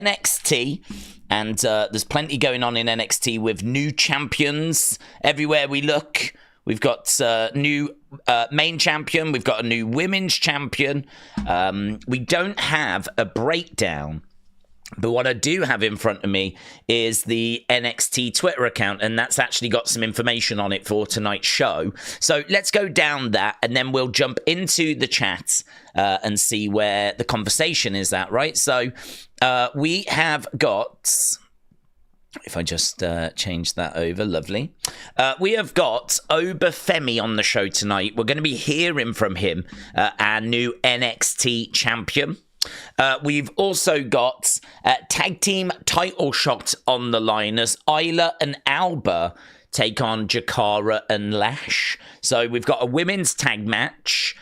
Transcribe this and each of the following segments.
NXT, and there's plenty going on in NXT with new champions everywhere we look. We've got new main champion. We've got a new women's champion. We don't have a breakdown, but what I do have in front of me is the NXT Twitter account, and that's actually got some information on it for tonight's show. So let's go down that, and then we'll jump into the chat and see where the conversation is at, right? So we have got... If I just change that over, lovely. We have got Oba Femi on the show tonight. We're going to be hearing from him, our new NXT champion. We've also got tag team title shot on the line as Isla and Alba take on Jakara and Lash. So we've got a women's tag match.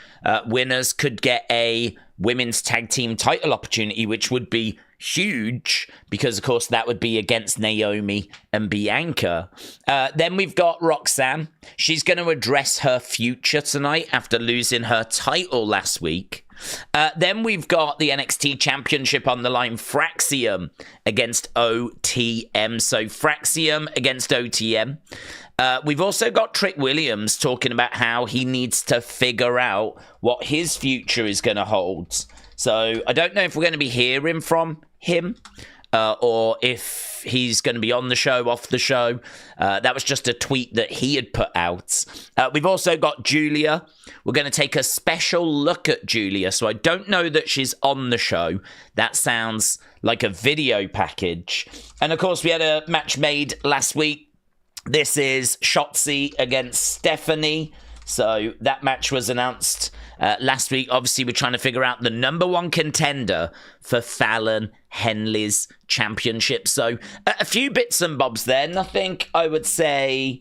Winners could get a women's tag team title opportunity, which would be huge because, of course, that would be against Naomi and Bianca. Then we've got Roxanne. She's going to address her future tonight after losing her title last week. Then we've got the NXT Championship on the line, Fraxiom against OTM. So Fraxiom against OTM. We've also got Trick Williams talking about how he needs to figure out what his future is going to hold. So I don't know if we're going to be hearing from him or if he's going to be on the show, off the show. That was just a tweet that he had put out. We've also got Julia. We're going to take a special look at Julia. So I don't know that she's on the show. That sounds like a video package. And of course, we had a match made last week. This is Shotzi against Stephanie. So that match was announced last week. Obviously, we're trying to figure out the number one contender for Fallon Henley's championship. So a few bits and bobs there. Nothing, I would say,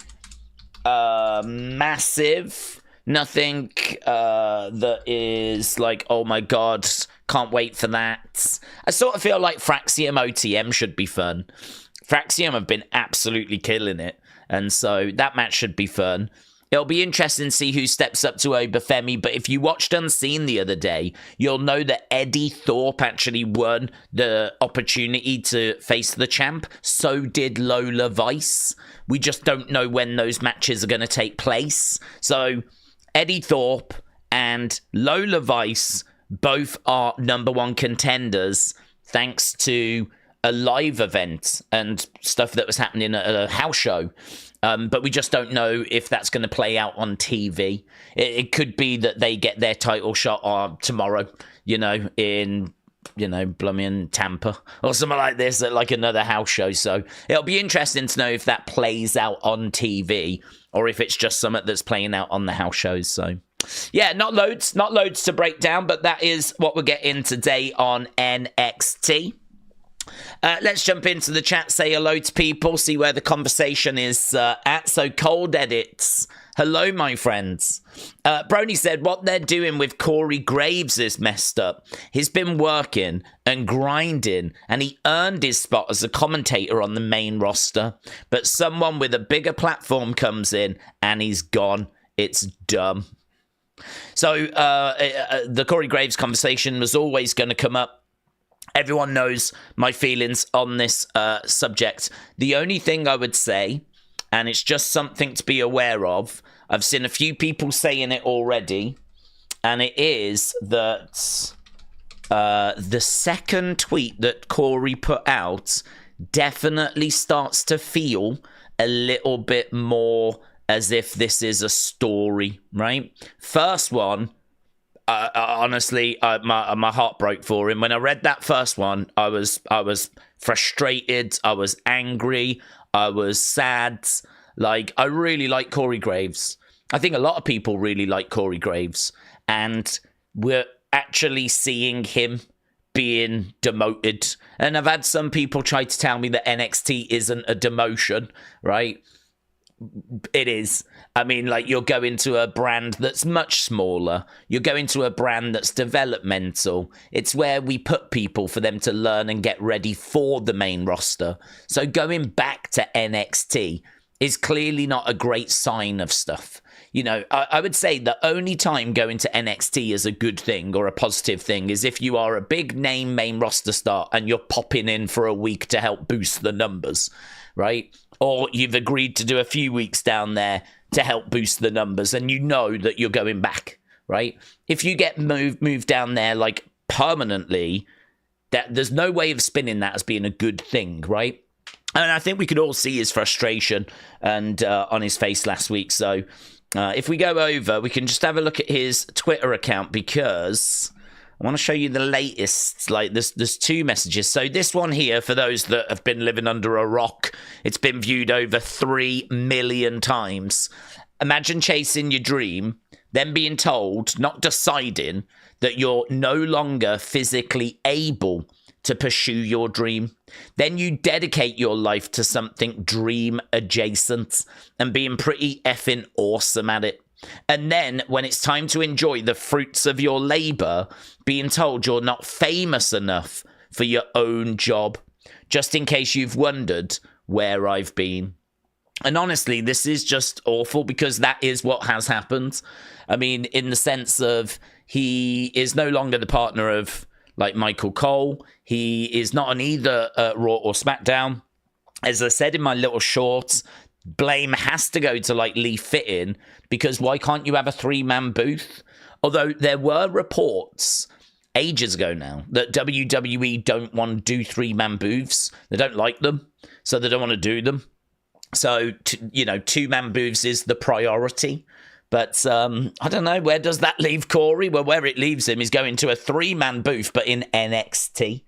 massive. Nothing that is like, oh my God, can't wait for that. I sort of feel like Fraxiom OTM should be fun. Fraxiom have been absolutely killing it. And so that match should be fun. It'll be interesting to see who steps up to Oba Femi, but if you watched Unseen the other day, you'll know that Eddie Thorpe actually won the opportunity to face the champ. So did Lola Vice. We just don't know when those matches are going to take place. So Eddie Thorpe and Lola Vice both are number one contenders thanks to a live event and stuff that was happening at a house show. But we just don't know if that's going to play out on TV. It could be that they get their title shot tomorrow, in, Blooming Tampa or something like this at like another house show. So it'll be interesting to know if that plays out on TV or if it's just something that's playing out on the house shows. So yeah, not loads to break down, but that is what we're getting today on NXT. Let's jump into the chat, say hello to people, see where the conversation is at. So Cold Edits, hello my friends. Brony said what they're doing with Corey Graves is messed up. He's been working and grinding and he earned his spot as a commentator on the main roster, but someone with a bigger platform comes in and he's gone. It's dumb. So the Corey Graves conversation was always going to come up. Everyone knows my feelings on this subject. The only thing I would say, and it's just something to be aware of, I've seen a few people saying it already, and it is that the second tweet that Corey put out definitely starts to feel a little bit more as if this is a story, right? First one, honestly, my heart broke for him. When I read that first one, I was frustrated, I was angry, I was sad. Like, I really like Corey Graves. I think a lot of people really like Corey Graves. And we're actually seeing him being demoted. And I've had some people try to tell me that NXT isn't a demotion, right? It is. I mean, like, you're going to a brand that's much smaller. You're going to a brand that's developmental. It's where we put people for them to learn and get ready for the main roster. So going back to NXT is clearly not a great sign of stuff. you know, I would say the only time going to NXT is a good thing or a positive thing is if you are a big name main roster star and you're popping in for a week to help boost the numbers, right? Or you've agreed to do a few weeks down there to help boost the numbers and you know that you're going back, right? If you get moved down there like permanently, that there's no way of spinning that as being a good thing, right? And I think we could all see his frustration and on his face last week. So if we go over, we can just have a look at his Twitter account because I want to show you the latest. Like there's two messages. So this one here, for those that have been living under a rock, it's been viewed over 3 million times. Imagine chasing your dream, then being told, not deciding, that you're no longer physically able to pursue your dream. Then you dedicate your life to something dream adjacent and being pretty effing awesome at it. And then when it's time to enjoy the fruits of your labor, being told you're not famous enough for your own job. Just in case you've wondered where I've been. And honestly, this is just awful because that is what has happened. I mean, in the sense of he is no longer the partner of like Michael Cole. He is not on either Raw or SmackDown. As I said in my little shorts, blame has to go to like Lee Fitting because why can't you have a 3-man booth? Although there were reports ages ago now that WWE don't want to do 3-man booths. They don't like them, so they don't want to do them. So, 2-man booths is the priority. But I don't know, where does that leave Corey? Well, where it leaves him is going to a 3-man booth, but in NXT.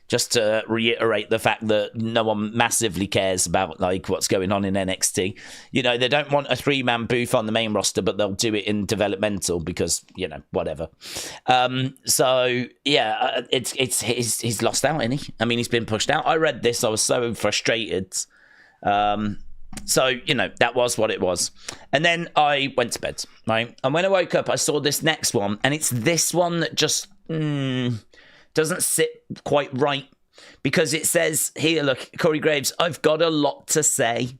Just to reiterate the fact that no one massively cares about like what's going on in NXT. You know, they don't want a 3-man booth on the main roster, but they'll do it in developmental because, whatever. So yeah, he's lost out, isn't he? I mean, he's been pushed out. I read this, I was so frustrated. So, that was what it was. And then I went to bed, right? And when I woke up, I saw this next one, and it's this one that just doesn't sit quite right. Because it says here, look, Corey Graves, I've got a lot to say,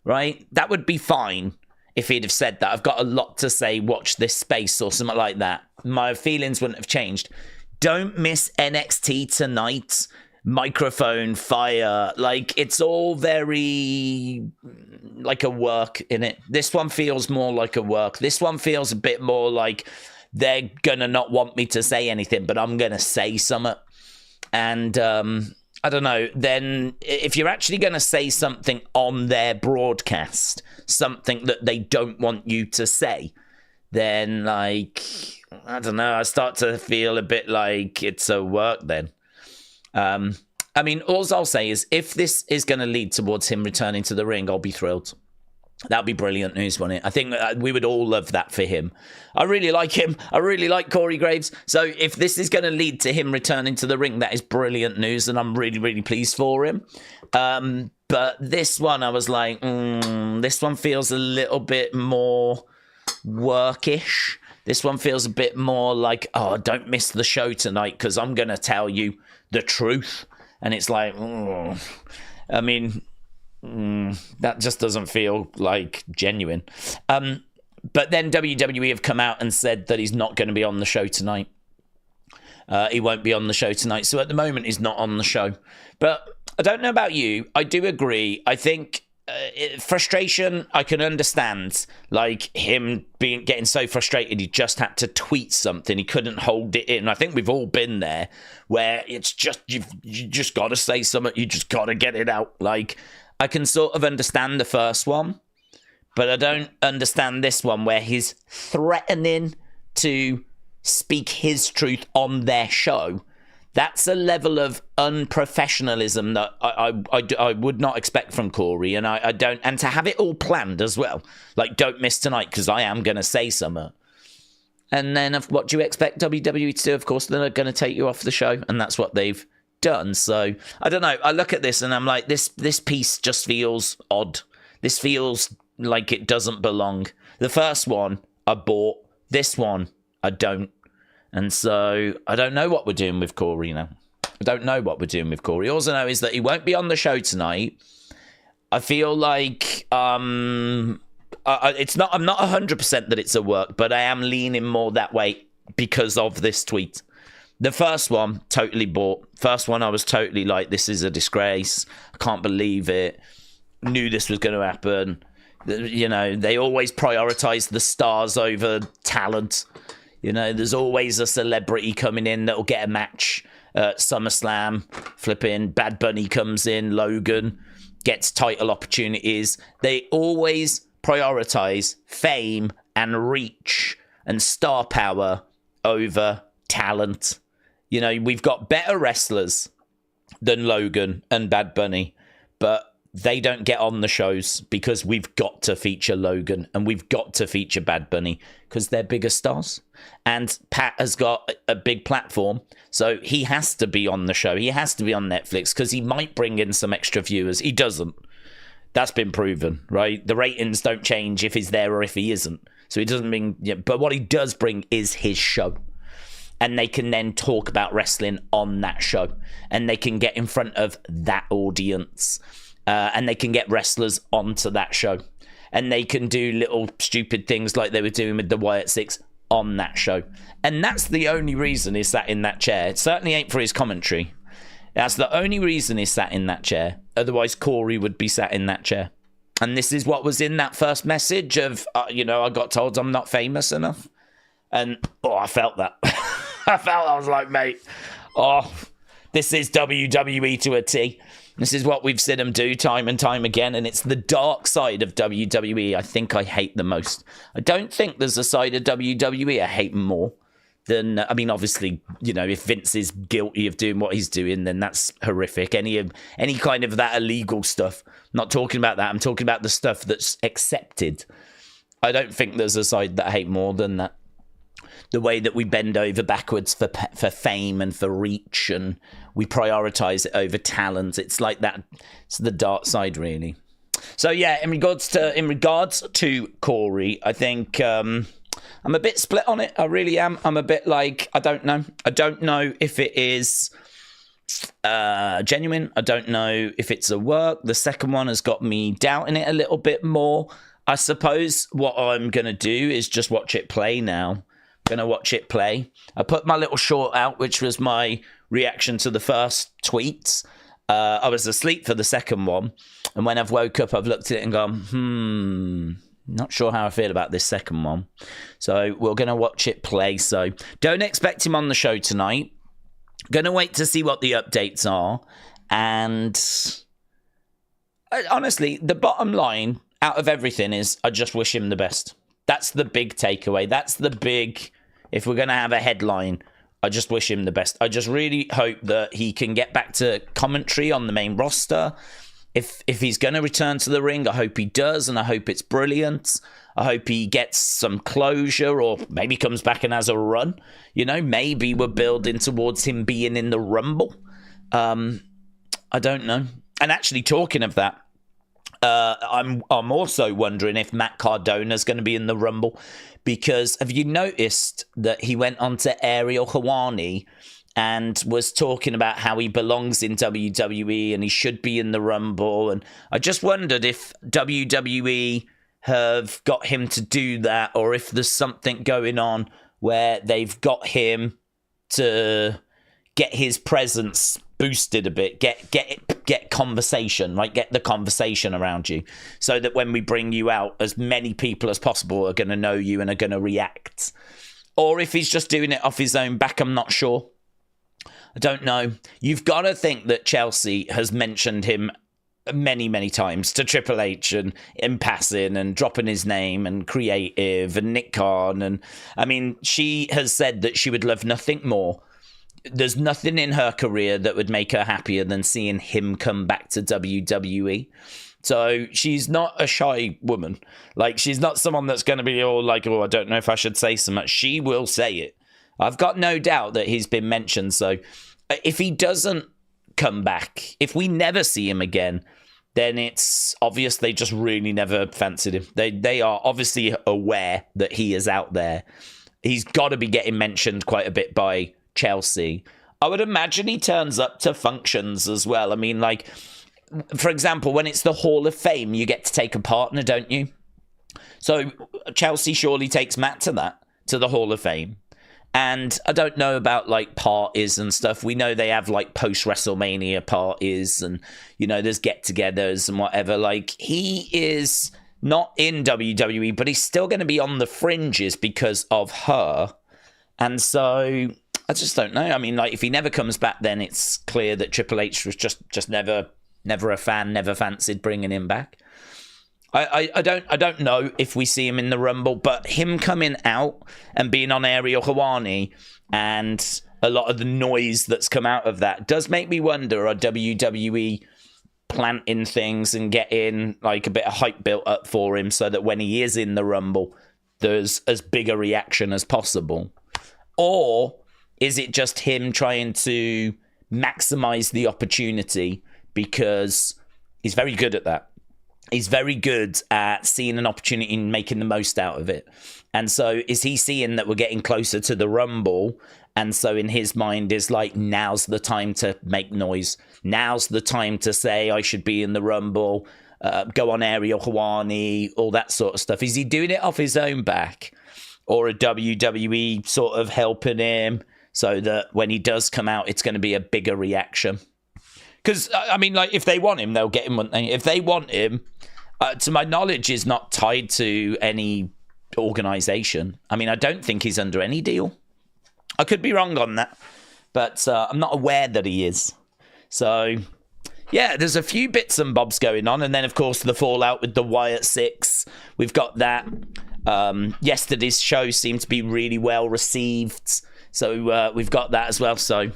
right? That would be fine if he'd have said that. I've got a lot to say, watch this space or something like that. My feelings wouldn't have changed. Don't miss NXT tonight. Microphone fire, like it's all very like a work in it. This one feels more like a work. This one feels a bit more like they're gonna not want me to say anything, but I'm gonna say something. And I don't know, then if you're actually gonna say something on their broadcast, something that they don't want you to say, then like I don't know, I start to feel a bit like it's a work then. I mean, all I'll say is if this is going to lead towards him returning to the ring, I'll be thrilled. That'd be brilliant news, wouldn't it? I think we would all love that for him. I really like him. I really like Corey Graves. So if this is going to lead to him returning to the ring, that is brilliant news, and I'm really, really pleased for him. But this one, I was like, this one feels a little bit more workish. This one feels a bit more like, don't miss the show tonight because I'm going to tell you the truth. And it's like, I mean, that just doesn't feel like genuine. But then WWE have come out and said that he's not going to be on the show tonight. He won't be on the show tonight. So at the moment, he's not on the show. But I don't know about you. I do agree. I think frustration, I can understand, like him getting so frustrated he just had to tweet something, he couldn't hold it in. I think we've all been there where it's just you just gotta say something, you just gotta get it out. Like I can sort of understand the first one, but I don't understand this one where he's threatening to speak his truth on their show. That's a level of unprofessionalism that I would not expect from Corey, and I don't. And to have it all planned as well, like don't miss tonight because I am going to say something. And then what do you expect WWE to do? Of course, they're going to take you off the show, and that's what they've done. So I don't know. I look at this and I'm like, this piece just feels odd. This feels like it doesn't belong. The first one I bought. This one I don't. And so I don't know what we're doing with Corey now. I don't know what we're doing with Corey. All I know is that he won't be on the show tonight. I feel like I it's not. I'm not 100% that it's a work, but I am leaning more that way because of this tweet. The first one, totally bought. First one, I was totally like, this is a disgrace. I can't believe it. Knew this was going to happen. You know, they always prioritize the stars over talent. You know, there's always a celebrity coming in that'll get a match at SummerSlam. Flipping Bad Bunny comes in, Logan gets title opportunities. They always prioritize fame and reach and star power over talent. You know, we've got better wrestlers than Logan and Bad Bunny, but they don't get on the shows because we've got to feature Logan and we've got to feature Bad Bunny because they're bigger stars. And Pat has got a big platform, so he has to be on the show. He has to be on Netflix because he might bring in some extra viewers. He doesn't. That's been proven, right? The ratings don't change if he's there or if he isn't. So he doesn't bring... Yeah, but what he does bring is his show. And they can then talk about wrestling on that show. And they can get in front of that audience. And they can get wrestlers onto that show. And they can do little stupid things like they were doing with the Wyatt Six on that show. And that's the only reason he's sat in that chair. It certainly ain't for his commentary. That's the only reason he's sat in that chair. Otherwise, Corey would be sat in that chair. And this is what was in that first message of, you know, I got told I'm not famous enough. And, I felt that. I was like, mate, this is WWE to a T. This is what we've seen them do time and time again, and it's the dark side of WWE I think I hate the most. I don't think there's a side of WWE I hate more than, I mean, obviously, you know, if Vince is guilty of doing what he's doing, then that's horrific. Any kind of that illegal stuff. I'm not talking about that. I'm talking about the stuff that's accepted. I don't think there's a side that I hate more than that. The way that we bend over backwards for fame and for reach, and we prioritize it over talent. It's like that. It's the dark side, really. So yeah, in regards to Corey, I think I'm a bit split on it. I really am. I'm a bit like, I don't know. I don't know if it is genuine. I don't know if it's a work. The second one has got me doubting it a little bit more. I suppose what I'm gonna do is just watch it play now. Gonna watch it play. I put my little short out, which was my reaction to the first tweets. I was asleep for the second one, and when I've woke up, I've looked at it and gone, not sure how I feel about this second one. So we're gonna watch it play. So don't expect him on the show tonight. Gonna wait to see what the updates are, and honestly, the bottom line out of everything is I just wish him the best. That's the big takeaway. That's the big... If we're going to have a headline, I just wish him the best. I just really hope that he can get back to commentary on the main roster. If he's going to return to the ring, I hope he does, and I hope it's brilliant. I hope he gets some closure, or maybe comes back and has a run. You know, maybe we're building towards him being in the Rumble. I don't know. And actually, talking of that, I'm also wondering if Matt Cardona's going to be in the Rumble, because have you noticed that he went on to Ariel Helwani and was talking about how he belongs in WWE and he should be in the Rumble, and I just wondered if WWE have got him to do that, or if there's something going on where they've got him to get his presence boosted a bit, get conversation, right? Get the conversation around you, so that when we bring you out, as many people as possible are going to know you and are going to react. Or if he's just doing it off his own back, I'm not sure. I don't know. You've got to think that Chelsea has mentioned him many, many times to Triple H, and in passing, and dropping his name, and Creative, and Nick Khan, and I mean, she has said that she would love nothing more. There's nothing in her career that would make her happier than seeing him come back to WWE. So she's not a shy woman. Like, she's not someone that's going to be all like, I don't know if I should say so much. She will say it. I've got no doubt that he's been mentioned. So if he doesn't come back, if we never see him again, then it's obvious they just really never fancied him. They are obviously aware that he is out there. He's got to be getting mentioned quite a bit by Chelsea. I would imagine he turns up to functions as well. I mean, like, for example, when it's the Hall of Fame, you get to take a partner, don't you? So Chelsea surely takes Matt to the Hall of Fame. And I don't know about like parties and stuff. We know they have like post WrestleMania parties and, you know, there's get togethers and whatever. Like, he is not in WWE, but he's still going to be on the fringes because of her. And so I just don't know. I mean, like, if he never comes back, then it's clear that Triple H was just never a fan, never fancied bringing him back. I don't know if we see him in the Rumble, but him coming out and being on Ariel Helwani and a lot of the noise that's come out of that does make me wonder, are WWE planting things and getting like a bit of hype built up for him so that when he is in the Rumble, there's as big a reaction as possible? Or is it just him trying to maximize the opportunity because he's very good at that? He's very good at seeing an opportunity and making the most out of it. And so is he seeing that we're getting closer to the Rumble? And so in his mind is like, now's the time to make noise. Now's the time to say I should be in the Rumble, go on Ariel Helwani, all that sort of stuff. Is he doing it off his own back? Or a WWE sort of helping him so that when he does come out, it's going to be a bigger reaction? Because, I mean, like, if they want him, they'll get him, won't they? If they want him, to my knowledge, is not tied to any organization. I mean, I don't think he's under any deal. I could be wrong on that, but I'm not aware that he is. So, yeah, there's a few bits and bobs going on. And then, of course, the fallout with the Wyatt 6. We've got that. Yesterday's show seemed to be really well received. So we've got that as well. So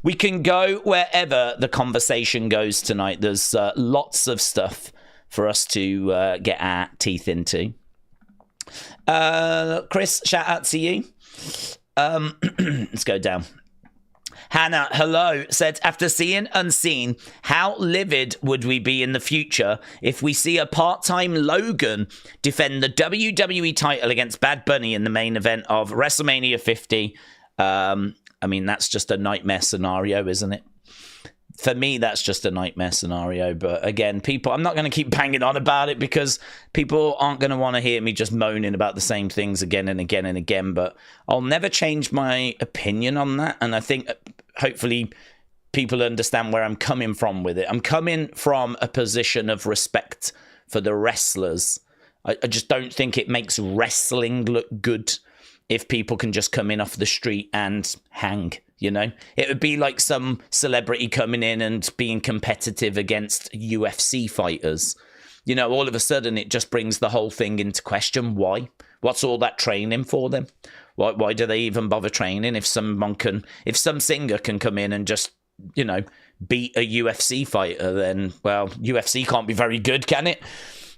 we can go wherever the conversation goes tonight. There's lots of stuff for us to get our teeth into. Chris, shout out to you. Let's go down. Hannah, hello, said, after seeing Unseen, how livid would we be in the future if we see a part-time Logan defend the WWE title against Bad Bunny in the main event of WrestleMania 50? I mean, that's just a nightmare scenario, isn't it? For me, that's just a nightmare scenario. But again, people, I'm not going to keep banging on about it because people aren't going to want to hear me just moaning about the same things again and again and again. But I'll never change my opinion on that. And I think hopefully people understand where I'm coming from with it. I'm coming from a position of respect for the wrestlers. I just don't think it makes wrestling look good if people can just come in off the street and hang, you know? It would be like some celebrity coming in and being competitive against UFC fighters. You know, all of a sudden it just brings the whole thing into question. Why? What's all that training for them? Why do they even bother training if some singer can come in and just, you know, beat a UFC fighter, then, well, UFC can't be very good, can it?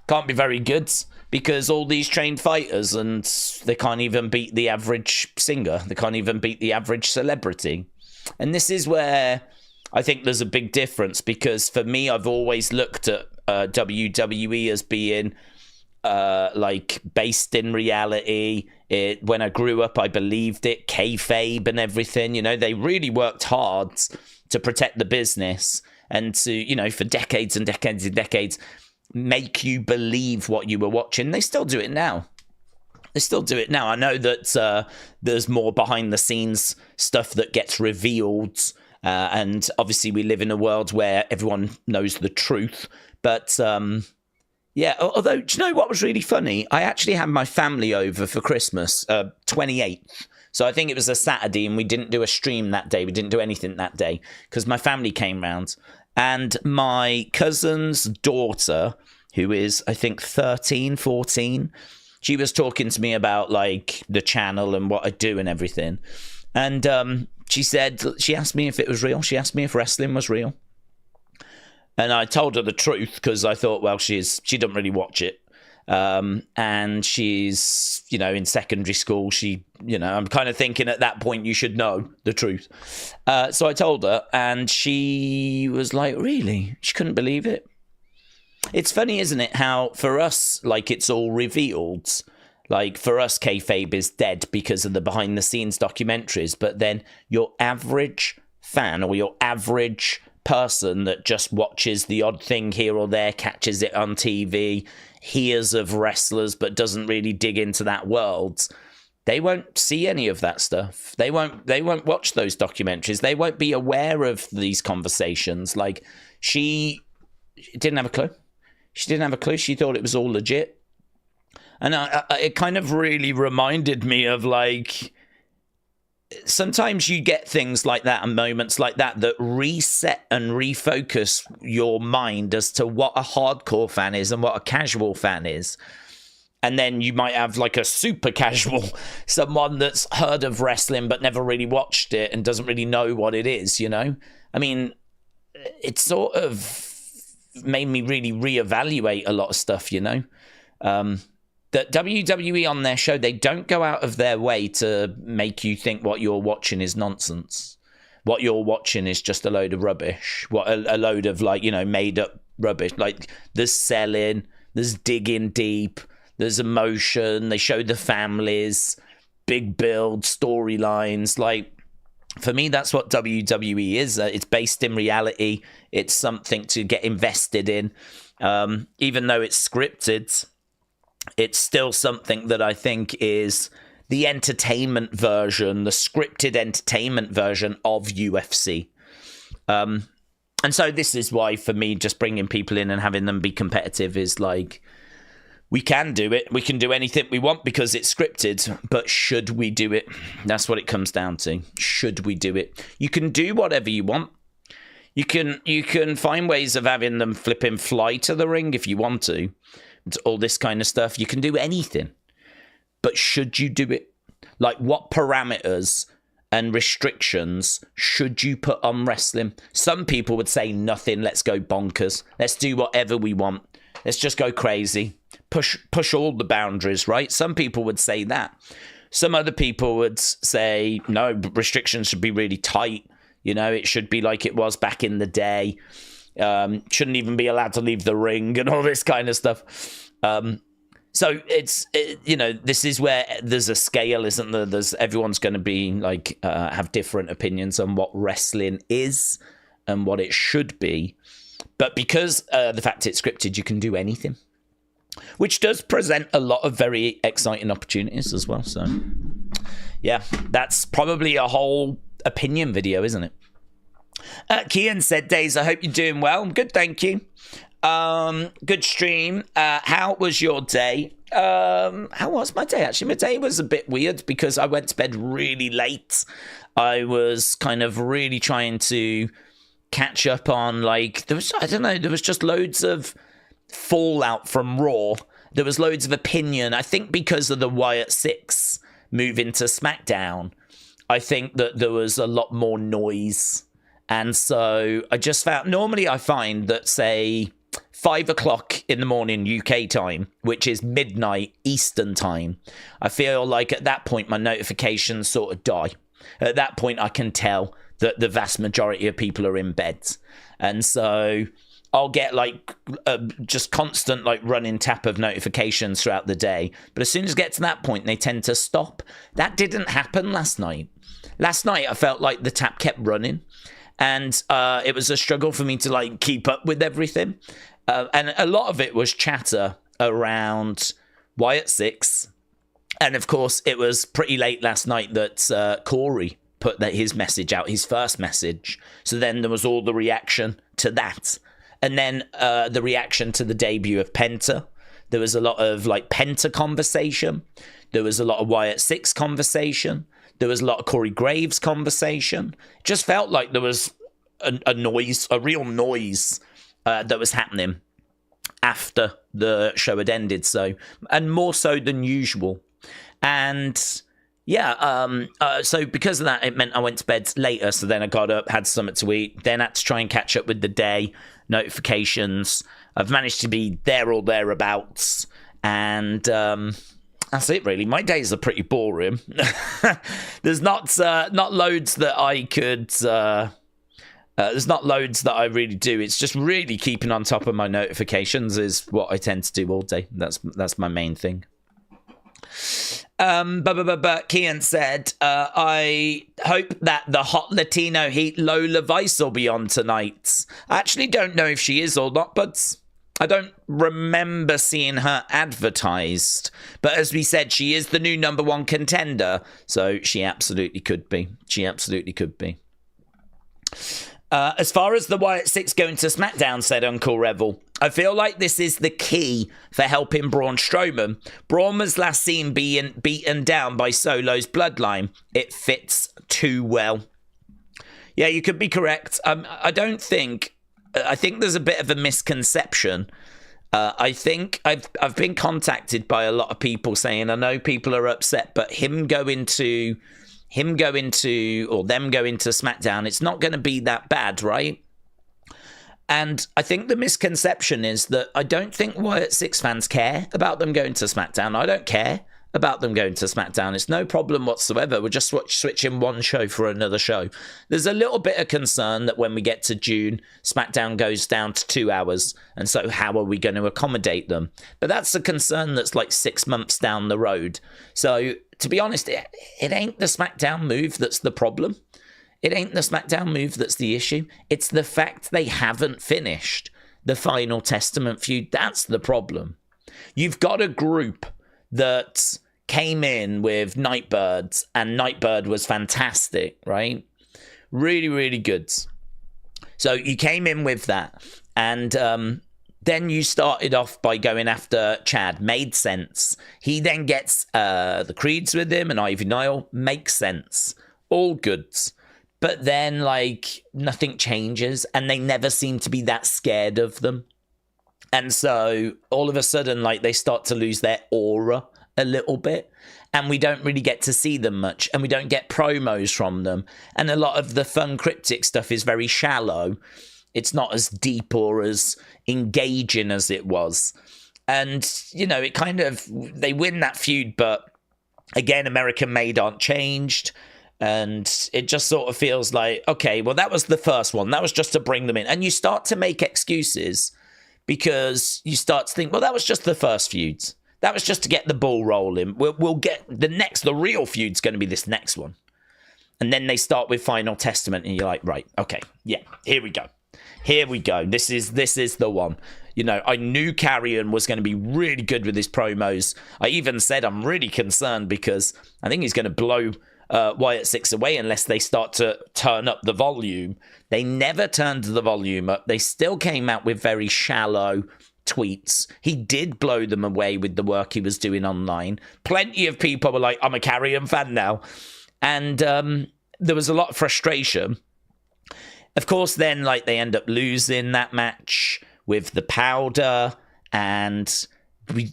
Can't be very good. Because all these trained fighters, and they can't even beat the average singer. They can't even beat the average celebrity. And this is where I think there's a big difference. Because for me, I've always looked at WWE as being like based in reality. When I grew up, I believed it. Kayfabe and everything. You know, they really worked hard to protect the business. And to, you know, for decades and decades and decades, make you believe what you were watching. They still do it now. I know that there's more behind the scenes stuff that gets revealed, and obviously we live in a world where everyone knows the truth. But yeah, although, do you know what was really funny? I actually had my family over for Christmas, 28th. So I think it was a Saturday, and we didn't do a stream that day. We didn't do anything that day because my family came round. And my cousin's daughter, who is, I think, 13, 14, she was talking to me about, like, the channel and what I do and everything. And she asked me if it was real. She asked me if wrestling was real. And I told her the truth because I thought, well, she doesn't really watch it. And she's, you know, in secondary school, I'm kind of thinking at that point you should know the truth. So I told her, and she was like, really? She couldn't believe it. It's funny, isn't it, how for us, like, it's all revealed. Like, for us, kayfabe is dead because of the behind the scenes documentaries. But then your average fan or your average person that just watches the odd thing here or there, catches it on TV, hears of wrestlers but doesn't really dig into that world, they won't see any of that stuff. They won't watch those documentaries. They won't be aware of these conversations. Like, she didn't have a clue. She didn't have a clue. She thought it was all legit. And it kind of really reminded me of, like, sometimes you get things like that and moments like that reset and refocus your mind as to what a hardcore fan is and what a casual fan is. And then you might have like a super casual, someone that's heard of wrestling but never really watched it and doesn't really know what it is, you know? I mean, it sort of made me really reevaluate a lot of stuff, you know? That WWE on their show, they don't go out of their way to make you think what you're watching is nonsense. What you're watching is just a load of rubbish. A load of, like, you know, made up rubbish. Like, there's selling, there's digging deep, there's emotion, they show the families, big build, storylines. Like, for me, that's what WWE is. It's based in reality. It's something to get invested in. Even though it's scripted, it's still something that I think is the entertainment version, the scripted entertainment version of UFC. And so this is why, for me, just bringing people in and having them be competitive is like, we can do it. We can do anything we want because it's scripted. But should we do it? That's what it comes down to. Should we do it? You can do whatever you want. You can find ways of having them flipping fly to the ring if you want to. All this kind of stuff. You can do anything. But should you do it? Like, what parameters and restrictions should you put on wrestling? Some people would say nothing. Let's go bonkers. Let's do whatever we want. Let's just go crazy. Push all the boundaries, right? Some people would say that. Some other people would say, no, restrictions should be really tight. You know, it should be like it was back in the day. Shouldn't even be allowed to leave the ring and all this kind of stuff. So you know, this is where there's a scale, isn't there? Everyone's going to be like, have different opinions on what wrestling is and what it should be. But because the fact it's scripted, you can do anything, which does present a lot of very exciting opportunities as well. So, yeah, that's probably a whole opinion video, isn't it? Kian said, Daze, I hope you're doing well. I'm good, thank you. Good stream. How was your day? How was my day? Actually, my day was a bit weird because I went to bed really late. I was kind of really trying to catch up on, like, there was just loads of fallout from Raw. There was loads of opinion. I think because of the Wyatt 6 move into SmackDown, I think that there was a lot more noise. And so I just found, normally I find that, say, 5 o'clock in the morning UK time, which is midnight Eastern time, I feel like at that point my notifications sort of die. At that point I can tell that the vast majority of people are in bed. And so I'll get like just constant like running tap of notifications throughout the day. But as soon as I get to that point, they tend to stop. That didn't happen last night. Last night I felt like the tap kept running. And it was a struggle for me to like keep up with everything. And a lot of it was chatter around Wyatt 6. And of course, it was pretty late last night that Corey put his message out, his first message. So then there was all the reaction to that. And then the reaction to the debut of Penta. There was a lot of like Penta conversation. There was a lot of Wyatt 6 conversation. There was a lot of Corey Graves conversation. It just felt like there was a noise, a real noise that was happening after the show had ended. So, and more so than usual. And yeah, so because of that, it meant I went to bed later. So then I got up, had something to eat, then had to try and catch up with the day, notifications. I've managed to be there or thereabouts. And that's it, really. My days are pretty boring. There's not loads that I could... there's not loads that I really do. It's just really keeping on top of my notifications is what I tend to do all day. That's my main thing. But Kian said, I hope that the hot Latino heat Lola Vice will be on tonight. I actually don't know if she is or not, but I don't remember seeing her advertised. But as we said, she is the new #1 contender, so she absolutely could be. She absolutely could be. As far as the Wyatt Six going to SmackDown, said Uncle Revel, I feel like this is the key for helping Braun Strowman. Braun was last seen being beaten down by Solo's bloodline. It fits too well. Yeah, you could be correct. I think there's a bit of a misconception. I think I've been contacted by a lot of people saying, I know people are upset, but them going to SmackDown, it's not going to be that bad, right? And I think the misconception is that I don't think Wyatt Six fans care about them going to SmackDown. I don't care about them going to SmackDown. It's no problem whatsoever. We're just switching one show for another show. There's a little bit of concern that when we get to June, SmackDown goes down to 2 hours. And so how are we going to accommodate them? But that's a concern that's like 6 months down the road. So to be honest, it ain't the SmackDown move that's the problem. It ain't the SmackDown move that's the issue. It's the fact they haven't finished the Final Testament feud. That's the problem. You've got a group that came in with Nightbirds, and Nightbird was fantastic, right? Really, really good. So you came in with that, and then you started off by going after Chad. Made sense. He then gets the Creeds with him and Ivy Nile. Makes sense. All good. But then, like, nothing changes, and they never seem to be that scared of them. And so, all of a sudden, like, they start to lose their aura a little bit, and we don't really get to see them much, and we don't get promos from them. And a lot of the fun, cryptic stuff is very shallow. It's not as deep or as engaging as it was. And, you know, it kind of, they win that feud, but again, American Made aren't changed. And it just sort of feels like, okay, well, that was the first one. That was just to bring them in. And you start to make excuses because you start to think, well, that was just the first feud. That was just to get the ball rolling. We'll get the real feud's going to be this next one. And then they start with Final Testament and you're like, right, okay, yeah, here we go. Here we go. This is the one. You know, I knew Carrion was going to be really good with his promos. I even said I'm really concerned because I think he's going to blow Wyatt Six away unless they start to turn up the volume. They never turned the volume up. They still came out with very shallow tweets. He did blow them away with the work he was doing online. Plenty of people were like, I'm a Carrion fan now. And there was a lot of frustration. Of course, then, like, they end up losing that match with the powder, and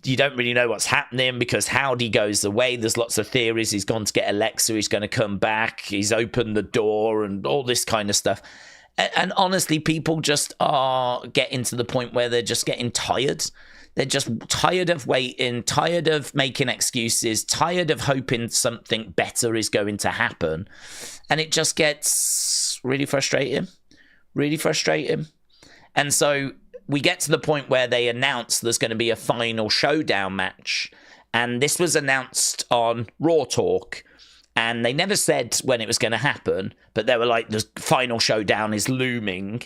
you don't really know what's happening because Howdy goes away. There's lots of theories. He's gone to get Alexa. He's going to come back. He's opened the door and all this kind of stuff. And honestly, people just are getting to the point where they're just getting tired. They're just tired of waiting, tired of making excuses, tired of hoping something better is going to happen. And it just gets really frustrating. Really frustrating. And so we get to the point where they announce there's going to be a final showdown match. And this was announced on Raw Talk. And they never said when it was going to happen. But they were like, the final showdown is looming.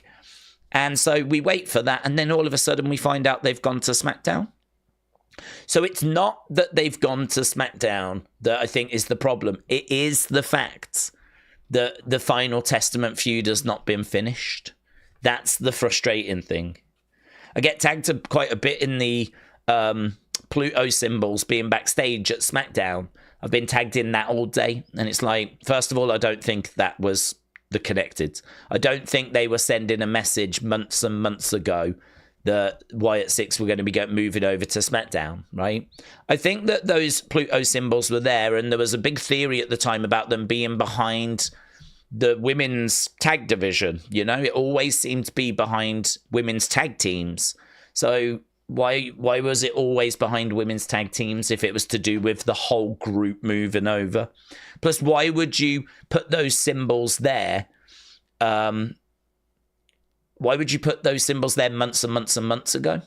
And so we wait for that. And then all of a sudden we find out they've gone to SmackDown. So it's not that they've gone to SmackDown that I think is the problem. It is the fact that the Final Testament feud has not been finished. That's the frustrating thing. I get tagged quite a bit in the Pluto symbols being backstage at SmackDown. I've been tagged in that all day. And it's like, first of all, I don't think that was the connected. I don't think they were sending a message months and months ago that Wyatt Six were going to be moving over to SmackDown, right? I think that those Pluto symbols were there, and there was a big theory at the time about them being behind the women's tag division. You know, it always seemed to be behind women's tag teams. So why was it always behind women's tag teams if it was to do with the whole group moving over? Plus, why would you put those symbols there? Why would you put those symbols there months and months and months ago?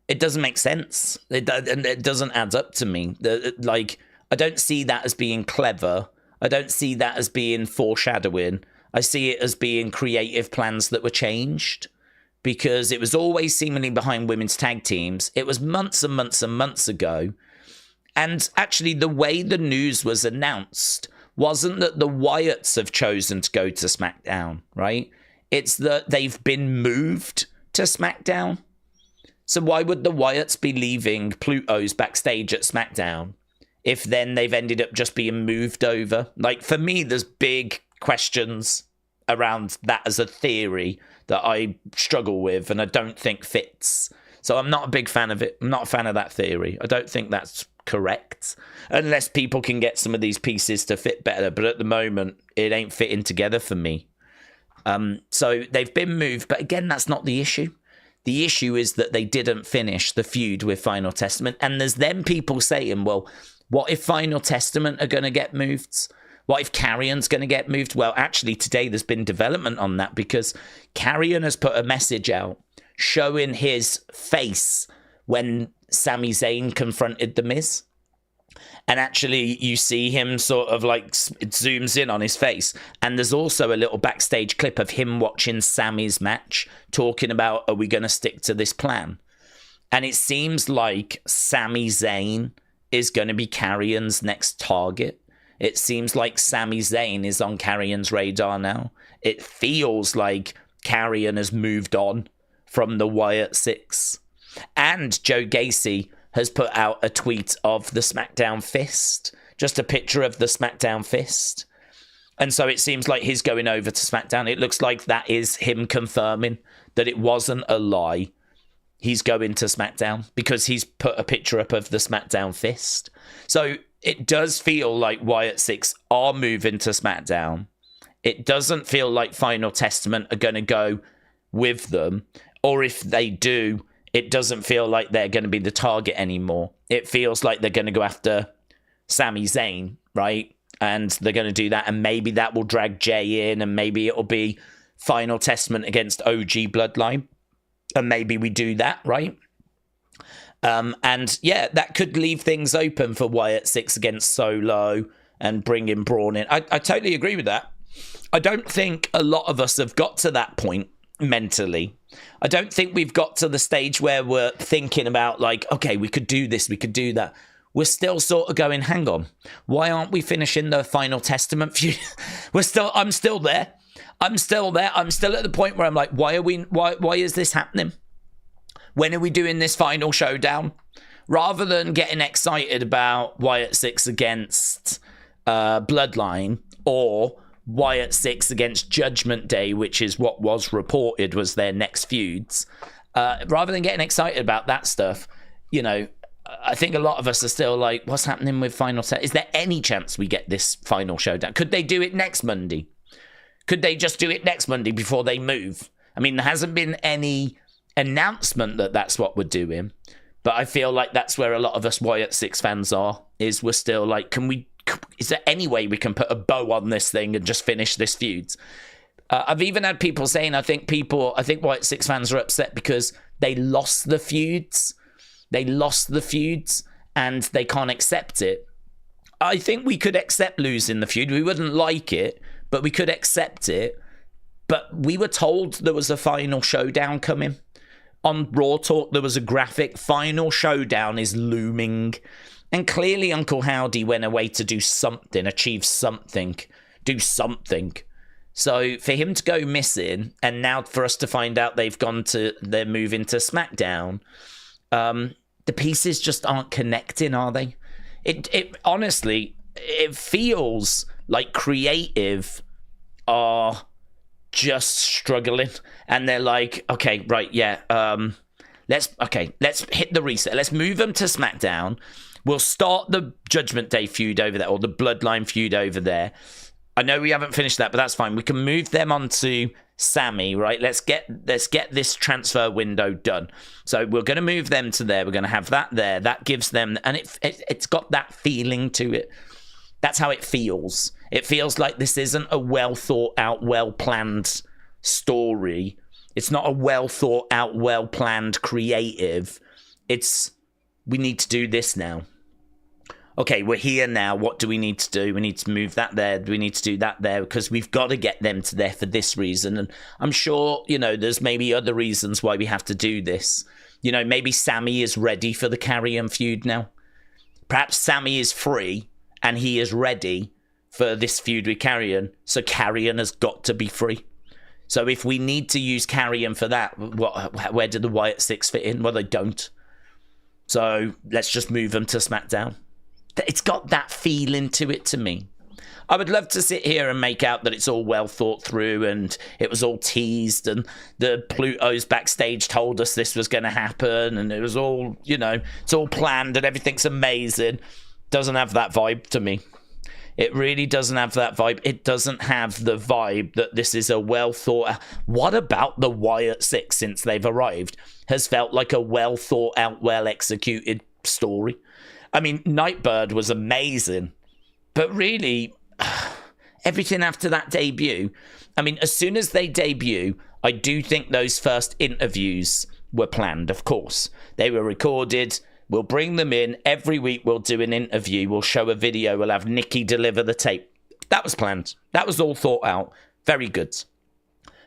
It doesn't make sense. It doesn't add up to me. Like, I don't see that as being clever. I don't see that as being foreshadowing. I see it as being creative plans that were changed, because it was always seemingly behind women's tag teams. It was months and months and months ago. And actually, the way the news was announced wasn't that the Wyatts have chosen to go to SmackDown, right? It's that they've been moved to SmackDown. So why would the Wyatts be leaving Pluto's backstage at SmackDown if then they've ended up just being moved over? Like, for me, there's big questions around that as a theory that I struggle with and I don't think fits. So I'm not a big fan of it. I'm not a fan of that theory. I don't think that's correct, unless people can get some of these pieces to fit better. But at the moment, it ain't fitting together for me. So they've been moved. But again, that's not the issue. The issue is that they didn't finish the feud with Final Testament. And there's then people saying, well, what if Final Testament are going to get moved? What if Carrion's going to get moved? Well, actually, today there's been development on that, because Carrion has put a message out showing his face when Sami Zayn confronted The Miz. And actually, you see him sort of like, it zooms in on his face. And there's also a little backstage clip of him watching Sami's match, talking about, are we going to stick to this plan? And it seems like Sami Zayn is going to be Carrion's next target. It seems like Sami Zayn is on Carrion's radar now. It feels like Carrion has moved on from the Wyatt Six. And Joe Gacy has put out a tweet of the SmackDown fist, just a picture of the SmackDown fist. And so it seems like he's going over to SmackDown. It looks like that is him confirming that it wasn't a lie. He's going to SmackDown because he's put a picture up of the SmackDown fist. So it does feel like Wyatt Six are moving to SmackDown. It doesn't feel like Final Testament are going to go with them. Or if they do, it doesn't feel like they're going to be the target anymore. It feels like they're going to go after Sami Zayn, right? And they're going to do that. And maybe that will drag Jay in. And maybe it'll be Final Testament against OG Bloodline. And maybe we do that, right? And yeah, that could leave things open for Wyatt Six against Solo and bring in Braun in. I totally agree with that. I don't think a lot of us have got to that point mentally. I don't think we've got to the stage where we're thinking about like, okay, we could do this, we could do that. We're still sort of going, hang on, why aren't we finishing the Final Testament feud? I'm still there. I'm still there. I'm still at the point where I'm like, why is this happening? When are we doing this final showdown? Rather than getting excited about Wyatt Six against Bloodline or Wyatt Six against Judgment Day, which is what was reported was their next feuds. Rather than getting excited about that stuff, you know, I think a lot of us are still like, what's happening with Final Set? Is there any chance we get this final showdown? Could they do it next Monday? Could they just do it next Monday before they move? I mean, there hasn't been any announcement that that's what we're doing, but I feel like that's where a lot of us Wyatt Six fans are, is we're still like, is there any way we can put a bow on this thing and just finish this feud? I've even had people saying, I think Wyatt Six fans are upset because they lost the feuds. They lost the feuds and they can't accept it. I think we could accept losing the feud. We wouldn't like it, but we could accept it. But we were told there was a final showdown coming. On Raw Talk, there was a graphic. Final showdown is looming. And clearly Uncle Howdy went away to do something, achieve something, do something. So for him to go missing, and now for us to find out they're moving to SmackDown, the pieces just aren't connecting, are they? It honestly, it feels like creative are just struggling, and they're like, okay, right, yeah, let's hit the reset. Let's move them to SmackDown. We'll start the Judgment Day feud over there, or the Bloodline feud over there. I know we haven't finished that, but that's fine. We can move them onto Sami, right? Let's get this transfer window done. So we're going to move them to there. We're going to have that there. That gives them, and it's got that feeling to it. That's how it feels. It feels like this isn't a well thought out, well planned story. It's not a well thought out, well planned creative. we need to do this now. Okay, we're here now. What do we need to do? We need to move that there. We need to do that there because we've got to get them to there for this reason. And I'm sure, there's maybe other reasons why we have to do this. Maybe Sammy is ready for the Karrion feud now. Perhaps Sammy is free and he is ready for this feud with Karrion. So Karrion has got to be free. So if we need to use Karrion for that, where do the Wyatt Six fit in? Well, they don't. So let's just move them to SmackDown. It's got that feeling to it to me. I would love to sit here and make out that it's all well thought through and it was all teased and the Pluto's backstage told us this was going to happen and it was all, it's all planned and everything's amazing. Doesn't have that vibe to me. It really doesn't have that vibe. It doesn't have the vibe that this is a well thought out. What about the Wyatt Six since they've arrived has felt like a well thought out, well executed story? I mean, Nightbird was amazing, but really, everything after that debut, I mean, as soon as they debut, I do think those first interviews were planned, of course. They were recorded. We'll bring them in. Every week we'll do an interview. We'll show a video. We'll have Nikki deliver the tape. That was planned. That was all thought out. Very good.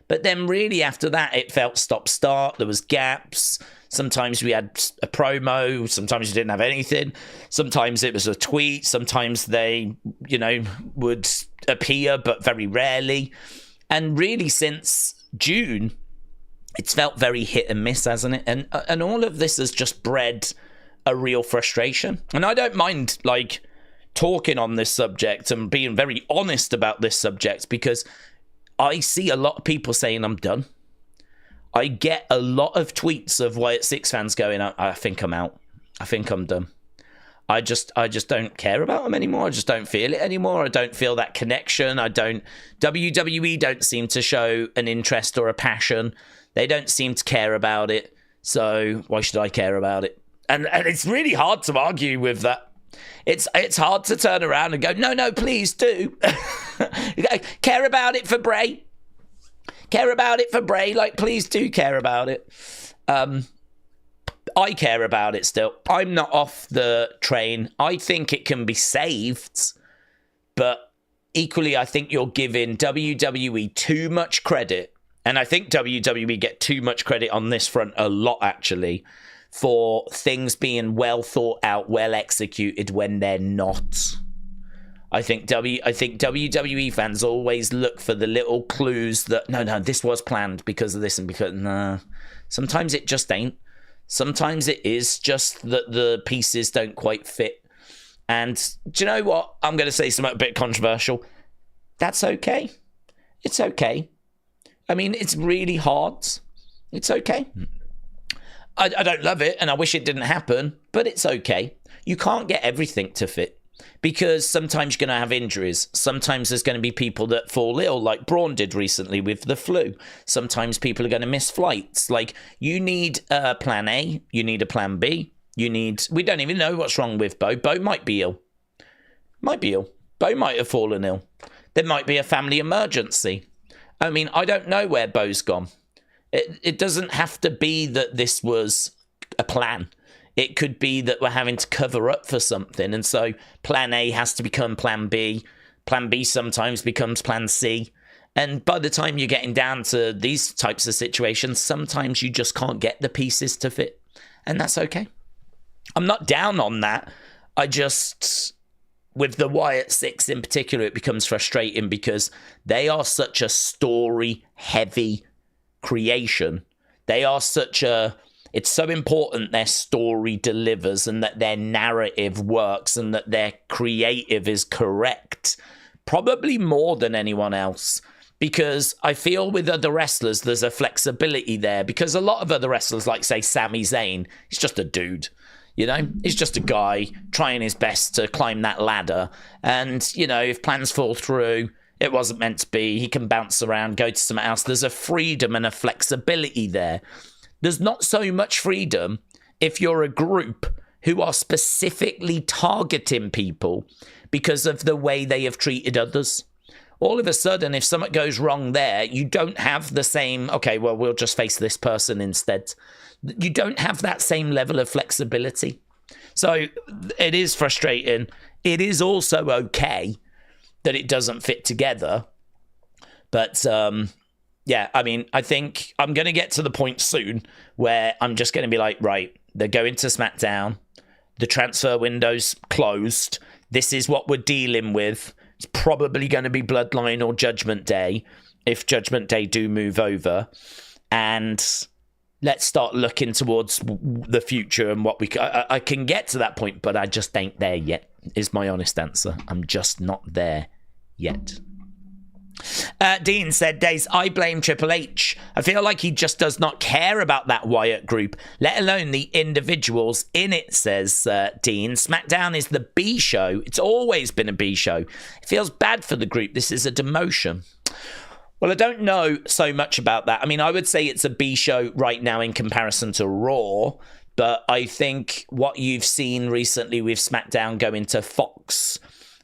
But then really after that, it felt stop-start. There was gaps. Sometimes we had a promo. Sometimes we didn't have anything. Sometimes it was a tweet. Sometimes they, would appear, but very rarely. And really since June, it's felt very hit and miss, hasn't it? And all of this has just bred a real frustration. And I don't mind, talking on this subject and being very honest about this subject because I see a lot of people saying I'm done. I get a lot of tweets of Wyatt Six fans going, I think I'm out. I think I'm done. I just don't care about them anymore. I just don't feel it anymore. I don't feel that connection. WWE don't seem to show an interest or a passion. They don't seem to care about it. So why should I care about it? And it's really hard to argue with that. It's hard to turn around and go, no, please do. Care about it for Bray. Care about it for Bray. Please do care about it. I care about it still. I'm not off the train. I think it can be saved. But equally, I think you're giving WWE too much credit. And I think WWE get too much credit on this front a lot, actually, for things being well thought out, well executed when they're not. I think WWE fans always look for the little clues that, no, this was planned because of this and because, no. Sometimes it just ain't. Sometimes it is just that the pieces don't quite fit. And do you know what? I'm going to say something a bit controversial. That's okay. It's okay. I mean, it's really hard. It's okay. I don't love it and I wish it didn't happen, but it's okay. You can't get everything to fit. Because sometimes you're going to have injuries. Sometimes there's going to be people that fall ill, like Braun did recently with the flu. Sometimes people are going to miss flights. You need a plan A. You need a plan B. We don't even know what's wrong with Bo. Bo might be ill. Bo might have fallen ill. There might be a family emergency. I mean, I don't know where Bo's gone. It doesn't have to be that this was a plan. It could be that we're having to cover up for something. And so plan A has to become plan B. Plan B sometimes becomes plan C. And by the time you're getting down to these types of situations, sometimes you just can't get the pieces to fit. And that's okay. I'm not down on that. With the Wyatt Six in particular, it becomes frustrating because they are such a story-heavy creation. They are it's so important their story delivers and that their narrative works and that their creative is correct. Probably more than anyone else. Because I feel with other wrestlers, there's a flexibility there. Because a lot of other wrestlers, like, say, Sami Zayn, he's just a dude. He's just a guy trying his best to climb that ladder. And, if plans fall through, it wasn't meant to be. He can bounce around, go to something else. There's a freedom and a flexibility there. There's not so much freedom if you're a group who are specifically targeting people because of the way they have treated others all of a sudden, if something goes wrong there, you don't have the same, okay, well, we'll just face this person instead. You don't have that same level of flexibility. So it is frustrating. It is also okay that it doesn't fit together. But, yeah, I mean, I think I'm going to get to the point soon where I'm just going to be like, right, they're going to SmackDown. The transfer window's closed. This is what we're dealing with. It's probably going to be Bloodline or Judgment Day, if Judgment Day do move over. And let's start looking towards the future and what we I can get to that point, but I just ain't there yet, is my honest answer. I'm just not there yet. Dean said, Daze, I blame Triple H. I feel like he just does not care about that Wyatt group, let alone the individuals in it, says Dean. SmackDown is the B show. It's always been a B show. It feels bad for the group. This is a demotion. Well, I don't know so much about that. I mean, I would say it's a B show right now in comparison to Raw, but I think what you've seen recently with SmackDown going to Fox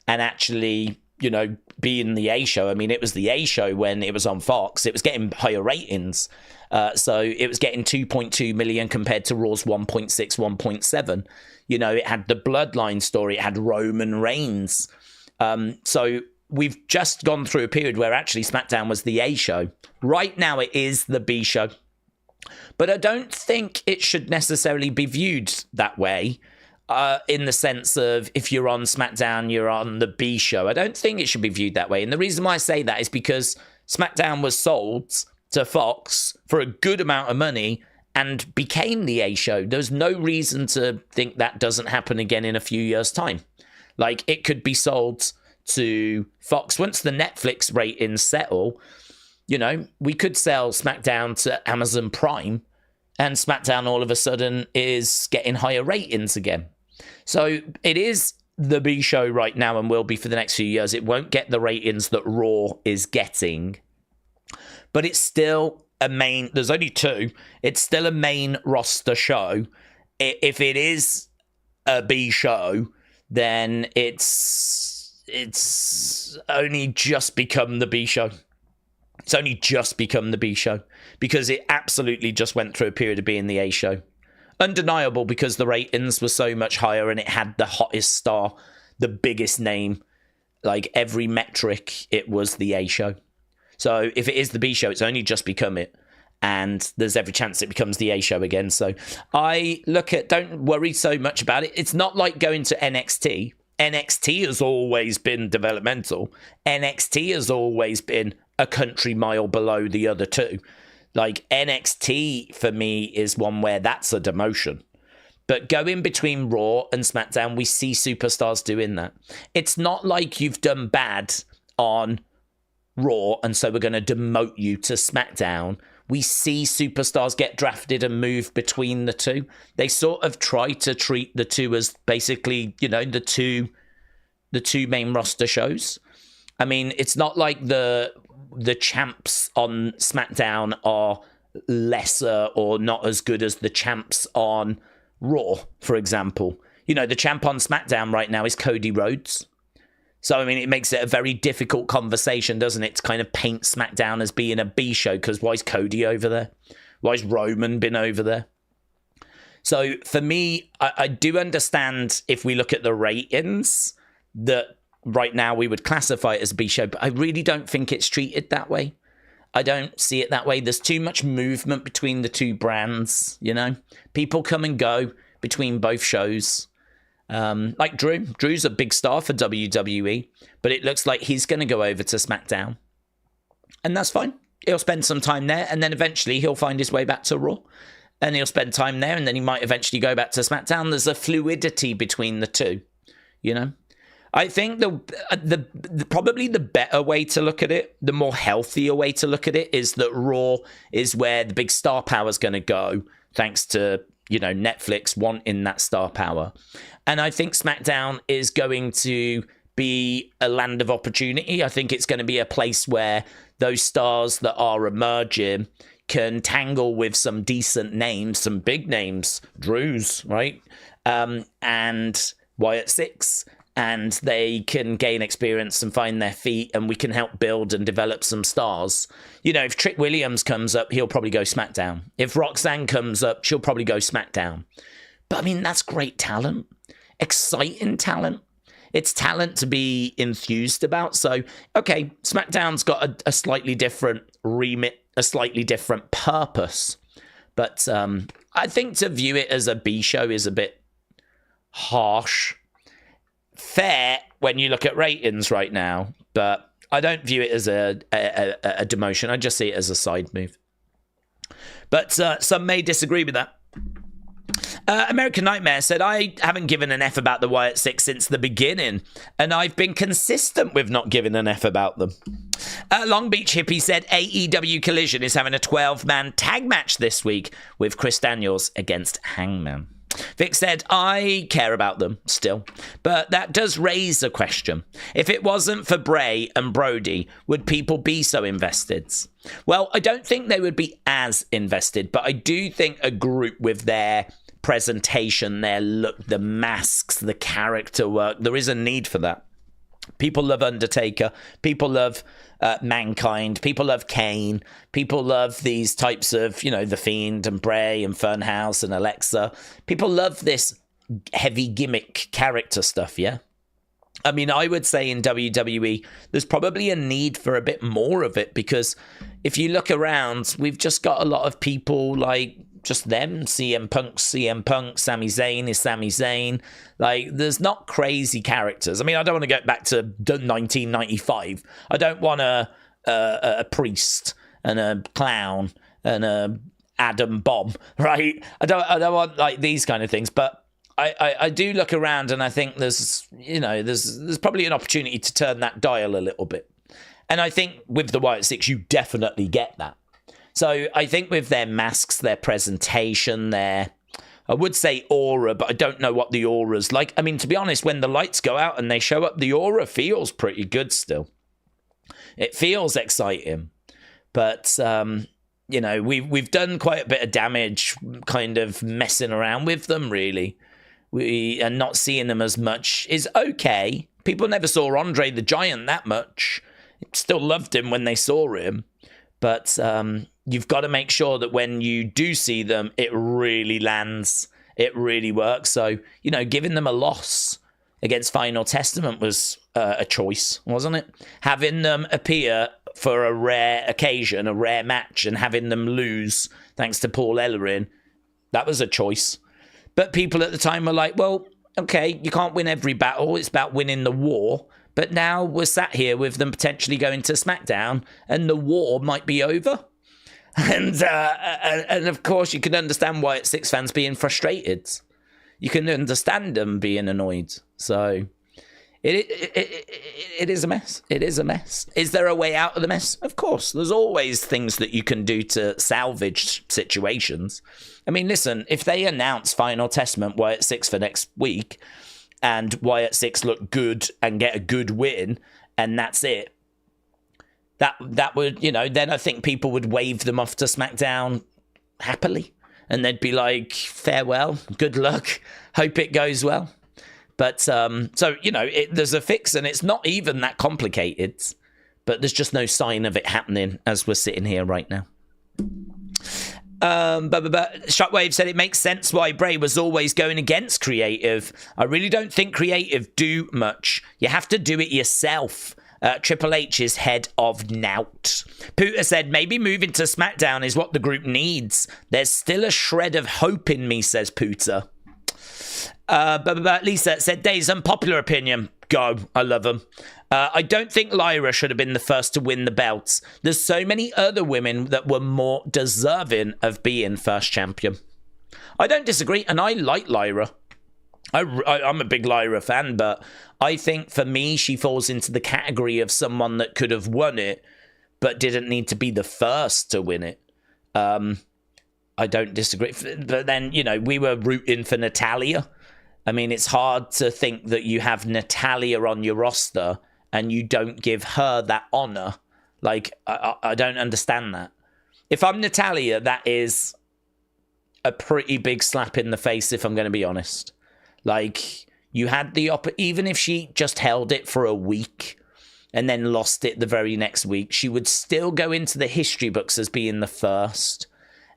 and actually, you know, being the A show. I mean, it was the A show when it was on Fox. It was getting higher ratings. So it was getting 2.2 million compared to Raw's 1.6, 1.7. You know, it had the Bloodline story. It had Roman Reigns. So we've just gone through a period where actually SmackDown was the A show. Right now it is the B show. But I don't think it should necessarily be viewed that way. In the sense of if you're on SmackDown, you're on the B show. I don't think it should be viewed that way. And the reason why I say that is because SmackDown was sold to Fox for a good amount of money and became the A show. There's no reason to think that doesn't happen again in a few years' time. Like, it could be sold to Fox. Once the Netflix ratings settle, you know, we could sell SmackDown to Amazon Prime and SmackDown all of a sudden is getting higher ratings again. So it is the B show right now and will be for the next few years. It won't get the ratings that Raw is getting, but it's still a main, there's only two, it's still a main roster show. If it is a B show, then it's only just become the B show. It's only just become the B show because it absolutely just went through a period of being the A show. Undeniable because the ratings were so much higher and it had the hottest star, the biggest name, like every metric, it was the A show. So if it is the B show, it's only just become it. And there's every chance it becomes the A show again. So I don't worry so much about it. It's not like going to NXT. NXT has always been developmental. NXT has always been a country mile below the other two. Like, NXT for me is one where that's a demotion. But going between Raw and SmackDown, we see superstars doing that. It's not like you've done bad on Raw and so we're going to demote you to SmackDown. We see superstars get drafted and move between the two. They sort of try to treat the two as basically, you know, the two main roster shows. I mean, it's not like the champs on SmackDown are lesser or not as good as the champs on Raw, for example. You know, the champ on SmackDown right now is Cody Rhodes. So, I mean, it makes it a very difficult conversation, doesn't it, to kind of paint SmackDown as being a B show, because why is Cody over there? Why has Roman been over there? So, for me, I do understand if we look at the ratings that right now we would classify it as a B show, but I really don't think it's treated that way. I don't see it that way. There's too much movement between the two brands, you know? People come and go between both shows. Like Drew. Drew's a big star for WWE, but it looks like he's going to go over to SmackDown. And that's fine. He'll spend some time there, and then eventually he'll find his way back to Raw. And he'll spend time there, and then he might eventually go back to SmackDown. There's a fluidity between the two, you know? I think the probably the better way to look at it, the more healthier way to look at it, is that Raw is where the big star power is going to go, thanks to, you know, Netflix wanting that star power. And I think SmackDown is going to be a land of opportunity. I think it's going to be a place where those stars that are emerging can tangle with some decent names, some big names, Drew's, right? And Wyatt 6. and they can gain experience and find their feet, and we can help build and develop some stars. You know, if Trick Williams comes up, he'll probably go SmackDown. If Roxanne comes up, she'll probably go SmackDown. But I mean, that's great talent, exciting talent. It's talent to be enthused about. So, okay, SmackDown's got a slightly different remit, a slightly different purpose. But I think to view it as a B show is a bit harsh. Fair when you look at ratings right now, but I don't view it as a demotion. I just see it as a side move. But some may disagree with that. American Nightmare said, I haven't given an F about the Wyatt Six since the beginning, and I've been consistent with not giving an F about them. Long Beach Hippie said, AEW Collision is having a 12-man tag match this week with Chris Daniels against Hangman. Vic said, I care about them still, but that does raise a question. If it wasn't for Bray and Brody, would people be so invested? Well, I don't think they would be as invested, but I do think a group with their presentation, their look, the masks, the character work, there is a need for that. People love Undertaker. People love Mankind. People love Kane. People love these types of, you know, The Fiend and Bray and Funhouse and Alexa. People love this heavy gimmick character stuff, yeah? I mean, I would say in WWE, there's probably a need for a bit more of it, because if you look around, we've just got a lot of people like just them. CM Punk's CM Punk, Sami Zayn is Sami Zayn. Like, there's not crazy characters. I mean, I don't want to go back to 1995. I don't want a priest and a clown and a Adam Bomb, right? I don't want like these kind of things. But I do look around and I think there's probably an opportunity to turn that dial a little bit. And I think with the Wyatt Six, you definitely get that. So I think with their masks, their presentation, I would say aura, but I don't know what the aura's like. I mean, to be honest, when the lights go out and they show up, the aura feels pretty good still. It feels exciting. But, you know, we've done quite a bit of damage kind of messing around with them, really. And not seeing them as much is okay. People never saw Andre the Giant that much. Still loved him when they saw him. But you've got to make sure that when you do see them, it really lands. It really works. So, you know, giving them a loss against Final Testament was a choice, wasn't it? Having them appear for a rare occasion, a rare match, and having them lose thanks to Paul Ellering, that was a choice. But people at the time were like, well, okay, you can't win every battle. It's about winning the war. But now we're sat here with them potentially going to SmackDown, and the war might be over. And of course, you can understand Wyatt Six fans being frustrated. You can understand them being annoyed. So it is a mess. It is a mess. Is there a way out of the mess? Of course. There's always things that you can do to salvage situations. I mean, listen, if they announce Final Testament Wyatt Six for next week, and Wyatt Six look good and get a good win, and that's it, that would, you know, then I think people would wave them off to SmackDown happily, and they'd be like, farewell, good luck, hope it goes well. But so, you know, there's a fix, and it's not even that complicated, but there's just no sign of it happening as we're sitting here right now. Shockwave said it makes sense why Bray was always going against creative. I really don't think creative do much. You have to do it yourself. Triple H is head of nout. Pooter said maybe moving to SmackDown is what the group needs. There's still a shred of hope in me, says Pooter. Lisa said, Daze, unpopular opinion. Go. I love them. I don't think Lyra should have been the first to win the belts. There's so many other women that were more deserving of being first champion. I don't disagree, and I like Lyra. I'm a big Lyra fan, but I think for me, she falls into the category of someone that could have won it, but didn't need to be the first to win it. I don't disagree. But then, you know, we were rooting for Natalya. I mean, it's hard to think that you have Natalya on your roster and you don't give her that honor. Like, I don't understand that. If I'm Natalya, that is a pretty big slap in the face, if I'm going to be honest. Like, You had the even if she just held it for a week and then lost it the very next week, she would still go into the history books as being the first.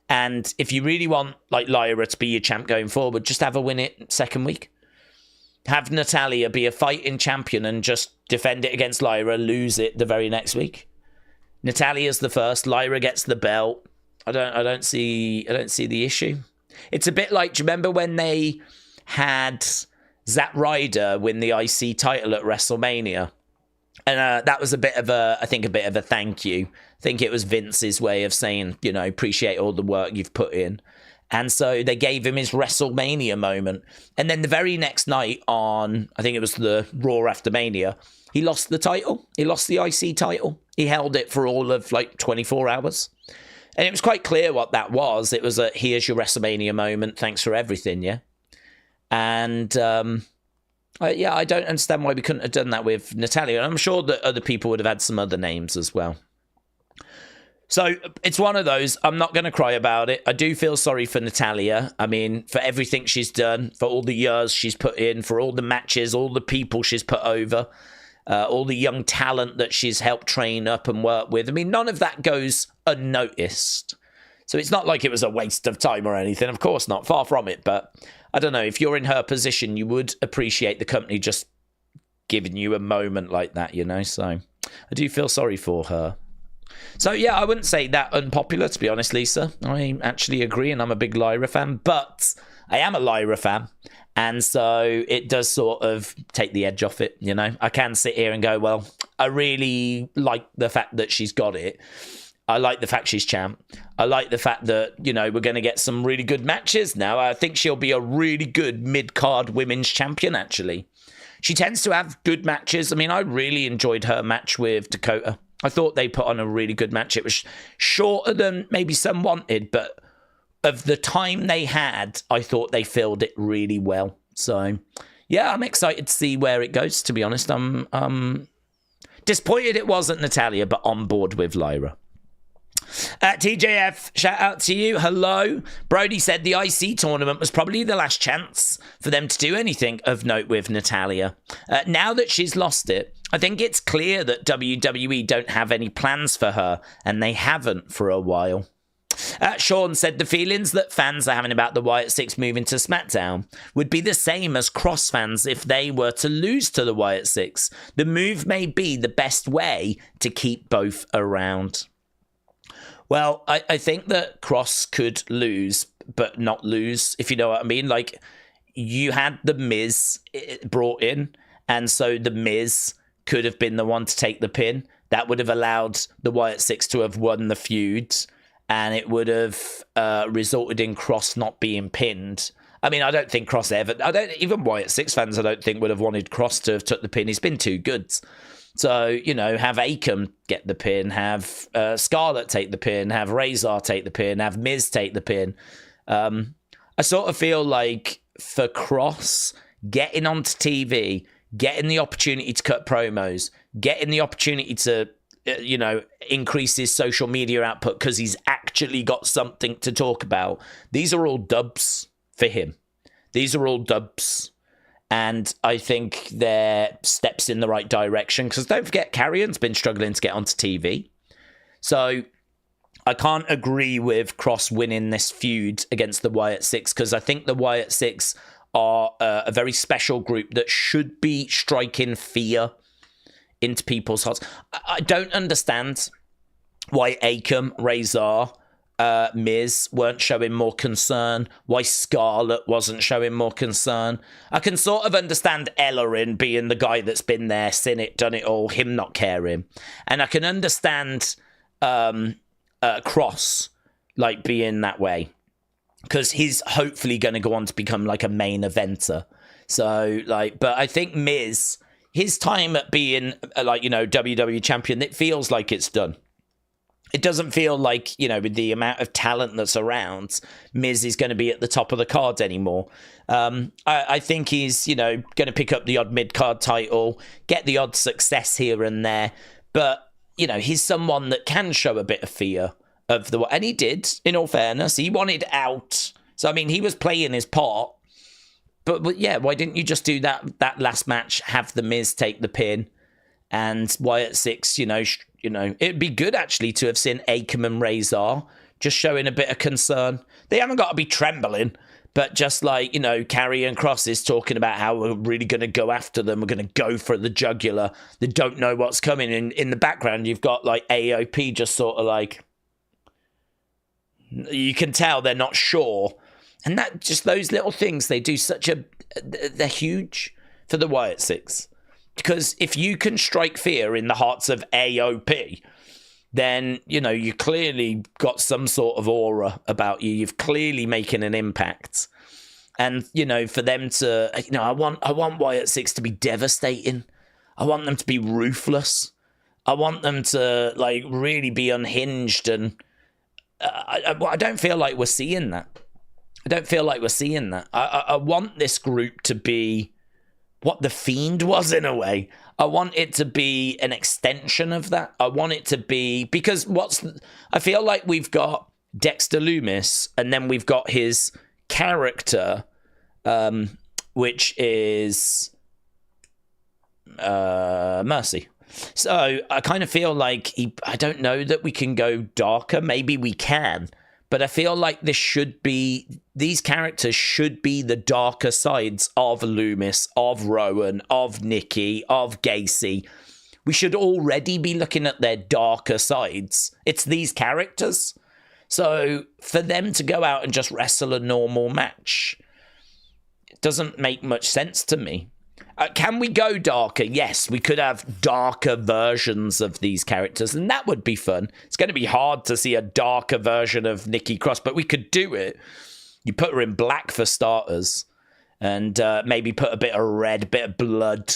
And if you really want like Lyra to be your champ going forward, just have her win it second week. Have Natalya be a fighting champion and just defend it against Lyra, lose it the very next week. Natalya's the first, Lyra gets the belt. I don't see the issue. It's a bit like, do you remember when they had Zack Ryder win the IC title at WrestleMania? And that was a bit of a thank you. I think it was Vince's way of saying, you know, appreciate all the work you've put in. And so they gave him his WrestleMania moment. And then the very next night on, I think it was the Raw after Mania, he lost the title. He lost the IC title. He held it for all of like 24 hours. And it was quite clear what that was. It was a, here's your WrestleMania moment. Thanks for everything, yeah? And I don't understand why we couldn't have done that with Natalya. And I'm sure that other people would have had some other names as well. So it's one of those. I'm not going to cry about it. I do feel sorry for Natalya. I mean, for everything she's done, for all the years she's put in, for all the matches, all the people she's put over, all the young talent that she's helped train up and work with. I mean, none of that goes unnoticed. So it's not like it was a waste of time or anything. Of course not. Far from it. But I don't know. If you're in her position, you would appreciate the company just giving you a moment like that, you know? So I do feel sorry for her. So, yeah, I wouldn't say that unpopular, to be honest, Lisa. I actually agree, and I'm a big Lyra fan. But I am a Lyra fan. And so it does sort of take the edge off it, you know? I can sit here and go, well, I really like the fact that she's got it. I like the fact she's champ. I like the fact that, you know, we're going to get some really good matches now. I think she'll be a really good mid-card women's champion, actually. She tends to have good matches. I mean, I really enjoyed her match with Dakota. I thought they put on a really good match. It was shorter than maybe some wanted, but of the time they had, I thought they filled it really well. So, yeah, I'm excited to see where it goes, to be honest. I'm disappointed it wasn't Natalya, but on board with Lyra. TJF, shout out to you. Hello. Brody said the IC tournament was probably the last chance for them to do anything of note with Natalya. Now that she's lost it, I think it's clear that WWE don't have any plans for her, and they haven't for a while. Sean said the feelings that fans are having about the Wyatt Six moving to SmackDown would be the same as Cross fans if they were to lose to the Wyatt Six. The move may be the best way to keep both around. Well, I think that Cross could lose, but not lose, if you know what I mean. Like, you had The Miz brought in, and so The Miz could have been the one to take the pin. That would have allowed the Wyatt Six to have won the feud, and it would have resulted in Cross not being pinned. I mean, I don't think Cross ever... even Wyatt Six fans, I don't think, would have wanted Cross to have took the pin. He's been too good. So, you know, have Axiom get the pin, have Scarlett take the pin, have Razor take the pin, have Miz take the pin. I sort of feel like for Cross, getting onto TV, getting the opportunity to cut promos, getting the opportunity to, you know, increase his social media output because he's actually got something to talk about. These are all dubs for him. These are all dubs. And I think they're steps in the right direction. Because don't forget, Carrion's been struggling to get onto TV. So I can't agree with Cross winning this feud against the Wyatt Six. Because I think the Wyatt Six are a very special group that should be striking fear into people's hearts. I don't understand why Axiom, Razor, Miz weren't showing more concern, why Scarlett wasn't showing more concern. I can sort of understand Ellerin being the guy that's been there, seen it, done it all, him not caring. And I can understand Cross, like, being that way. Because he's hopefully going to go on to become, like, a main eventer. So, like, but I think Miz, his time at being, like, you know, WWE champion, it feels like it's done. It doesn't feel like, you know, with the amount of talent that's around, Miz is going to be at the top of the card anymore. I think he's, you know, going to pick up the odd mid-card title, get the odd success here and there. But, you know, he's someone that can show a bit of fear of the... And he did, in all fairness. He wanted out. So, I mean, he was playing his part. But yeah, why didn't you just do that last match? Have the Miz take the pin, and Wyatt 6. It'd be good actually to have seen Axiom and Razor just showing a bit of concern. They haven't got to be trembling, but just like, Karrion Kross is talking about how we're really going to go after them. We're going to go for the jugular. They don't know what's coming. And in the background, you've got like AOP just sort of like, you can tell they're not sure. And that just those little things, they do they're huge for the Wyatt 6. Because if you can strike fear in the hearts of AOP, then, you clearly got some sort of aura about you. You've clearly making an impact. And, for them to, I want Wyatt 6 to be devastating. I want them to be ruthless. I want them to, like, really be unhinged. And I don't feel like we're seeing that. I want this group to be what The Fiend was in a way. I want it to be an extension of that. I want it to be, because I feel like we've got Dexter Lumis, and then we've got his character, which is Mercy. So I kind of feel like I don't know that we can go darker. Maybe we can. But I feel like these characters should be the darker sides of Loomis, of Rowan, of Nikki, of Gacy. We should already be looking at their darker sides. It's these characters. So for them to go out and just wrestle a normal match, it doesn't make much sense to me. Can we go darker? Yes, we could have darker versions of these characters, and that would be fun. It's going to be hard to see a darker version of Nikki Cross, but we could do it. You put her in black for starters, and maybe put a bit of red, a bit of blood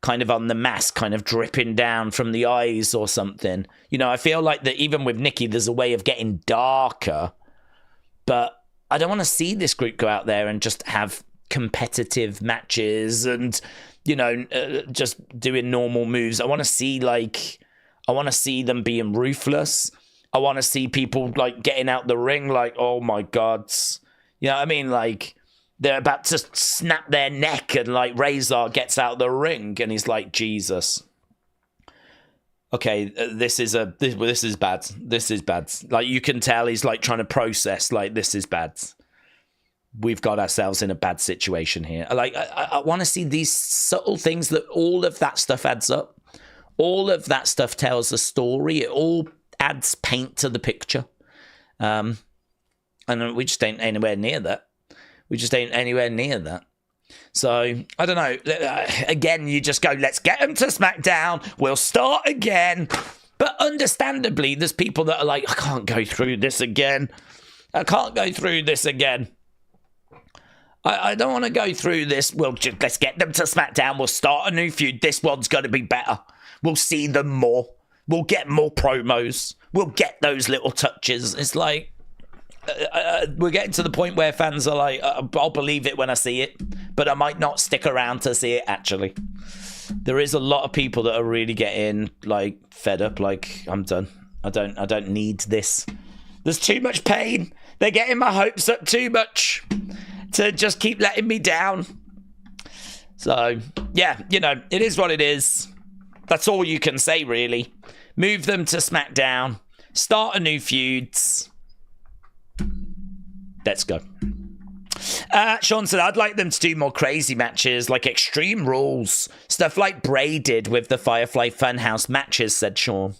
kind of on the mask, kind of dripping down from the eyes or something. I feel like that even with Nikki, there's a way of getting darker, but I don't want to see this group go out there and just have competitive matches and just doing normal moves. I want to see them being ruthless. I want to see people like getting out the ring like, oh my god, you know what I mean, like they're about to snap their neck, and like Razor gets out the ring and he's like, Jesus, okay, this is bad. This is bad. Like you can tell he's like trying to process, like, this is bad. We've got ourselves in a bad situation here. Like, I want to see these subtle things, that all of that stuff adds up. All of that stuff tells a story. It all adds paint to the picture. And we just ain't anywhere near that. So, I don't know. Again, you just go, let's get them to SmackDown. We'll start again. But understandably, there's people that are like, I can't go through this again. I don't want to go through this. Let's get them to SmackDown. We'll start a new feud. This one's going to be better. We'll see them more. We'll get more promos. We'll get those little touches. It's like, we're getting to the point where fans are like, I'll believe it when I see it, but I might not stick around to see it, actually. There is a lot of people that are really getting, like, fed up. Like, I'm done. I don't need this. There's too much pain. They're getting my hopes up too much to just keep letting me down. So, yeah, it is what it is. That's all you can say, really. Move them to SmackDown. Start a new feuds. Let's go. Sean said, I'd like them to do more crazy matches, like Extreme Rules. Stuff like Bray did with the Firefly Funhouse matches, said Sean.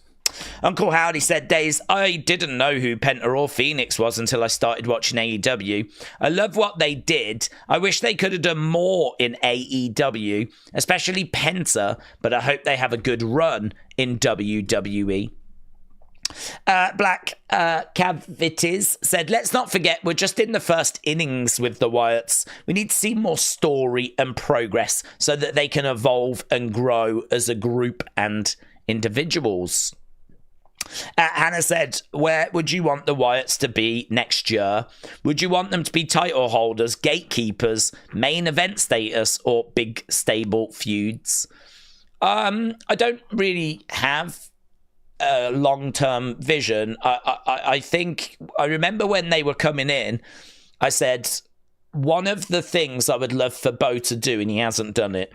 Uncle Howdy said, Daze, I didn't know who Penta or Phoenix was until I started watching AEW. I love what they did. I wish they could have done more in AEW, especially Penta, but I hope they have a good run in WWE. Black Cavities said, let's not forget we're just in the first innings with the Wyatts. We need to see more story and progress so that they can evolve and grow as a group and individuals. Hannah said, where would you want the Wyatts to be next year? Would you want them to be title holders, gatekeepers, main event status, or big stable feuds? I don't really have a long-term vision. I think I remember when they were coming in, I said, one of the things I would love for Bo to do, and he hasn't done it,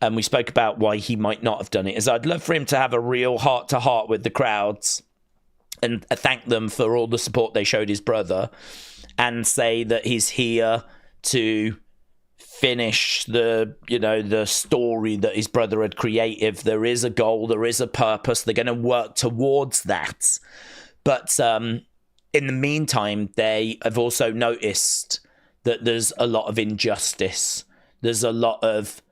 and we spoke about why he might not have done it, is I'd love for him to have a real heart-to-heart with the crowds and thank them for all the support they showed his brother, and say that he's here to finish the story that his brother had created. There is a goal, there is a purpose, they're going to work towards that. But in the meantime, they have also noticed that there's a lot of injustice. There's a lot of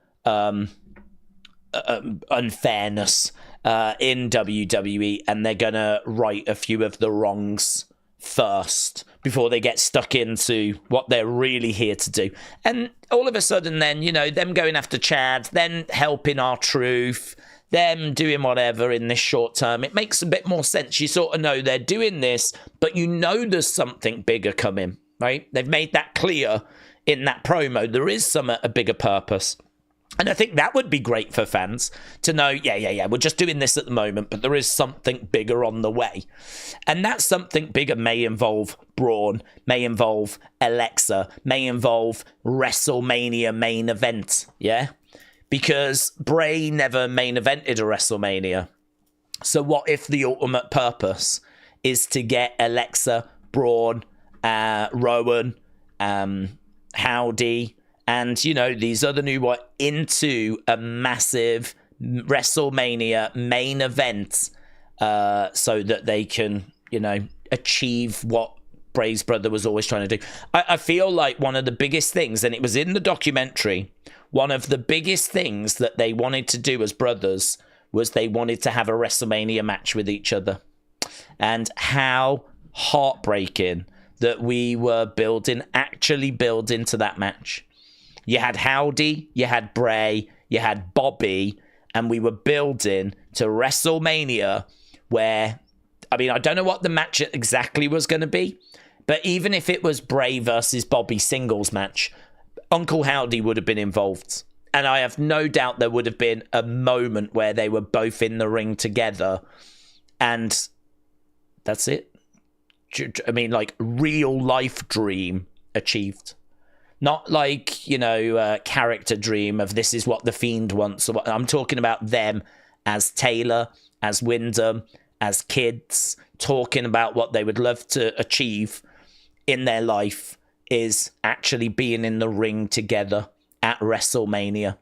unfairness in WWE, and they're going to right a few of the wrongs first before they get stuck into what they're really here to do. And all of a sudden then, them going after Chad, then helping R-Truth, them doing whatever in this short term, it makes a bit more sense. You sort of know they're doing this, but there's something bigger coming, right? They've made that clear in that promo. There is a bigger purpose. And I think that would be great for fans to know, we're just doing this at the moment, but there is something bigger on the way. And that something bigger may involve Braun, may involve Alexa, may involve WrestleMania main event, yeah? Because Bray never main evented a WrestleMania. So what if the ultimate purpose is to get Alexa, Braun, Rowan, Howdy, and, these other new ones into a massive WrestleMania main event so that they can, achieve what Bray's brother was always trying to do. I feel like one of the biggest things, and it was in the documentary, one of the biggest things that they wanted to do as brothers was they wanted to have a WrestleMania match with each other. And how heartbreaking that we were actually building to that match. You had Howdy, you had Bray, you had Bobby, and we were building to WrestleMania where, I don't know what the match exactly was going to be, but even if it was Bray versus Bobby singles match, Uncle Howdy would have been involved. And I have no doubt there would have been a moment where they were both in the ring together. And that's it. Real life dream achieved. Not character dream of this is what the Fiend wants. I'm talking about them as Taylor, as Wyndham, as kids, talking about what they would love to achieve in their life is actually being in the ring together at WrestleMania.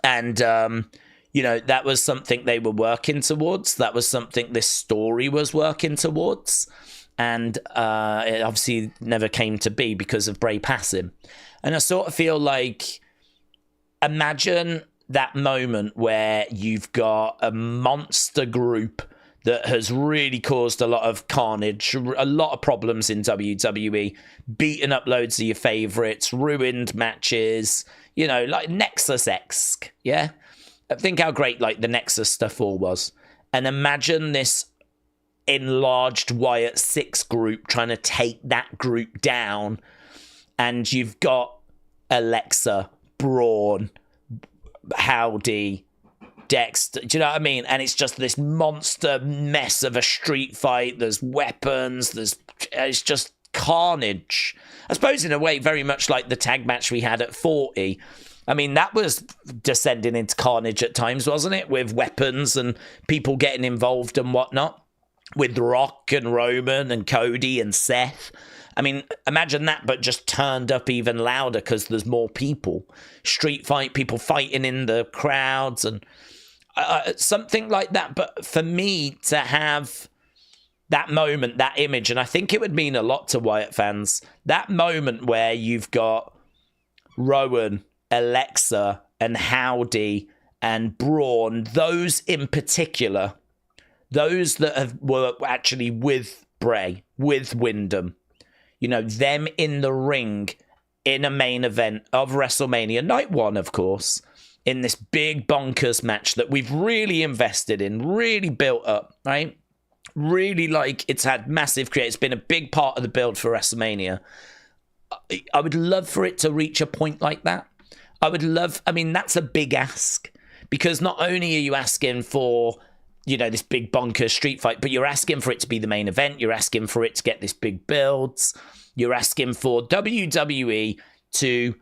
And, that was something they were working towards. That was something this story was working towards. And it obviously never came to be because of Bray passing. And I sort of feel like, imagine that moment where you've got a monster group that has really caused a lot of carnage, a lot of problems in WWE, beaten up loads of your favorites, ruined matches, like Nexus-esque, yeah? Think how great, the Nexus stuff all was. And imagine this enlarged Wyatt 6 group trying to take that group down, and you've got Alexa, Braun, Howdy, Dexter, do you know what I mean? And it's just this monster mess of a street fight. There's weapons, it's just carnage. I suppose in a way very much like the tag match we had at 40. That was descending into carnage at times, wasn't it? With weapons and people getting involved and whatnot. With Rock and Roman and Cody and Seth. Imagine that, but just turned up even louder because there's more people. Street fight, people fighting in the crowds and something like that. But for me to have that moment, that image, and I think it would mean a lot to Wyatt fans, that moment where you've got Rowan, Alexa, and Howdy, and Braun, those in particular, those that were actually with Bray, with Wyndham, them in the ring in a main event of WrestleMania, night one, of course, in this big bonkers match that we've really invested in, really built up, right? Really it's had massive create. It's been a big part of the build for WrestleMania. I would love for it to reach a point like that. That's a big ask, because not only are you asking for, this big bonkers street fight, but you're asking for it to be the main event. You're asking for it to get this big builds. You're asking for WWE to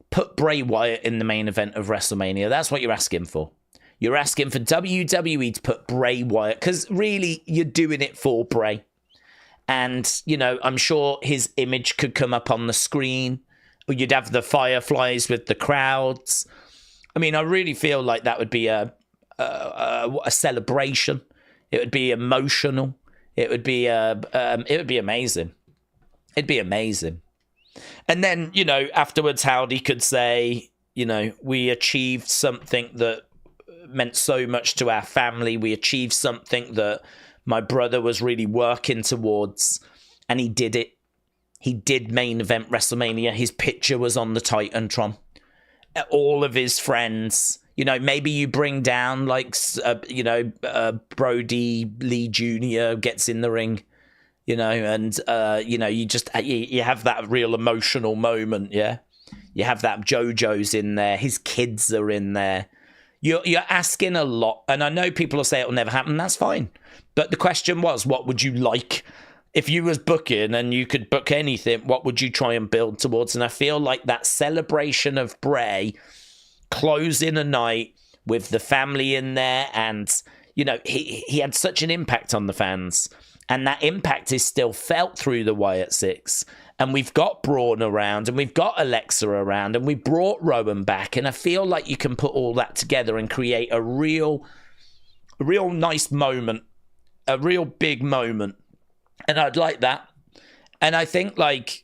put Bray Wyatt in the main event of WrestleMania. That's what you're asking for. You're asking for WWE to put Bray Wyatt, because really, you're doing it for Bray. And, you know, I'm sure his image could come up on the screen. Or you'd have the fireflies with the crowds. I mean, I really feel like that would be a celebration. It would be emotional. It would be amazing. It'd be amazing. And then, you know, afterwards, Howdy could say, you know, we achieved something that meant so much to our family. We achieved something that my brother was really working towards, and he did it. He did main event WrestleMania. His picture was on the Titantron. All of his friends, you know, maybe you bring down like, Brody Lee Jr. gets in the ring, you know, and, you just, you have that real emotional moment, yeah? You have that JoJo's in there. His kids are in there. You're asking a lot, and I know people will say it will never happen. That's fine. But the question was, what would you like? If you was booking and you could book anything, what would you try and build towards? And I feel like that celebration of Bray closing a night with the family in there, and, you know, he had such an impact on the fans, and that impact is still felt through the Wyatt Six. And we've got Braun around, and we've got Alexa around, and we brought Rowan back. And I feel like you can put all that together and create a real nice moment, a real big moment. And I'd like that. And I think, like,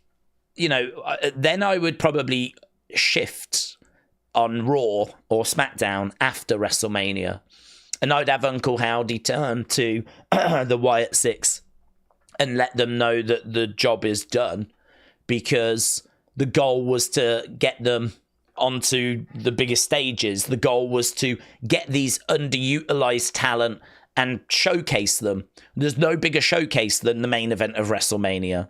you know, then I would probably shift on Raw or SmackDown after WrestleMania. And I'd have Uncle Howdy turn to the Wyatt Six and let them know that the job is done, because the goal was to get them onto the biggest stages. The goal was to get these underutilized talent and showcase them. There's no bigger showcase than the main event of WrestleMania.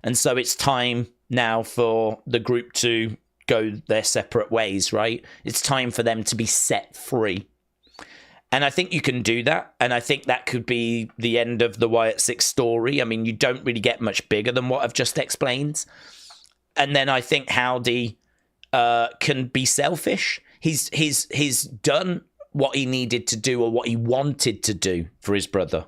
And so it's time now for the group to go their separate ways, right? It's time for them to be set free. And I think you can do that. And I think that could be the end of the Wyatt Six story. I mean, you don't really get much bigger than what I've just explained. And then I think Howdy can be selfish. He's done what he needed to do, or what he wanted to do for his brother.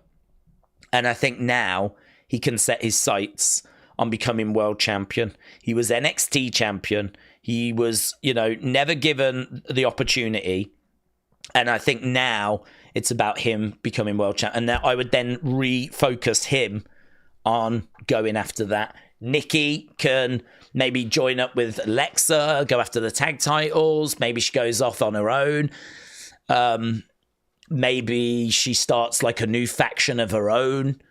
And I think now he can set his sights on becoming world champion. He was NXT champion. He was, you know, never given the opportunity. And I think now it's about him becoming world champion. And now I would then refocus him on going after that. Nikki can maybe join up with Alexa, go after the tag titles. Maybe she goes off on her own. Maybe she starts like a new faction of her own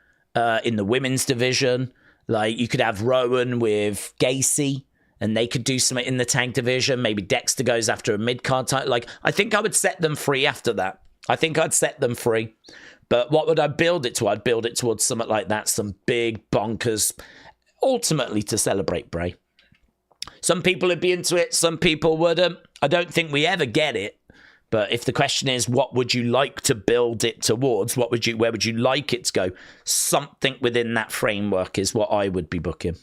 in the women's division. Like, you could have Rowan with Gacy, and they could do something in the tag division. Maybe Dexter goes after a mid-card title. Like, I think I would set them free after that. I think I'd set them free. But what would I build it to? I'd build it towards something like that. Some big bonkers, ultimately to celebrate Bray. Some people would be into it. Some people wouldn't. I don't think we ever get it. But if the question is, what would you like to build it towards? Where would you like it to go? Something within that framework is what I would be booking.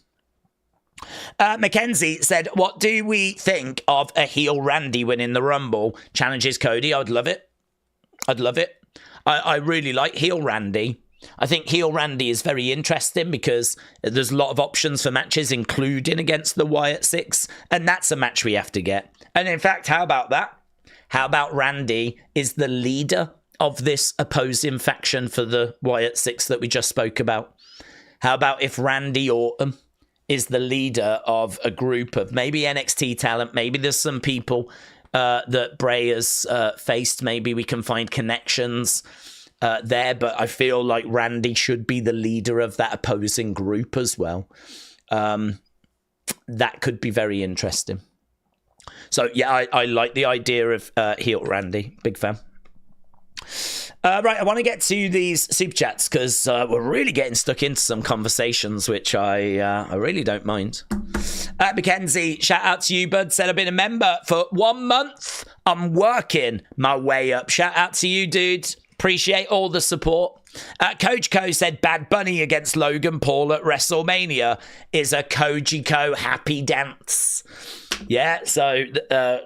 Mackenzie said, what do we think of a heel Randy winning the Rumble? Challenges Cody. I'd love it. I really like heel Randy. I think heel Randy is very interesting because there's a lot of options for matches, including against the Wyatt Six. And that's a match we have to get. And in fact, how about that? How about Randy is the leader of this opposing faction for the Wyatt Six that we just spoke about? How about if Randy Orton is the leader of a group of maybe NXT talent? Maybe there's some people that Bray has faced. Maybe we can find connections there. But I feel like Randy should be the leader of that opposing group as well. That could be very interesting. So, yeah, I like the idea of heel Randy. Big fan. Right, I want to get to these super chats because we're really getting stuck into some conversations, which I really don't mind. Mackenzie, shout out to you, bud. Said I've been a member for 1 month. I'm working my way up. Shout out to you, dude. Appreciate all the support. Coach Co said Bad Bunny against Logan Paul at WrestleMania is a Koji Co happy dance. Yeah, so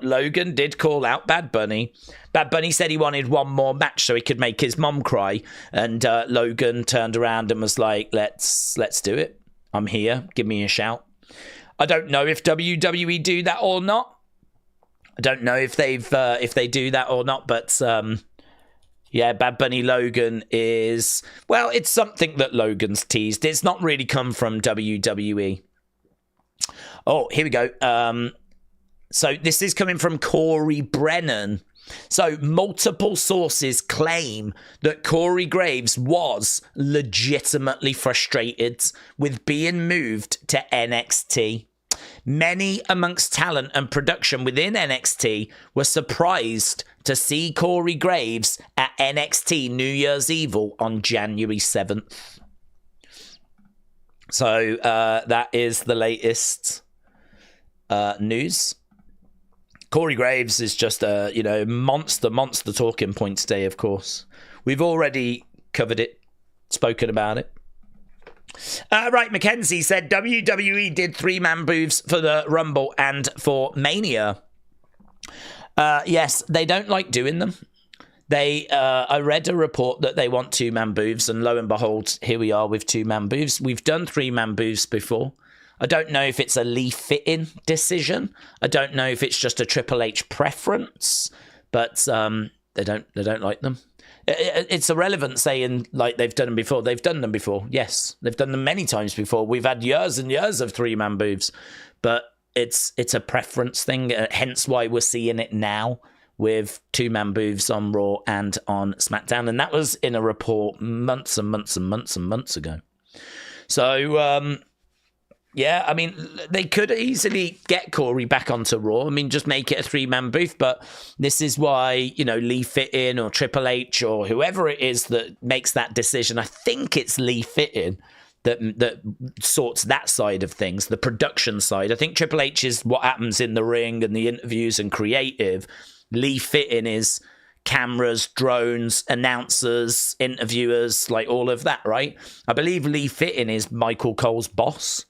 Logan did call out Bad Bunny. Bad Bunny said he wanted one more match so he could make his mom cry. And Logan turned around and was like, let's do it. I'm here. Give me a shout. I don't know if WWE do that or not. I don't know if they do that or not, but yeah, Bad Bunny Logan is, well, it's something that Logan's teased. It's not really come from WWE. Oh, here we go. So this is coming from Corey Brennan. So multiple sources claim that Corey Graves was legitimately frustrated with being moved to NXT. Many amongst talent and production within NXT were surprised to see Corey Graves at NXT New Year's Eve on January 7th. So that is the latest news. Corey Graves is just a, monster talking point today, of course. We've already covered it, spoken about it. Right, Mackenzie said WWE did 3-man booths for the Rumble and for Mania. Yes, they don't like doing them. I read a report that they want 2-man booths, and lo and behold, here we are with 2-man booths. We've done 3-man booths before. I don't know if it's a Lee fitting decision. I don't know if it's just a Triple H preference, but they don't like them. It's irrelevant saying like they've done them before. They've done them before. Yes, they've done them many times before. We've had years and years of 3-man booths, but it's a preference thing. Hence why we're seeing it now with 2-man booths on Raw and on SmackDown, and that was in a report months and months and months and months ago. So. Yeah, I mean, they could easily get Corey back onto Raw. I mean, just make it a 3-man booth. But this is why, Lee Fitting or Triple H or whoever it is that makes that decision. I think it's Lee Fitting that sorts that side of things, the production side. I think Triple H is what happens in the ring and the interviews and creative. Lee Fitting is cameras, drones, announcers, interviewers, like all of that, right? I believe Lee Fitting is Michael Cole's boss.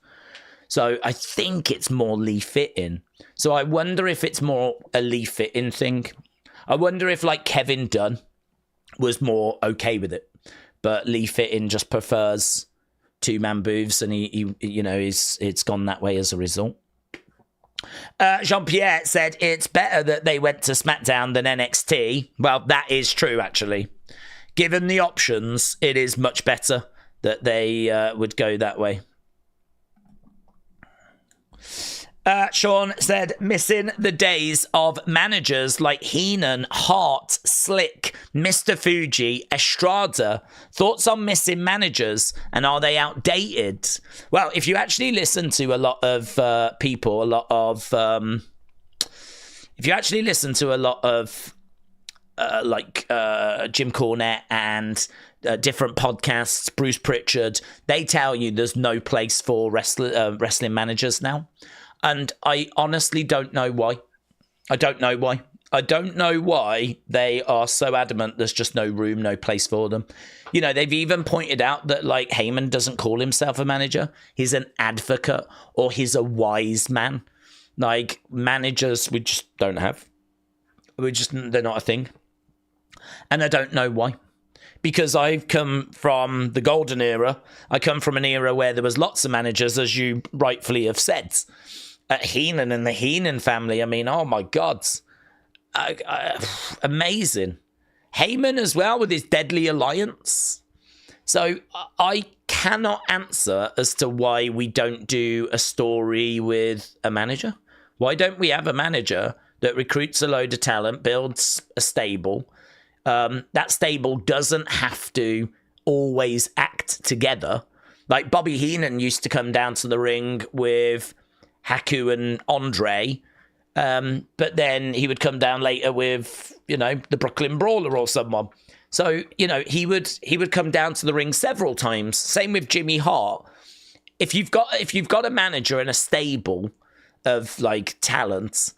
So I think it's more Lee Fitting. So I wonder if it's more a Lee Fitting thing. I wonder if like Kevin Dunn was more okay with it, but Lee Fitting just prefers 2-man booths, and it's gone that way as a result. Jean-Pierre said it's better that they went to SmackDown than NXT. Well, that is true, actually. Given the options, it is much better that they would go that way. Sean said, missing the days of managers like Heenan, Hart, Slick, Mr. Fuji, Estrada. Thoughts on missing managers, and are they outdated? Well, if you actually listen to a lot of people, if you actually listen to a lot of Jim Cornette and different podcasts, Bruce Pritchard, they tell you there's no place for wrestling managers now. And I honestly don't know why. I don't know why they are so adamant there's just no room, no place for them. They've even pointed out that, like, Heyman doesn't call himself a manager. He's an advocate, or he's a wise man. Like, managers we just don't have. They're not a thing. And I don't know why. Because I've come from the golden era. I come from an era where there was lots of managers, as you rightfully have said. At Heenan and the Heenan family, I mean, oh my God. Amazing. Heyman as well with his Deadly Alliance. So I cannot answer as to why we don't do a story with a manager. Why don't we have a manager that recruits a load of talent, builds a stable? That stable doesn't have to always act together. Like Bobby Heenan used to come down to the ring with Haku and Andre, but then he would come down later with, the Brooklyn Brawler or someone. So, he would come down to the ring several times. Same with Jimmy Hart. If you've got a manager and a stable of like talents,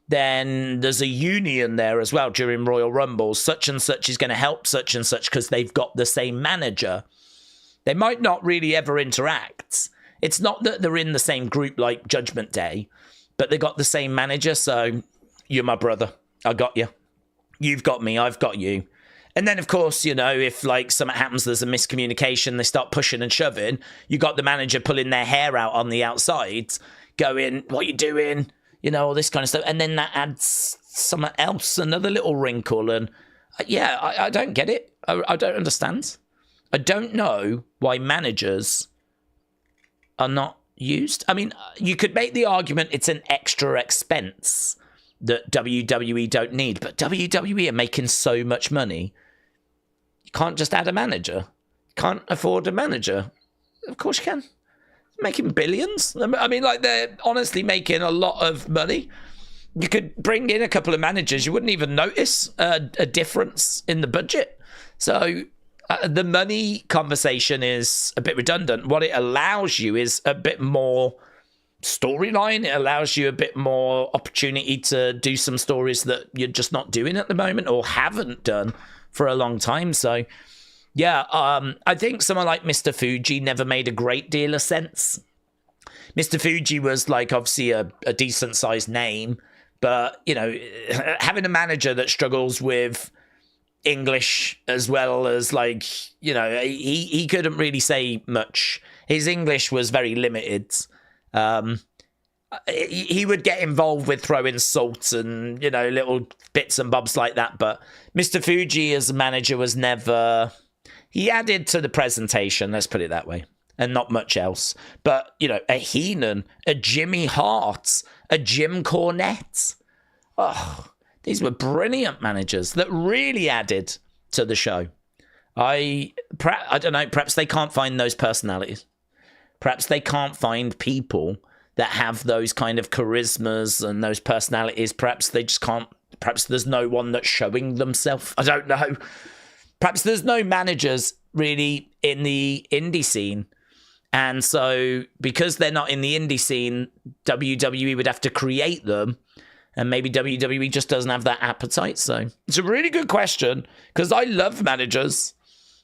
then there's a union there as well during Royal Rumbles. Such and such is going to help such and such because they've got the same manager. They might not really ever interact. It's not that they're in the same group like Judgment Day, but they got the same manager. So you're my brother. I got you. You've got me. I've got you. And then, of course, you know, if like something happens, there's a miscommunication, they start pushing and shoving, you got the manager pulling their hair out on the outside, going, what you doing? You know, all this kind of stuff. And then that adds something else, another little wrinkle. And yeah, I don't get it. I don't understand. I don't know why managers are not used. I mean, you could make the argument it's an extra expense that WWE don't need, but WWE are making so much money. You can't just add a manager. You can't afford a manager. Of course you can. Making billions. I mean, like, they're honestly making a lot of money. You could bring in a couple of managers. You wouldn't even notice a difference in the budget. So the money conversation is a bit redundant. What it allows you is a bit more storyline. It allows you a bit more opportunity to do some stories that you're just not doing at the moment or haven't done for a long time. So yeah, I think someone like Mr. Fuji never made a great deal of sense. Mr. Fuji was like obviously a decent sized name, but you know, having a manager that struggles with English as well as, like, you know, he couldn't really say much. His English was very limited. He would get involved with throwing salt and, you know, little bits and bobs like that, but Mr. Fuji as a manager was never... He added to the presentation, let's put it that way, and not much else. But, you know, a Heenan, a Jimmy Hart, a Jim Cornette. Oh, these were brilliant managers that really added to the show. I don't know, perhaps they can't find those personalities. Perhaps they can't find people that have those kind of charismas and those personalities. Perhaps they just can't. Perhaps there's no one that's showing themselves. I don't know. Perhaps there's no managers really in the indie scene. And so because they're not in the indie scene, WWE would have to create them. And maybe WWE just doesn't have that appetite. So it's a really good question because I love managers.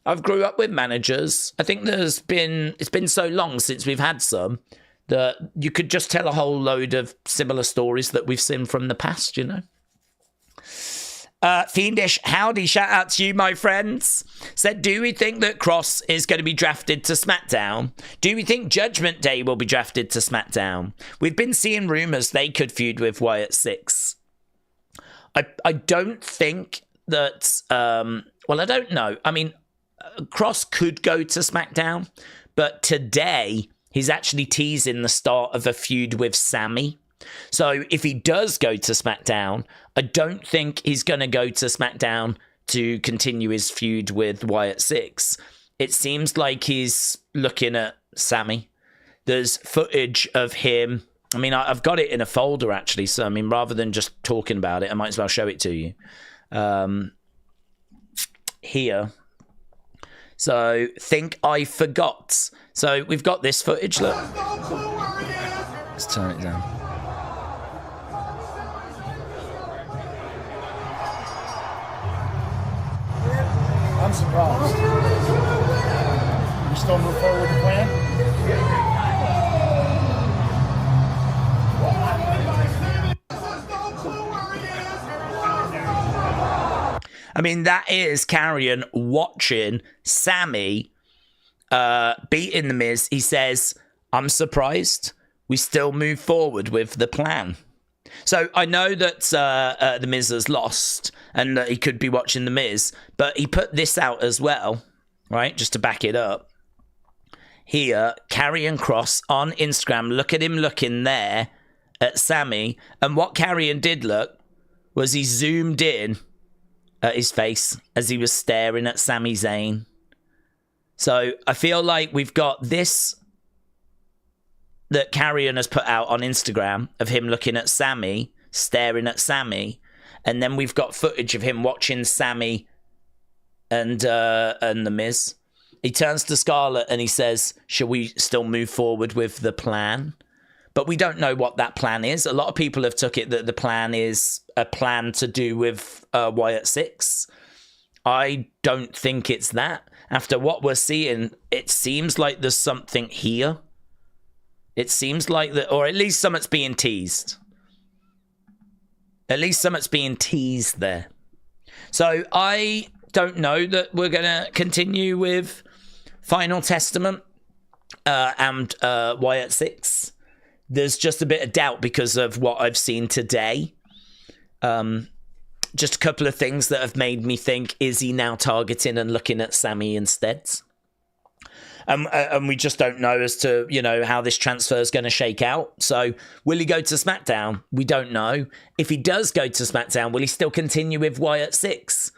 I've grew up with managers. I think it's been so long since we've had some that you could just tell a whole load of similar stories that we've seen from the past, you know. Fiendish, howdy, shout out to you, my friends. Said, do we think that Cross is going to be drafted to SmackDown? Do we think Judgment Day will be drafted to SmackDown? We've been seeing rumours they could feud with Wyatt 6. I don't think that... well, I don't know. I mean, Cross could go to SmackDown, but today he's actually teasing the start of a feud with Sammy. So if he does go to SmackDown, I don't think he's going to go to SmackDown to continue his feud with Wyatt 6. It seems like he's looking at Sammy. There's footage of him. I mean, I've got it in a folder, actually. So, I mean, rather than just talking about it, I might as well show it to you. Here. So, think I forgot. So, we've got this footage. Look. Let's turn it down. I'm surprised. You still move forward with the plan? I mean, that is Carrion watching Sammy beating The Miz. He says, I'm surprised we still move forward with the plan. So I know that The Miz has lost and that he could be watching The Miz, but he put this out as well, right, just to back it up. Here, Karrion Kross on Instagram, look at him looking there at Sammy, and what Karrion did look was he zoomed in at his face as he was staring at Sami Zayn. So I feel like we've got this that Karrion has put out on Instagram of him looking at Sammy, staring at Sammy, and then we've got footage of him watching Sammy and The Miz. He turns to Scarlett and he says, shall we still move forward with the plan? but we don't know what that plan is. A lot of people have took it that the plan is a plan to do with Wyatt 6. I don't think it's that. After what we're seeing, it seems like there's something here. It seems like that, or at least something's being teased. At least something's being teased there. So I don't know that we're going to continue with Final Testament and Wyatt 6. There's just a bit of doubt because of what I've seen today. Just a couple of things that have made me think, is he now targeting and looking at Sammy instead? And we just don't know as to, you know, how this transfer is going to shake out. So will he go to SmackDown? We don't know. If he does go to SmackDown, will he still continue with Wyatt 6?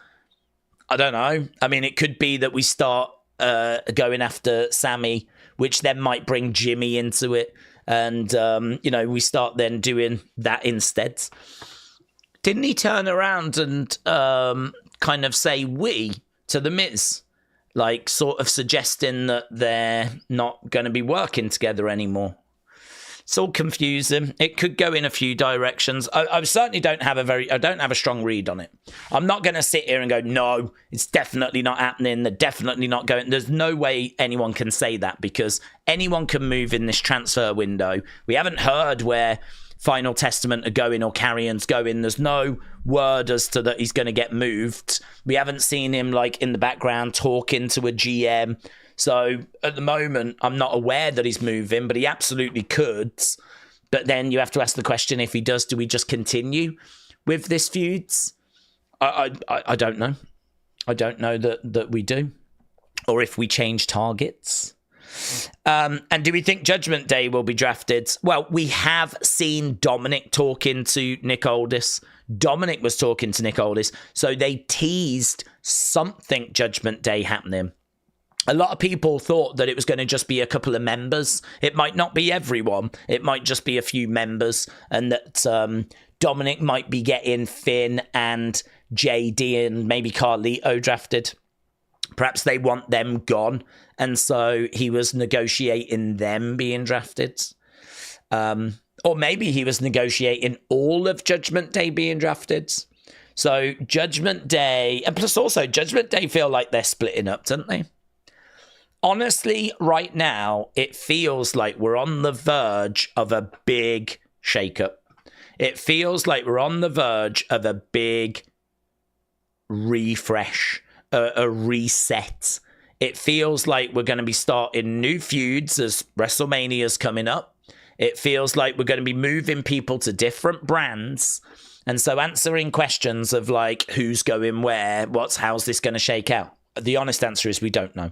I don't know. I mean, it could be that we start going after Sammy, which then might bring Jimmy into it. And, you know, we start then doing that instead. Didn't he turn around and kind of say we to The Miz? Like, sort of suggesting that they're not going to be working together anymore. It's all confusing. It could go in a few directions. I certainly don't have a strong read on it. I'm not going to sit here and go, no, it's definitely not happening. They're definitely not going. There's no way anyone can say that, because anyone can move in this transfer window. We haven't heard where Final Testament are going or Carrion's going. There's no word as to that he's going to get moved. We haven't seen him like in the background talking to a GM. So at the moment, I'm not aware that he's moving, but he absolutely could. But then you have to ask the question, if he does, do we just continue with this feuds? I don't know. I don't know that we do. Or if we change targets. And do we think Judgment Day will be drafted? Well, we have seen Dominic talking to Nick Aldis. Dominic was talking to Nick Aldis. So they teased something Judgment Day happening. A lot of people thought that it was going to just be a couple of members. It might not be everyone. It might just be a few members. And that Dominic might be getting Finn and JD and maybe Carlito drafted. Perhaps they want them gone. And so he was negotiating them being drafted. Or maybe he was negotiating all of Judgment Day being drafted. So Judgment Day, and plus also Judgment Day feel like they're splitting up, don't they? Honestly, right now, it feels like we're on the verge of a big shakeup. It feels like we're on the verge of a big refresh, a reset. It feels like we're going to be starting new feuds as WrestleMania's coming up. It feels like we're going to be moving people to different brands. And so answering questions of like, who's going where, how's this going to shake out? The honest answer is we don't know.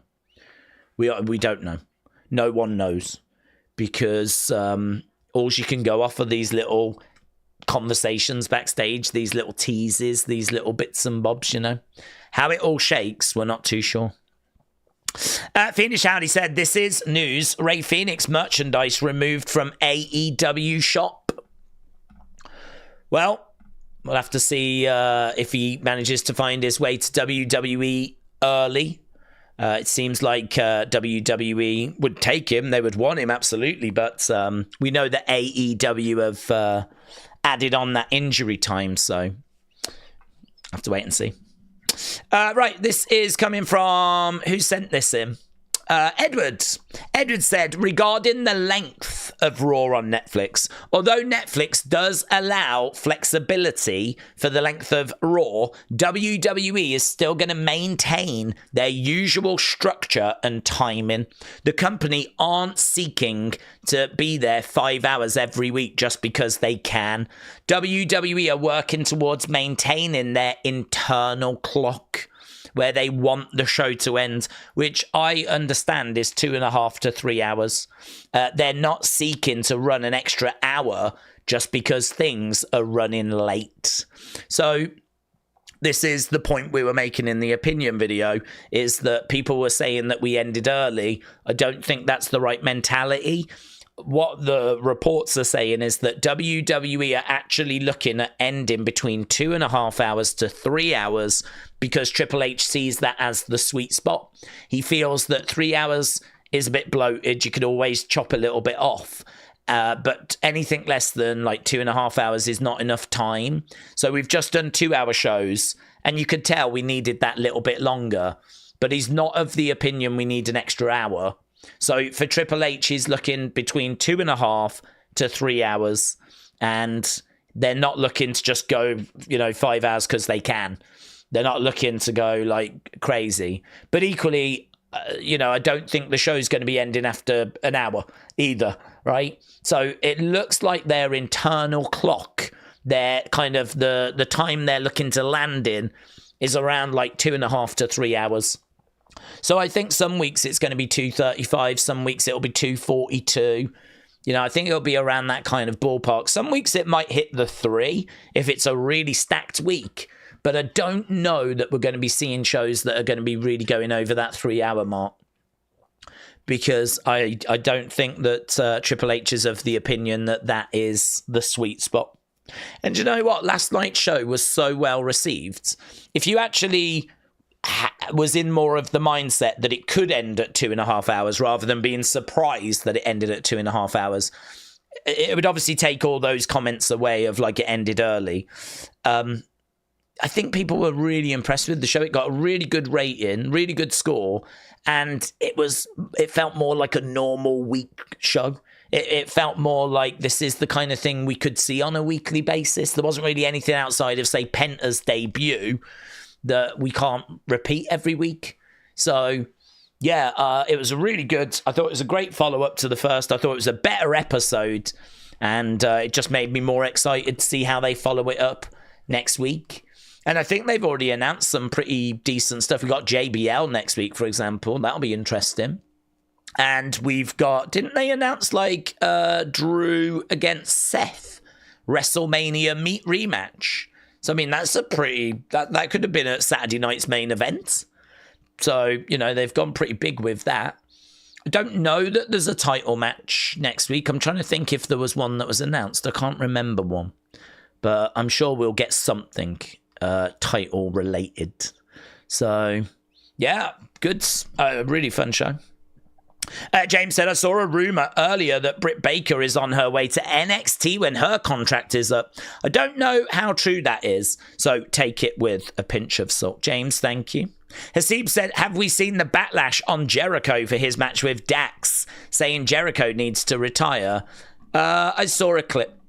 We don't know. No one knows. Because all you can go off of these little conversations backstage, these little teases, these little bits and bobs, you know. How it all shakes, we're not too sure. Phoenix Howdy said, this is news. Ray Phoenix merchandise removed from AEW shop. Well, we'll have to see if he manages to find his way to WWE early. It seems like WWE would take him. They would want him, absolutely. But we know that AEW have added on that injury time. So have to wait and see. Right, this is coming from... Who sent this in? Edward. Edward said, regarding the length of Raw on Netflix, although Netflix does allow flexibility for the length of Raw, WWE is still going to maintain their usual structure and timing. The company aren't seeking to be there 5 hours every week just because they can. WWE are working towards maintaining their internal clock, where they want the show to end, which I understand is 2.5 to 3 hours. They're not seeking to run an extra hour just because things are running late. So this is the point we were making in the opinion video, is that people were saying that we ended early. I don't think that's the right mentality. What the reports are saying is that WWE are actually looking at ending between 2.5 hours to 3 hours because Triple H sees that as the sweet spot. He feels that 3 hours is a bit bloated. You could always chop a little bit off. But anything less than like 2.5 hours is not enough time. So we've just done 2-hour shows, and you could tell we needed that little bit longer. But he's not of the opinion we need an extra hour. So for Triple H, he's looking between 2.5 to 3 hours, and they're not looking to just go, 5 hours because they can. They're not looking to go like crazy. But equally, I don't think the show's going to be ending after an hour either, right? So it looks like their internal clock, their kind of the time they're looking to land in is around like 2.5 to 3 hours. So I think some weeks it's going to be 2:35, some weeks it'll be 2:42. I think it'll be around that kind of ballpark. Some weeks it might hit the 3 if it's a really stacked week. But I don't know that we're going to be seeing shows that are going to be really going over that 3-hour mark. Because I don't think that Triple H is of the opinion that that is the sweet spot. And you know what? Last night's show was so well received. If you actually was in more of the mindset that it could end at 2.5 hours rather than being surprised that it ended at 2.5 hours, it would obviously take all those comments away of like it ended early. I think people were really impressed with the show. It got a really good rating, really good score, and it felt more like a normal week show. It felt more like this is the kind of thing we could see on a weekly basis. There wasn't really anything outside of, say, Penta's debut that we can't repeat every week. So, yeah, it was really good. I thought it was a great follow-up to the first. I thought it was a better episode, and it just made me more excited to see how they follow it up next week. And I think they've already announced some pretty decent stuff. We've got JBL next week, for example. That'll be interesting. And we've got, didn't they announce like Drew against Seth WrestleMania rematch? So, I mean, that's a pretty, that could have been a Saturday night's main event. So, they've gone pretty big with that. I don't know that there's a title match next week. I'm trying to think if there was one that was announced. I can't remember one. But I'm sure we'll get something title related. So, yeah, good. Really fun show. James said, I saw a rumor earlier that Britt Baker is on her way to NXT when her contract is up. I don't know how true that is, so take it with a pinch of salt. James, thank you. Hasib said, have we seen the backlash on Jericho for his match with Dax, saying Jericho needs to retire? I saw a clip.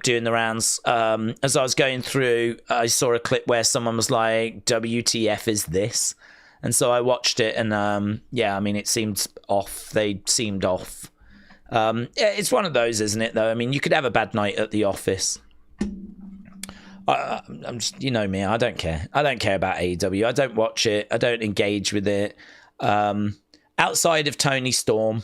Doing the rounds. As I was going through, I saw a clip where someone was like, WTF is this? And so I watched it, and it seemed off. They seemed off. It's one of those, isn't it, though? I mean, you could have a bad night at the office. I'm just, me, I don't care. I don't care about AEW. I don't watch it. I don't engage with it. Outside of Tony Storm,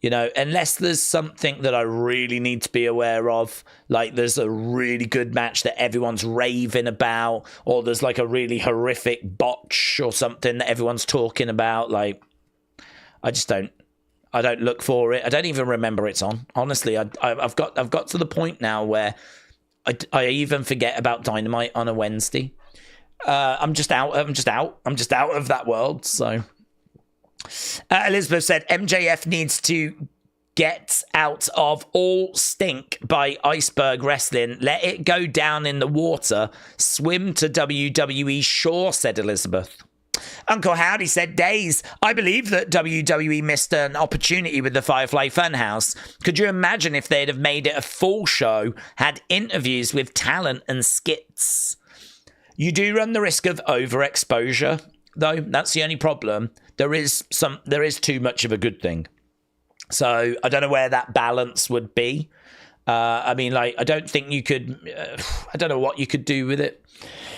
unless there's something that I really need to be aware of, like there's a really good match that everyone's raving about, or there's like a really horrific botch or something that everyone's talking about, like I don't look for it. I don't even remember it's on. Honestly, I've got to the point now where I even forget about Dynamite on a Wednesday. I'm just out of that world, so. Elizabeth said MJF needs to get out of all stink by Iceberg Wrestling. Let it go down in the water. Swim to WWE shore, said Elizabeth. Uncle Howdy said, Daze, I believe that WWE missed an opportunity with the Firefly Funhouse. Could you imagine if they'd have made it a full show, had interviews with talent and skits? You do run the risk of overexposure, though. That's the only problem. There is too much of a good thing. So I don't know where that balance would be. I don't think you could, I don't know what you could do with it.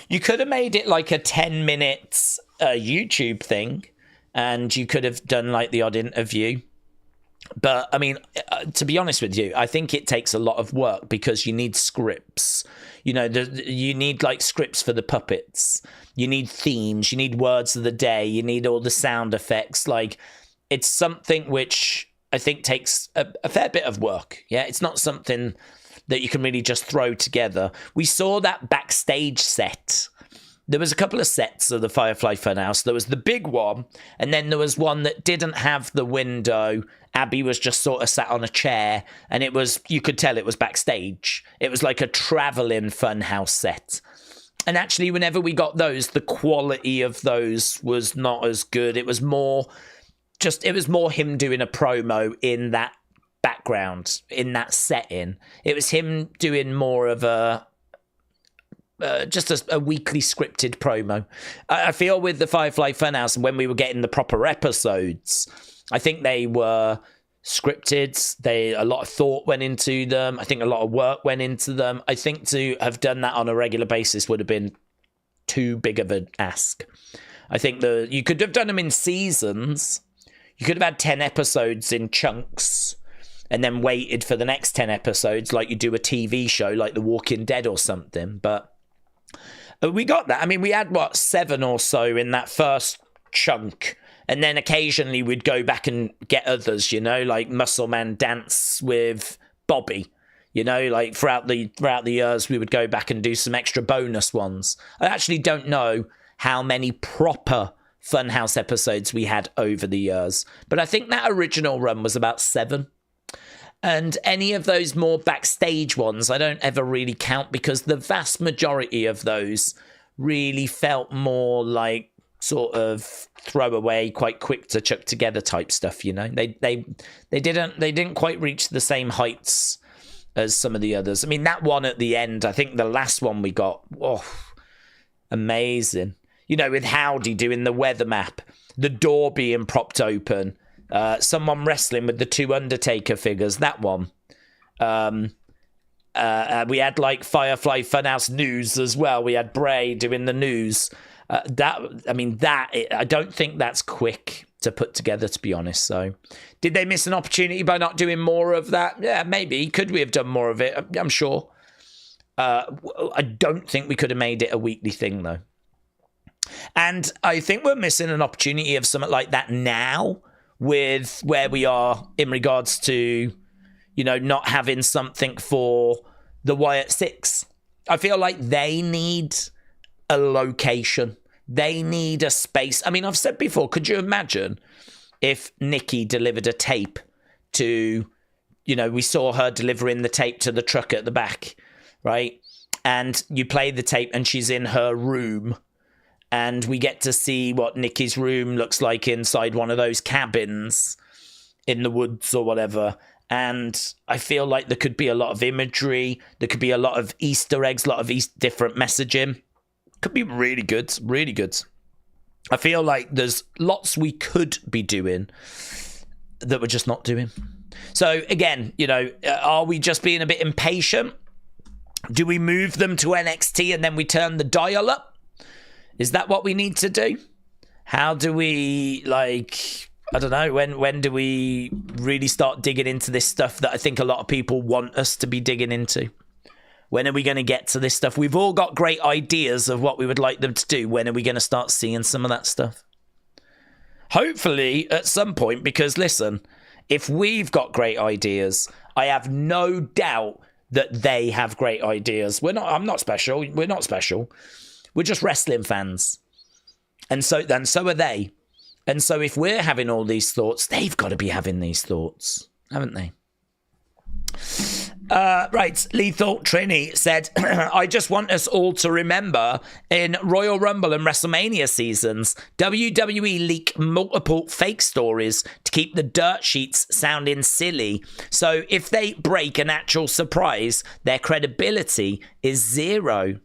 You could have made it like a 10-minute YouTube thing, and you could have done like the odd interview. But I mean, to be honest with you, I think it takes a lot of work because you need scripts. You need like scripts for the puppets. You need themes. You need words of the day. You need all the sound effects. Like, it's something which I think takes a fair bit of work. Yeah, it's not something that you can really just throw together. We saw that backstage set there was a couple of sets of the Firefly Funhouse. There was the big one, and then there was one that didn't have the window. Abby was just sort of sat on a chair, and it was, you could tell it was backstage. It was like a traveling Funhouse set. And actually, whenever we got those, the quality of those was not as good. It was more him doing a promo in that background, in that setting. It was him doing more of a just a weekly scripted promo. I feel with the Firefly Funhouse, when we were getting the proper episodes, I think they were scripted. A lot of thought went into them. I think a lot of work went into them. I think to have done that on a regular basis would have been too big of an ask. I think you could have done them in seasons. You could have had 10 episodes in chunks and then waited for the next 10 episodes like you do a TV show like The Walking Dead or something. But we got that. I mean, we had, 7 or so in that first chunk. And then occasionally we'd go back and get others, like Muscle Man Dance with Bobby. Like throughout the years, we would go back and do some extra bonus ones. I actually don't know how many proper Funhouse episodes we had over the years. But I think that original run was about 7. And any of those more backstage ones, I don't ever really count, because the vast majority of those really felt more like sort of throwaway, quite quick to chuck together type stuff. They didn't quite reach the same heights as some of the others. I mean, that one at the end, I think the last one we got, amazing. With Howdy doing the weather map, the door being propped open. Someone wrestling with the 2 Undertaker figures, that one. We had like Firefly Funhouse news as well. We had Bray doing the news. I don't think that's quick to put together, to be honest. So, did they miss an opportunity by not doing more of that? Yeah, maybe. Could we have done more of it? I'm sure. I don't think we could have made it a weekly thing, though. And I think we're missing an opportunity of something like that now, with where we are in regards to, not having something for the Wyatt 6. I feel like they need a location. They need a space. I mean, I've said before, could you imagine if Nikki delivered a tape to, we saw her delivering the tape to the truck at the back, right? And you play the tape and she's in her room, and we get to see what Nikki's room looks like inside one of those cabins in the woods or whatever. And I feel like there could be a lot of imagery. There could be a lot of Easter eggs, a lot of different messaging. Could be really good, really good. I feel like there's lots we could be doing that we're just not doing. So again, are we just being a bit impatient? Do we move them to NXT and then we turn the dial up? Is that what we need to do? How do we, I don't know, when do we really start digging into this stuff that I think a lot of people want us to be digging into? When are we going to get to this stuff? We've all got great ideas of what we would like them to do. When are we going to start seeing some of that stuff? Hopefully at some point, because listen, if we've got great ideas, I have no doubt that they have great ideas. I'm not special. We're not special. We're just wrestling fans. And so are they. And so if we're having all these thoughts, they've got to be having these thoughts, haven't they? Right, Lethal Trini said, I just want us all to remember in Royal Rumble and WrestleMania seasons, WWE leak multiple fake stories to keep the dirt sheets sounding silly. So if they break an actual surprise, their credibility is 0.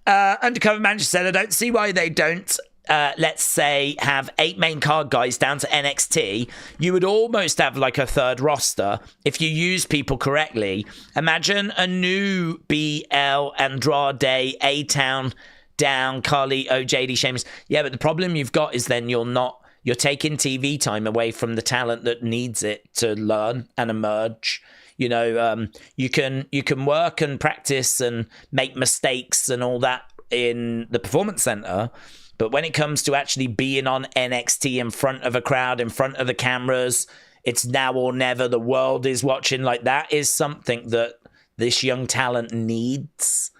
Undercover Manager said, I don't see why they don't, let's say, have 8 main card guys down to NXT. You would almost have like a third roster if you use people correctly. Imagine a new BL, Andrade, A-Town, Down, Carly, OJD, Sheamus. Yeah, but the problem you've got is then you're taking TV time away from the talent that needs it to learn and emerge. You can work and practice and make mistakes and all that in the Performance Center. But when it comes to actually being on NXT in front of a crowd, in front of the cameras, it's now or never. The world is watching. Like, that is something that this young talent needs.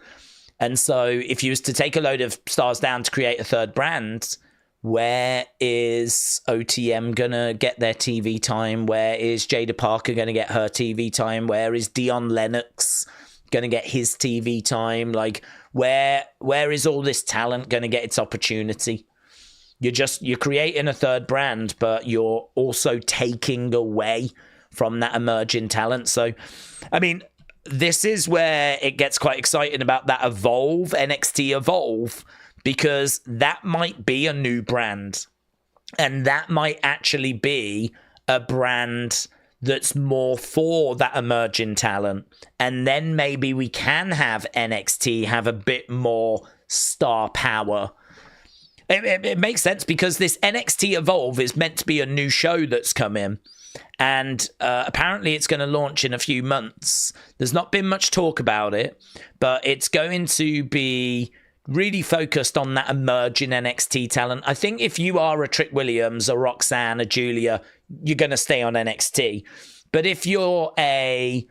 And so if you was to take a load of stars down to create a third brand, where is OTM going to get their TV time? Where is Jada Parker going to get her TV time? Where is Dion Lennox going to get his TV time? Like, where is all this talent going to get its opportunity? You're creating a third brand, but you're also taking away from that emerging talent. So, I mean, this is where it gets quite exciting about that Evolve, NXT Evolve, because that might be a new brand, and that might actually be a brand that's more for that emerging talent. And then maybe we can have NXT have a bit more star power. It makes sense, because this NXT Evolve is meant to be a new show that's come in. And apparently it's going to launch in a few months. There's not been much talk about it, but it's going to be really focused on that emerging NXT talent. I think if you are a Trick Williams, a Roxanne, a Julia, you're going to stay on NXT. But if you're a,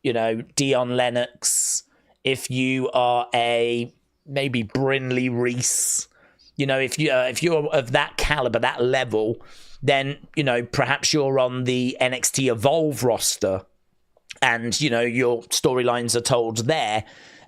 Dion Lennox, if you are a maybe Brinley Reese, if you're of that caliber, that level, then, perhaps you're on the NXT Evolve roster and, your storylines are told there.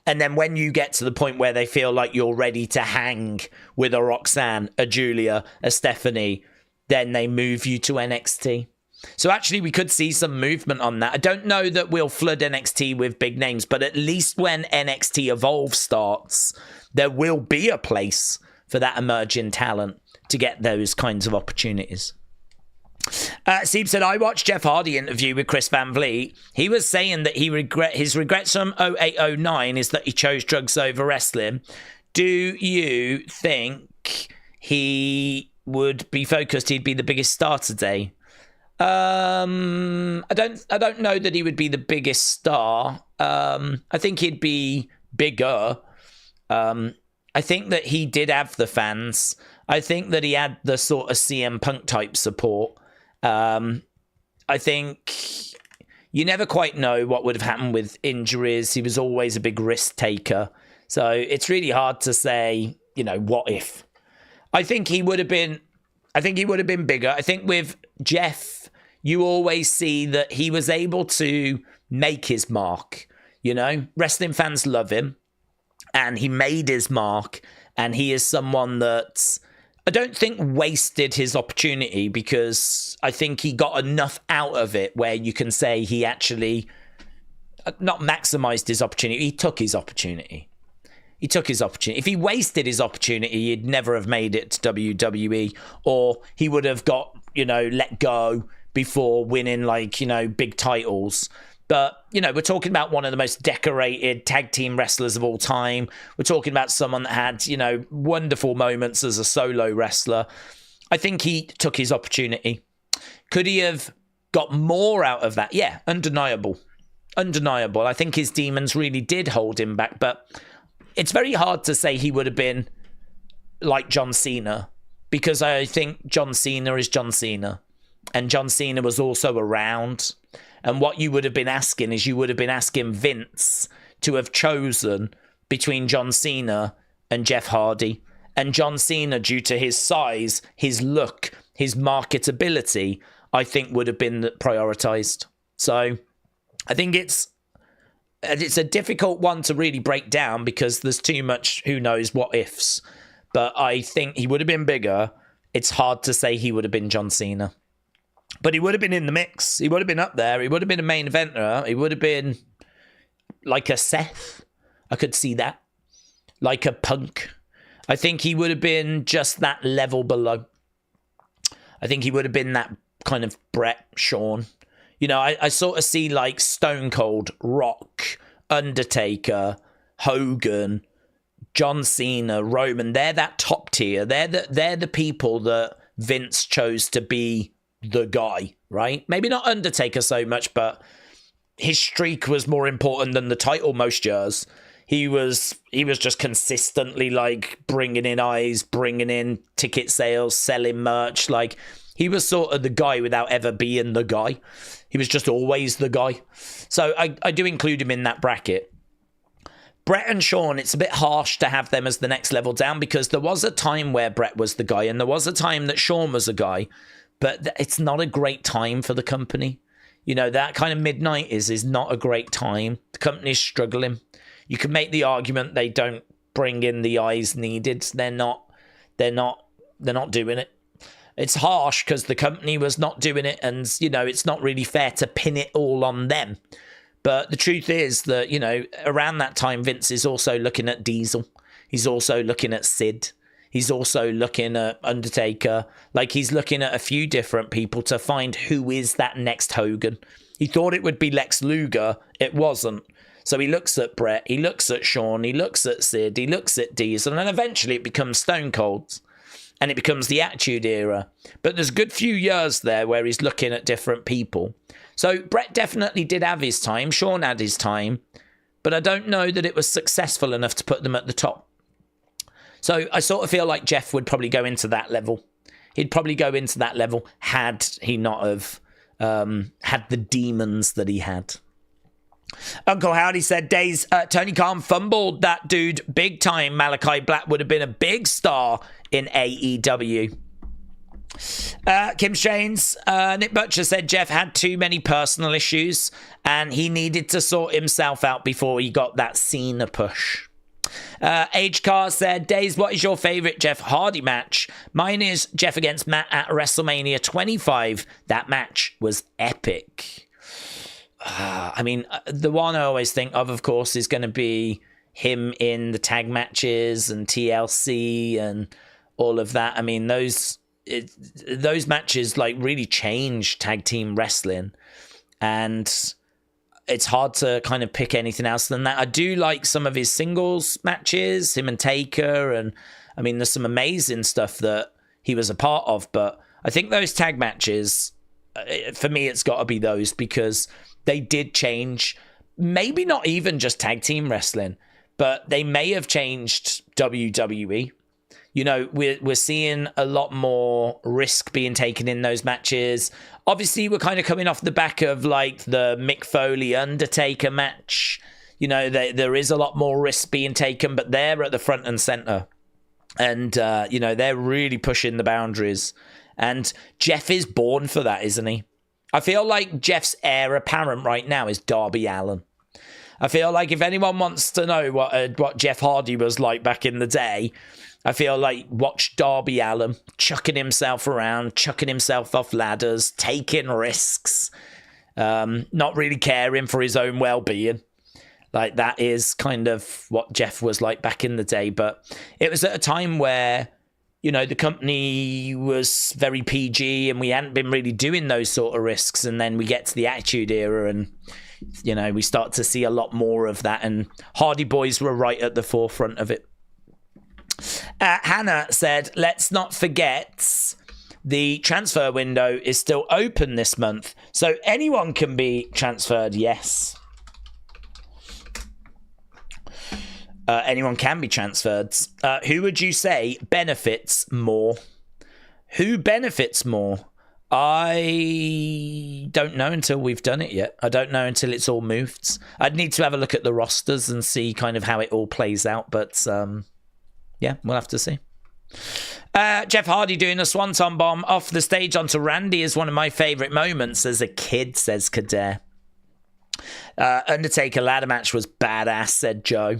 And then when you get to the point where they feel like you're ready to hang with a Roxanne, a Julia, a Stephanie, then they move you to NXT. So actually we could see some movement on that. I don't know that we'll flood NXT with big names, but at least when NXT Evolve starts, there will be a place for that emerging talent to get those kinds of opportunities. Steve said, I watched Jeff Hardy interview with Chris Van Vliet. He was saying that his regrets from 0809 is that he chose drugs over wrestling. Do you think he would be focused? He'd be the biggest star today. I don't know that he would be the biggest star. I think he'd be bigger. I think that he did have the fans. I think that he had the sort of CM Punk type support. I think you never quite know what would have happened with injuries. He was always a big risk taker. So it's really hard to say, what if. I think he would have been bigger. I think with Jeff, you always see that he was able to make his mark. Wrestling fans love him, and he made his mark, and he is someone that I don't think wasted his opportunity, because I think he got enough out of it where you can say he actually not maximized his opportunity. He took his opportunity. If he wasted his opportunity, he'd never have made it to WWE, or he would have got, let go before winning big titles. But, we're talking about one of the most decorated tag team wrestlers of all time. We're talking about someone that had, wonderful moments as a solo wrestler. I think he took his opportunity. Could he have got more out of that? Yeah, undeniable. I think his demons really did hold him back. But it's very hard to say he would have been like John Cena, because I think John Cena is John Cena. And John Cena was also around. And what you would have been asking is you would have been asking Vince to have chosen between John Cena and Jeff Hardy. And John Cena, due to his size, his look, his marketability, I think would have been prioritized. So I think it's a difficult one to really break down, because there's too much who knows what ifs. But I think he would have been bigger. It's hard to say he would have been John Cena. But he would have been in the mix. He would have been up there. He would have been a main eventer. He would have been like a Seth. I could see that. Like a Punk. I think he would have been just that level below. I think he would have been that kind of Brett, Shawn. I sort of see like Stone Cold, Rock, Undertaker, Hogan, John Cena, Roman. They're that top tier. They're the people that Vince chose to be the guy, right? Maybe not Undertaker so much, but his streak was more important than the title most years. He was just consistently bringing in eyes, bringing in ticket sales, selling merch. He was sort of the guy without ever being the guy. He was just always the guy. So I do include him in that bracket. Brett and Sean, it's a bit harsh to have them as the next level down, because there was a time where Brett was the guy and there was a time that Sean was a guy, but it's not a great time for the company. You know, that kind of mid-90s is not a great time. The company's struggling. You can make the argument they don't bring in the eyes needed. They're not doing it. It's harsh because the company was not doing it, and, you know, it's not really fair to pin it all on them. But the truth is that, you know, around that time, Vince is also looking at Diesel. He's also looking at Sid. He's also looking at Undertaker. Like, he's looking at a few different people to find who is that next Hogan. He thought it would be Lex Luger. It wasn't. So he looks at Brett. He looks at Sean. He looks at Sid. He looks at Diesel. And eventually it becomes Stone Cold. And it becomes the Attitude Era. But there's a good few years there where he's looking at different people. So Brett definitely did have his time. Sean had his time. But I don't know that it was successful enough to put them at the top. So I sort of feel like Jeff would probably go into that level. He'd probably go into that level had he not have had the demons that he had. Uncle Howdy said, Daze, Tony Khan fumbled that dude big time. Malachi Black would have been a big star in AEW. Kim Shanes, Nick Butcher said Jeff had too many personal issues and he needed to sort himself out before he got that Cena push. H-Car said, Daze, what is your favourite Jeff Hardy match? Mine is Jeff against Matt at WrestleMania 25. That match was epic. I mean, the one I always think of course, is going to be him in the tag matches and TLC and all of that. I mean, those matches like really changed tag team wrestling, and it's hard to kind of pick anything else than that. I do like some of his singles matches, him and Taker, and I mean, there's some amazing stuff that he was a part of, but I think those tag matches, for me, it's got to be those, because they did change, maybe not even just tag team wrestling, but they may have changed WWE. You know, we're seeing a lot more risk being taken in those matches. Obviously, we're kind of coming off the back of like the Mick Foley Undertaker match. You know, there is a lot more risk being taken, but they're at the front and center. And, you know, they're really pushing the boundaries. And Jeff is born for that, isn't he? I feel like Jeff's heir apparent right now is Darby Allin. I feel like if anyone wants to know what Jeff Hardy was like back in the day, I feel like watch Darby Allin chucking himself around, chucking himself off ladders, taking risks, not really caring for his own well-being. Like, that is kind of what Jeff was like back in the day. But it was at a time where, you know, the company was very PG and we hadn't been really doing those sort of risks. And then we get to the Attitude Era and, you know, we start to see a lot more of that. And Hardy Boys were right at the forefront of it. Hannah said, let's not forget the transfer window is still open this month. So anyone can be transferred, yes. Anyone can be transferred. Who would you say benefits more? Who benefits more? I don't know until we've done it yet. I don't know until it's all moved. I'd need to have a look at the rosters and see kind of how it all plays out. But yeah, we'll have to see. Jeff Hardy doing a swanton bomb off the stage onto Randy is one of my favourite moments as a kid, says Kader. Undertaker ladder match was badass, said Joe.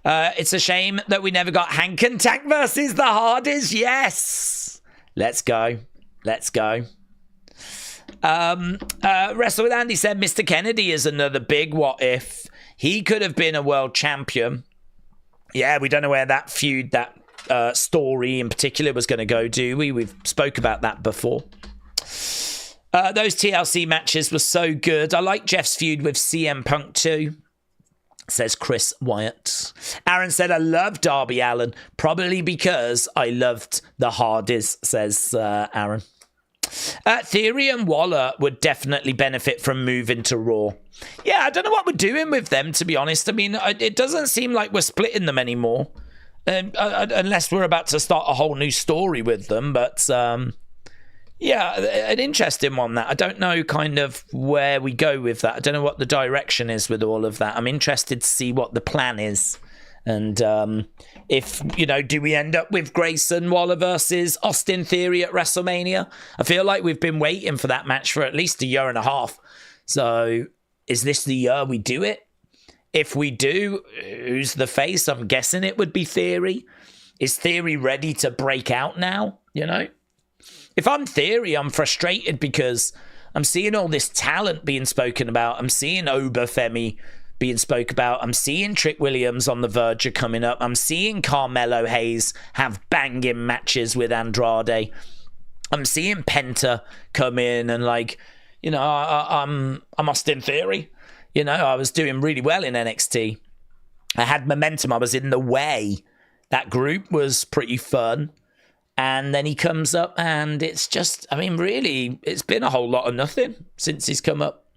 It's a shame that we never got Hank and Tank versus the Hardys. Yes, let's go. Wrestle with Andy said Mr. Kennedy is another big what if. He could have been a world champion. Yeah, we don't know where that feud, that story in particular was going to go, do we? We've spoke about that before. Those TLC matches were so good. I like Jeff's feud with CM Punk too, says Chris Wyatt. Aaron said, I love Darby Allin, probably because I loved the Hardys, says Aaron. Theory and Waller would definitely benefit from moving to Raw. Yeah, I don't know what we're doing with them, to be honest. I mean, it doesn't seem like we're splitting them anymore, unless we're about to start a whole new story with them. But Yeah, an interesting one, that. I don't know kind of where we go with that. I don't know what the direction is with all of that. I'm interested to see what the plan is. And if, do we end up with Grayson Waller versus Austin Theory at WrestleMania? I feel like we've been waiting for that match for at least a year and a half. So is this the year we do it? If we do, who's the face? I'm guessing it would be Theory. Is Theory ready to break out now? If I'm Theory, I'm frustrated because I'm seeing all this talent being spoken about. I'm seeing Oba Femi being spoke about. I'm seeing Trick Williams on the verge of coming up. I'm seeing Carmelo Hayes have banging matches with Andrade. I'm seeing Penta come in and I'm Austin Theory. I was doing really well in NXT. I had momentum. I was in the way. That group was pretty fun. And then he comes up and it's just, really, it's been a whole lot of nothing since he's come up.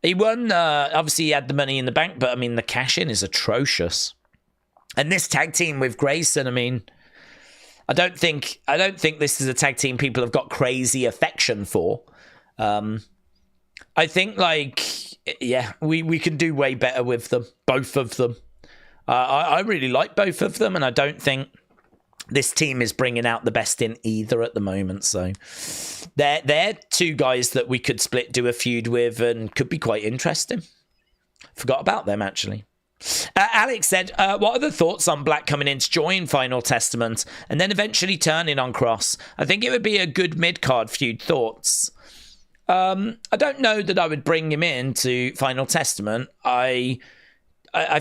He won, obviously he had the money in the bank, but the cash-in is atrocious. And this tag team with Grayson, I don't think this is a tag team people have got crazy affection for. I think, we can do way better with them, both of them. I really like both of them, and I don't think this team is bringing out the best in either at the moment. So they're two guys that we could do a feud with and could be quite interesting. Forgot about them, actually. Alex said, what are the thoughts on Black coming in to join Final Testament and then eventually turning on Cross? I think it would be a good mid-card feud. Thoughts? I don't know that I would bring him in to Final Testament. I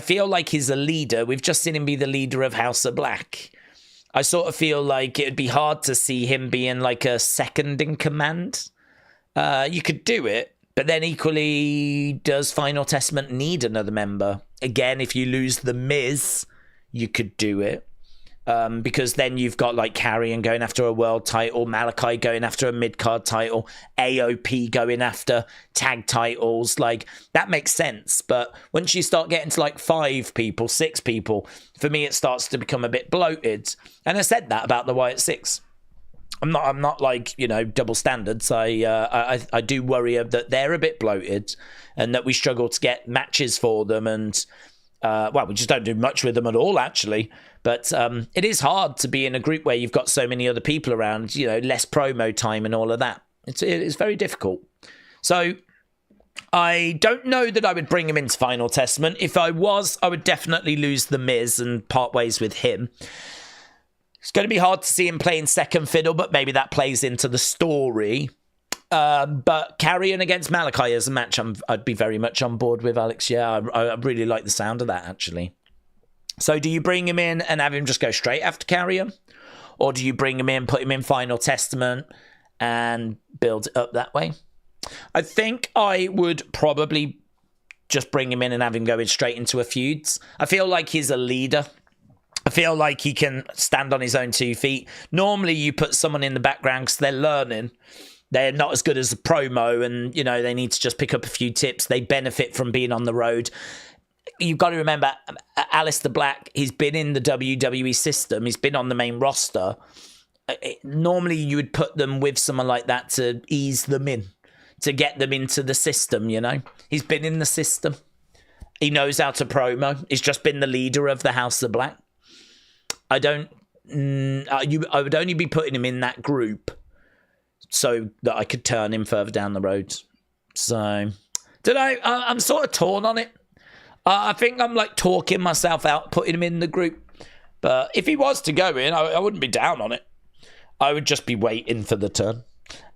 feel like he's a leader. We've just seen him be the leader of House of Black. I sort of feel like it would be hard to see him being like a second in command. You could do it, but then equally, does Final Testament need another member? Again, if you lose The Miz, you could do it. Because then you've got Carrion going after a world title, Malachi going after a mid-card title, AOP going after tag titles. That makes sense. But once you start getting to 5 people, 6 people, for me, it starts to become a bit bloated. And I said that about the Wyatt 6. I'm not double standards. I do worry that they're a bit bloated and that we struggle to get matches for them. And we just don't do much with them at all, actually. But it is hard to be in a group where you've got so many other people around, less promo time and all of that. It's very difficult. So I don't know that I would bring him into Final Testament. If I was, I would definitely lose The Miz and part ways with him. It's going to be hard to see him playing second fiddle, but maybe that plays into the story. But Carrion against Malachi as a match, I'd be very much on board with, Alex. Yeah, I really like the sound of that, actually. So do you bring him in and have him just go straight after Carrion? Or do you bring him in, put him in Final Testament and build it up that way? I think I would probably just bring him in and have him going straight into a feud. I feel like he's a leader. I feel like he can stand on his own 2 feet. Normally you put someone in the background because they're learning. They're not as good as a promo and, they need to just pick up a few tips. They benefit from being on the road. You've got to remember, Aleister Black, he's been in the WWE system. He's been on the main roster. Normally, you would put them with someone like that to ease them in, to get them into the system, He's been in the system. He knows how to promo. He's just been the leader of the House of Black. I would only be putting him in that group so that I could turn him further down the road. So, don't know. I'm sort of torn on it. I think I'm talking myself out, putting him in the group. But if he was to go in, I wouldn't be down on it. I would just be waiting for the turn.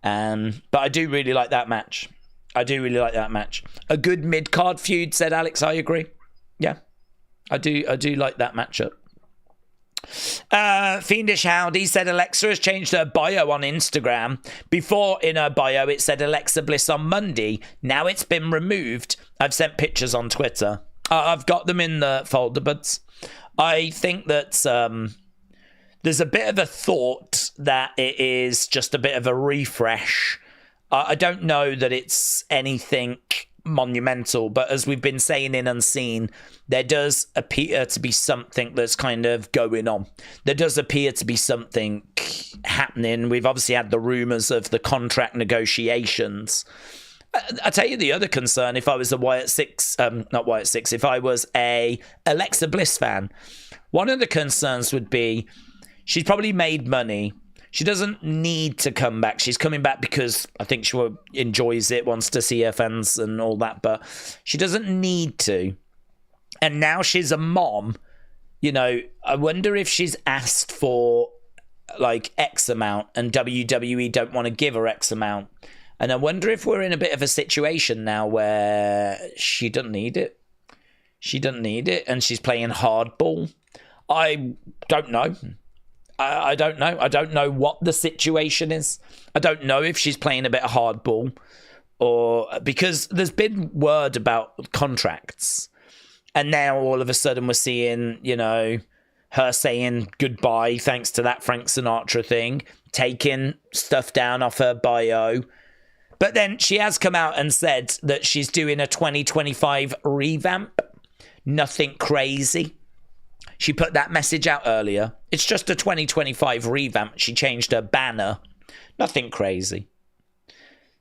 But I do really like that match. A good mid-card feud, said Alex. I agree. Yeah, I do like that matchup. Fiendish Howdy said Alexa has changed her bio on Instagram. Before, in her bio, it said Alexa Bliss on Monday. Now it's been removed. I've sent pictures on Twitter. I've got them in the folder, but I think that there's a bit of a thought that it is just a bit of a refresh. I don't know that it's anything monumental, but as we've been saying in Unseen, there does appear to be something that's kind of going on. There does appear to be something happening. We've obviously had the rumors of the contract negotiations. I tell you the other concern, if I was a if I was a Alexa Bliss fan, one of the concerns would be she's probably made money. She doesn't need to come back. She's coming back because I think she enjoys it, wants to see her fans and all that, but she doesn't need to. And now she's a mom. You know, I wonder if she's asked for like X amount and WWE don't want to give her X amount. And I wonder if we're in a bit of a situation now where she doesn't need it. She doesn't need it and she's playing hardball. I don't know. I don't know. I don't know what the situation is. I don't know if she's playing a bit of hardball or because there's been word about contracts. And now all of a sudden we're seeing, you know, her saying goodbye thanks to that Frank Sinatra thing, taking stuff down off her bio. But then she has come out and said that she's doing a 2025 revamp. Nothing crazy. She put that message out earlier. It's just a 2025 revamp. She changed her banner. Nothing crazy.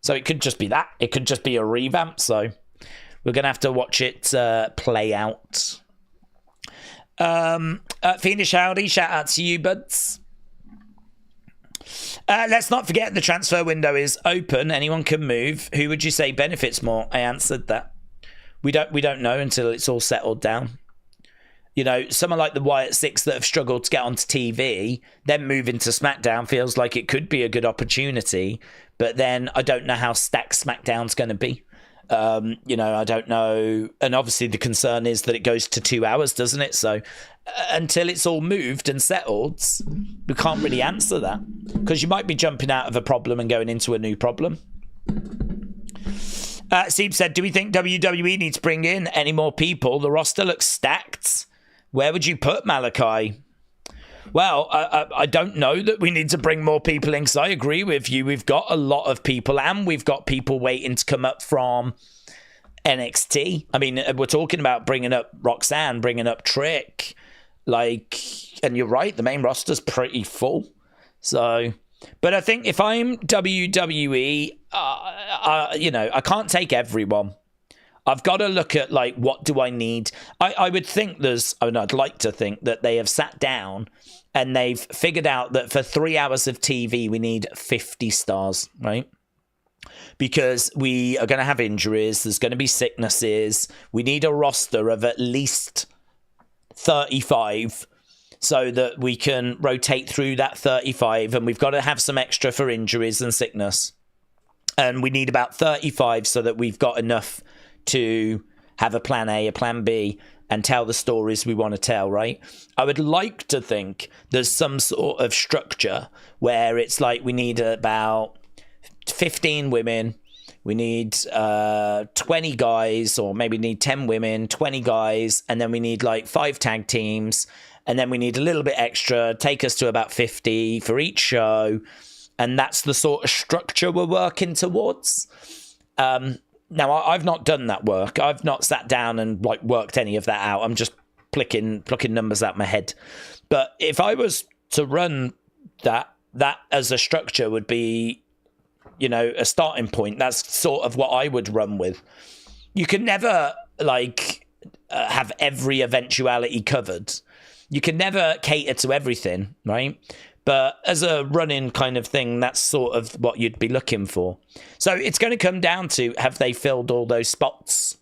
So it could just be that. It could just be a revamp. So we're going to have to watch it play out. Fiendish Howdy, shout out to you, buds. Let's not forget the transfer window is open. Anyone can move. Who would you say benefits more? I answered that. We don't know until it's all settled down. You know, someone like the Wyatt Six that have struggled to get onto TV, then moving to SmackDown feels like it could be a good opportunity. But then I don't know how stacked SmackDown's going to be. You know, I don't know. And obviously the concern is that it goes to 2 hours, doesn't it? So until it's all moved and settled, we can't really answer that. Because you might be jumping out of a problem and going into a new problem. Steve said, do we think WWE needs to bring in any more people? The roster looks stacked. Where would you put Malachi? Well, I don't know that we need to bring more people in because I agree with you. We've got a lot of people and we've got people waiting to come up from NXT. I mean, we're talking about bringing up Roxanne, bringing up Trick. And you're right, the main roster's pretty full. So, but I think if I'm WWE, you know, I can't take everyone. I've got to look at, like, what do I need? I would think I'd like to think that they have sat down and they've figured out that for 3 hours of TV, we need 50 stars, right? Because we are going to have injuries. There's going to be sicknesses. We need a roster of at least 35 so that we can rotate through that 35. And we've got to have some extra for injuries and sickness. And we need about 35 so that we've got enough to have a plan A, a plan B, and tell the stories we want to tell, right? I would like to think there's some sort of structure where it's like we need about 15 women, we need 20 guys, or maybe need 10 women, 20 guys, and then we need like 5 tag teams, and then we need a little bit extra, take us to about 50 for each show, and that's the sort of structure we're working towards. Now, I've not done that work. I've not sat down and like worked any of that out. I'm just plucking numbers out my head. But if I was to run that as a structure would be, you know, a starting point. That's sort of what I would run with. You can never have every eventuality covered. You can never cater to everything, right? But as a running kind of thing, that's sort of what you'd be looking for. So it's going to come down to, have they filled all those spots?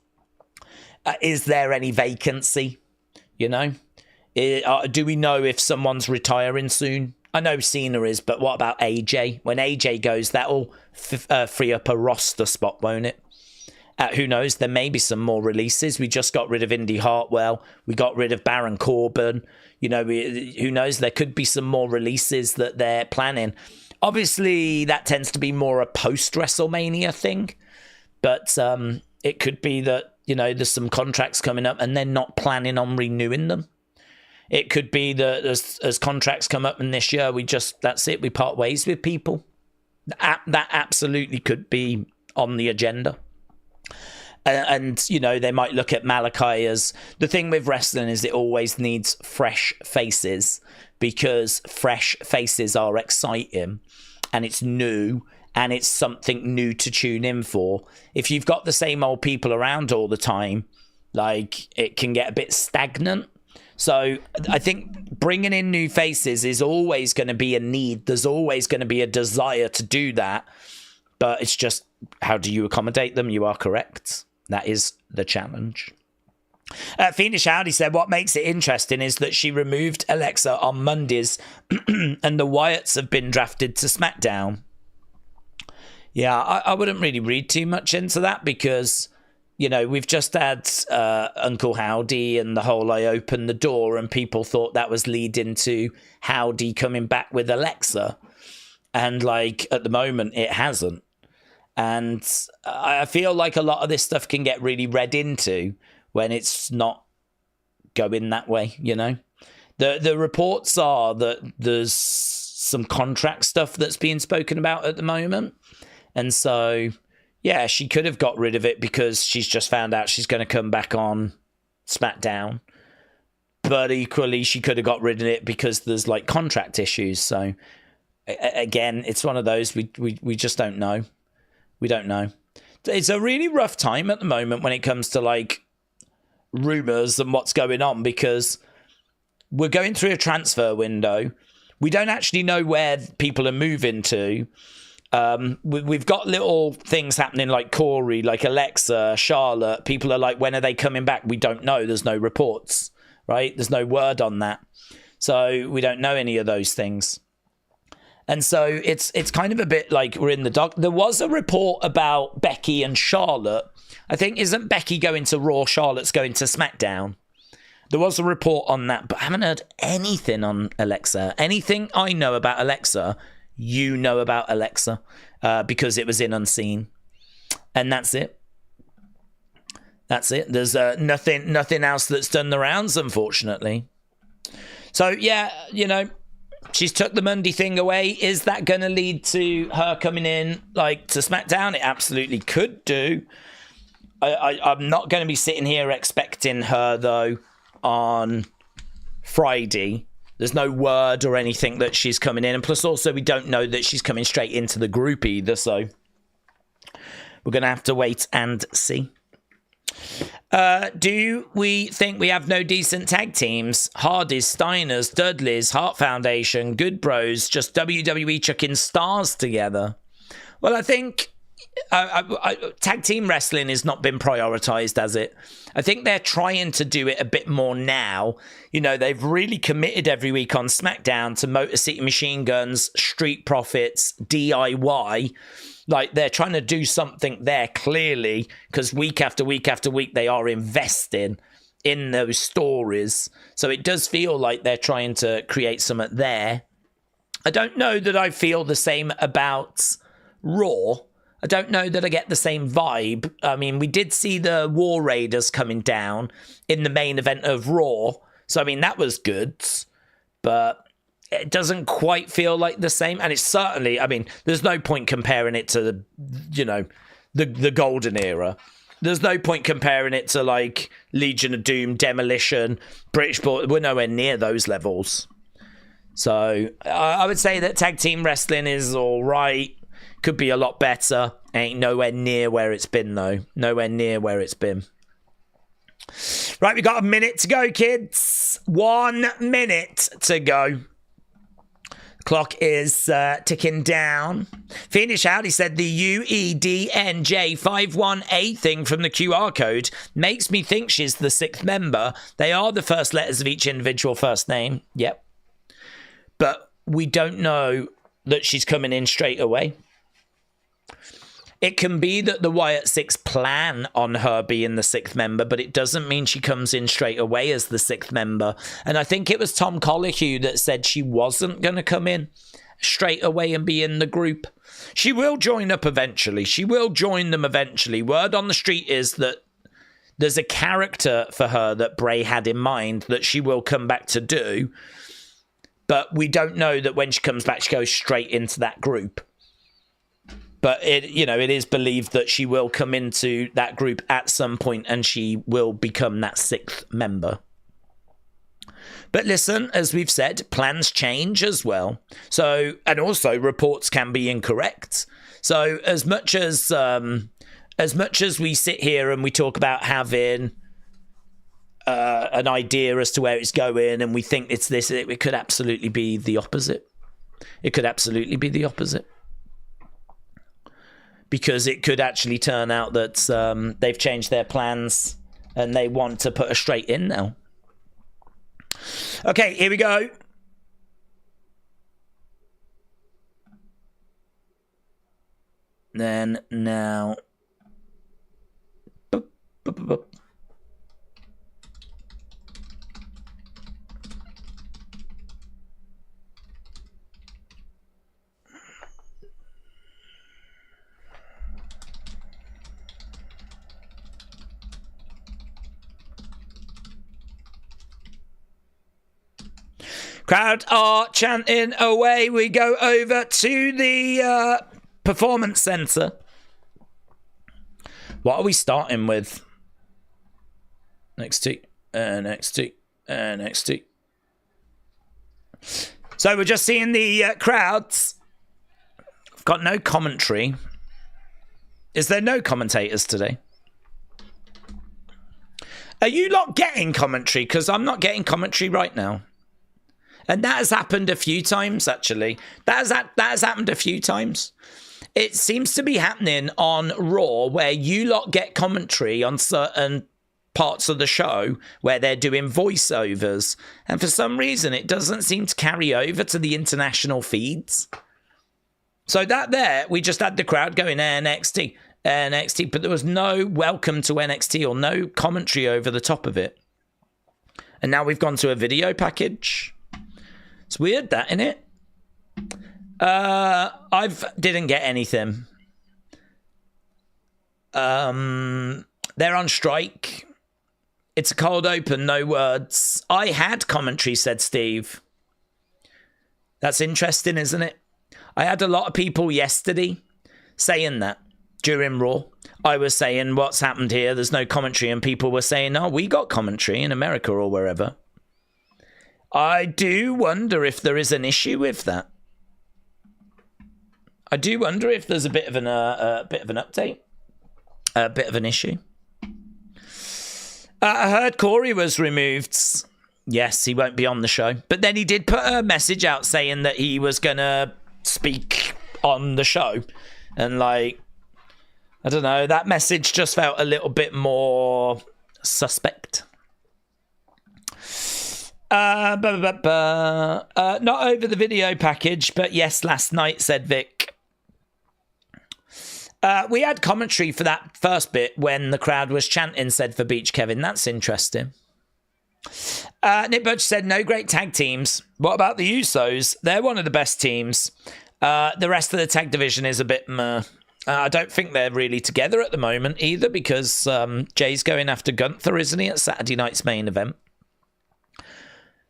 Is there any vacancy? You know? Do we know if someone's retiring soon? I know Cena is, but what about AJ? When AJ goes, that'll free up a roster spot, won't it? Who knows? There may be some more releases. We just got rid of Indy Hartwell. We got rid of Baron Corbin. You know, who knows? There could be some more releases that they're planning. Obviously, that tends to be more a post-WrestleMania thing. But it could be that, you know, there's some contracts coming up and they're not planning on renewing them. It could be that as contracts come up in this year, that's it. We part ways with people. That absolutely could be on the agenda. And you know, they might look at Malachi as the thing with wrestling is it always needs fresh faces, because fresh faces are exciting and it's new and it's something new to tune in for. If you've got the same old people around all the time, like, it can get a bit stagnant. So I think bringing in new faces is always going to be a need. There's always going to be a desire to do that, but it's just, how do you accommodate them? You are correct. That is the challenge. Phoenix Howdy said, what makes it interesting is that she removed Alexa on Mondays and the Wyatts have been drafted to SmackDown. Yeah, I wouldn't really read too much into that, because, you know, we've just had Uncle Howdy and the whole I opened the door, and people thought that was leading to Howdy coming back with Alexa. And, like, at the moment, it hasn't. And I feel like a lot of this stuff can get really read into when it's not going that way, you know? The reports are that there's some contract stuff that's being spoken about at the moment. And so, yeah, she could have got rid of it because she's just found out she's going to come back on SmackDown. But equally, she could have got rid of it because there's, like, contract issues. So, again, it's one of those we just don't know. We don't know. It's a really rough time at the moment when it comes to, like, rumors and what's going on, because we're going through a transfer window. We don't actually know where people are moving to. We've got little things happening like Corey, like Alexa, Charlotte. People are like, when are they coming back? We don't know. There's no reports, right? There's no word on that. So we don't know any of those things. And so it's kind of a bit like we're in the dark. There was a report about Becky and Charlotte. I think, isn't Becky going to Raw? Charlotte's going to SmackDown. There was a report on that, but I haven't heard anything on Alexa. Anything I know about Alexa, you know about Alexa, because it was in Unseen. And that's it. That's it. There's nothing else that's done the rounds, unfortunately. So, yeah, you know, she's took the Monday thing away. Is that going to lead to her coming in, like, to SmackDown? It absolutely could do. I'm not going to be sitting here expecting her, though, on Friday. There's no word or anything that she's coming in. And plus, also, we don't know that she's coming straight into the group either. So we're going to have to wait and see. Do we think we have no decent tag teams? Hardys, Steiners, Dudleys, Hart Foundation, Good Bros, just WWE chucking stars together? Well, I think tag team wrestling has not been prioritized, has it? I think they're trying to do it a bit more now. You know, they've really committed every week on SmackDown to Motor City Machine Guns, Street Profits, DIY. Like, they're trying to do something there, clearly, because week after week after week, they are investing in those stories. So it does feel like they're trying to create something there. I don't know that I feel the same about Raw. I don't know that I get the same vibe. I mean, we did see the War Raiders coming down in the main event of Raw. So, I mean, that was good. But it doesn't quite feel like the same. And it's certainly, I mean, there's no point comparing it to, the golden era. There's no point comparing it to, like, Legion of Doom, Demolition, British Boy. We're nowhere near those levels. So I would say that tag team wrestling is all right. Could be a lot better. Ain't nowhere near where it's been, though. Nowhere near where it's been. Right, we got a minute to go, kids. 1 minute to go. Clock is ticking down. Finish out. He said the UEDNJ518 thing from the QR code makes me think she's the 6th member. They are the first letters of each individual first name. Yep. But we don't know that she's coming in straight away. It can be that the Wyatt 6 plan on her being the 6th member, but it doesn't mean she comes in straight away as the 6th member. And I think it was Tom Colohue that said she wasn't going to come in straight away and be in the group. She will join up eventually. She will join them eventually. Word on the street is that there's a character for her that Bray had in mind that she will come back to do. But we don't know that when she comes back, she goes straight into that group. But it is believed that she will come into that group at some point and she will become that 6th member. But listen, as we've said, plans change as well. So, and also reports can be incorrect. So as much as we sit here and we talk about having an idea as to where it's going and we think it's this, it could absolutely be the opposite. It could absolutely be the opposite. Because it could actually turn out that they've changed their plans and they want to put her straight in now. Okay, here we go. Then now. Boop, boop, boop, boop. Crowd are chanting away. We go over to the performance center. What are we starting with? NXT, NXT, NXT. So we're just seeing the crowds. I've got no commentary. Is there no commentators today? Are you lot getting commentary? Because I'm not getting commentary right now. And that has happened a few times, actually. That has happened a few times. It seems to be happening on Raw, where you lot get commentary on certain parts of the show where they're doing voiceovers. And for some reason, it doesn't seem to carry over to the international feeds. So that there, we just had the crowd going NXT, NXT, but there was no welcome to NXT or no commentary over the top of it. And now we've gone to a video package. It's weird, that, innit? Didn't get anything. They're on strike. It's a cold open, no words. I had commentary, said Steve. That's interesting, isn't it? I had a lot of people yesterday saying that during Raw. I was saying, what's happened here? There's no commentary. And people were saying, oh, we got commentary in America or wherever. I do wonder if there is an issue with that. I do wonder if there's a bit of an update, a bit of an issue. I heard Corey was removed. Yes, he won't be on the show, but then he did put a message out saying that he was gonna speak on the show, and like, I don't know, that message just felt a little bit more suspect. Not over the video package, but yes, last night, said Vic. We had commentary for that first bit when the crowd was chanting, said for Beach Kevin. That's interesting. Nick Butch said, no great tag teams. What about the Usos? They're one of the best teams. The rest of the tag division is a bit meh. I don't think they're really together at the moment either, because Jay's going after Gunther, isn't he, at Saturday night's main event?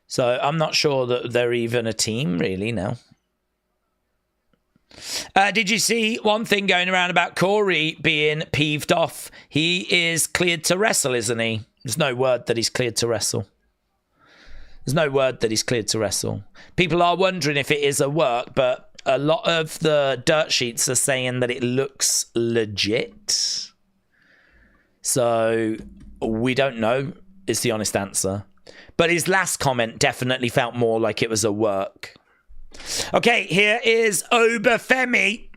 So I'm not sure that they're even a team really now. Did you see one thing going around about Corey being peeved off? He is cleared to wrestle, isn't he? There's no word that he's cleared to wrestle. There's no word that he's cleared to wrestle. People are wondering if it is a work, but a lot of the dirt sheets are saying that it looks legit. So we don't know, is the honest answer. But his last comment definitely felt more like it was a work. Okay, here is Oba Femi.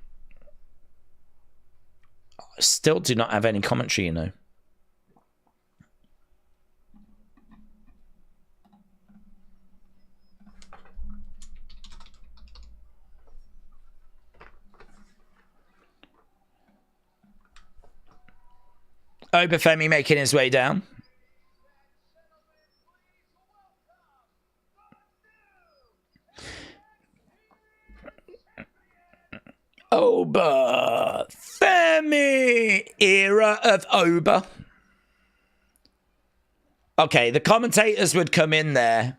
I still do not have any commentary, you know. Oba Femi making his way down. Oba Femi, era of Oba. Okay, the commentators would come in there.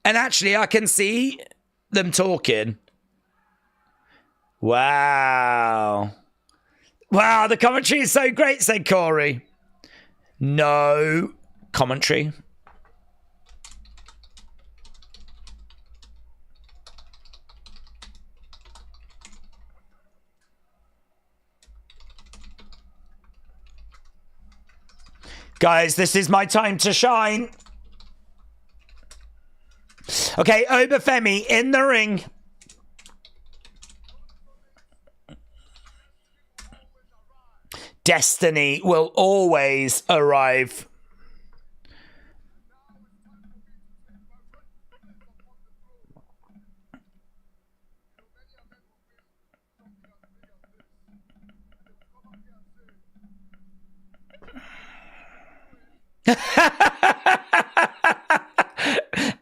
And actually, I can see them talking. Wow. Wow, the commentary is so great, said Corey. No commentary. Guys, this is my time to shine. Okay, Oba Femi in the ring. Destiny will always arrive.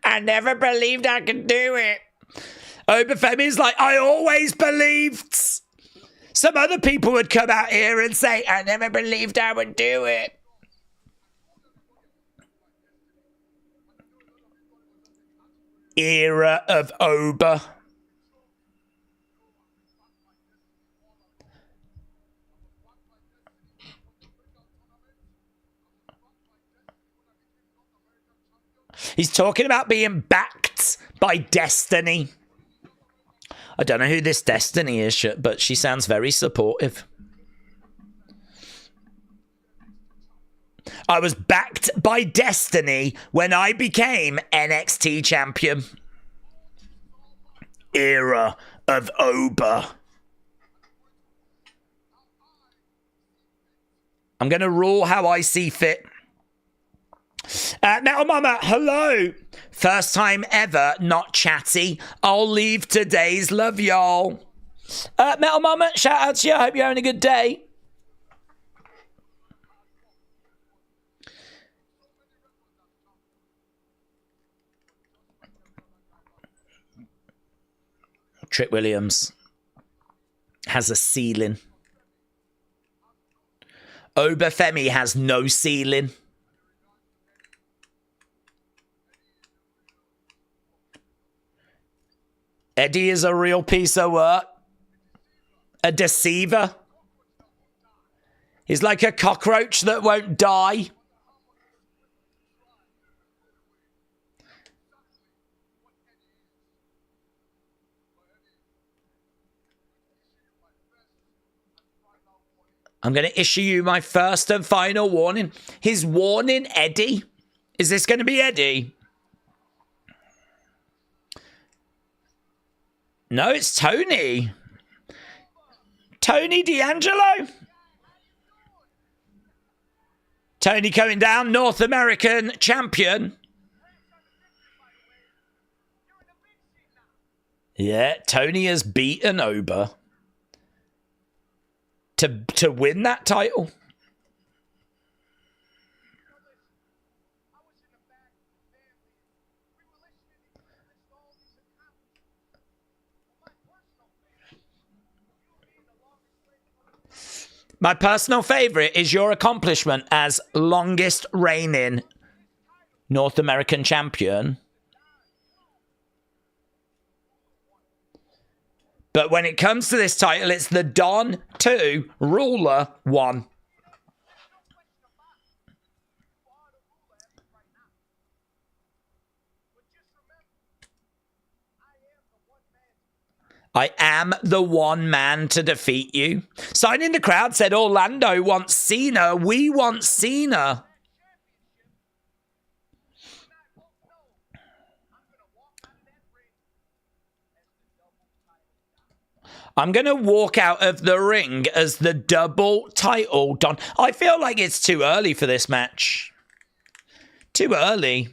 I never believed I could do it. Oba Femi's like, I always believed. Some other people would come out here and say, I never believed I would do it. Era of Oba. He's talking about being backed by Destiny. I don't know who this Destiny is, but she sounds very supportive. I was backed by Destiny when I became NXT champion. Era of Oba. I'm going to rule how I see fit. Metal Mama, hello. First time ever, not chatty. I'll leave today's. Love y'all. Metal Mama, shout out to you. I hope you're having a good day. Trick Williams has a ceiling. Oba Femi has no ceiling. Eddie is a real piece of work. A deceiver. He's like a cockroach that won't die. I'm going to issue you my first and final warning. His warning, Eddie. Is this going to be Eddie? No, it's Tony. Tony D'Angelo. Tony coming down, North American champion. Yeah, Tony has beaten Oba to win that title. My personal favorite is your accomplishment as longest reigning North American champion. But when it comes to this title, it's the Don 2, Ruler 1. I am the one man to defeat you. Sign in the crowd said Orlando wants Cena. We want Cena. I'm going to walk out of the ring as the double title Don. I feel like it's too early for this match. Too early.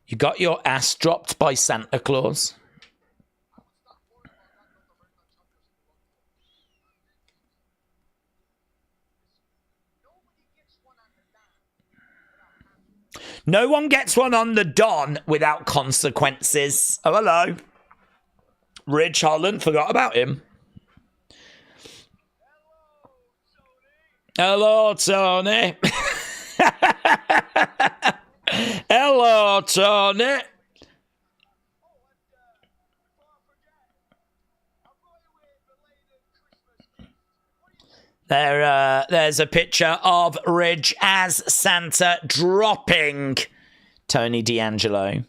You got your ass dropped by Santa Claus. No one gets one on the Don without consequences. Oh, hello. Ridge Holland, forgot about him. Hello, Tony. Hello, Tony. There's a picture of Ridge as Santa dropping Tony D'Angelo.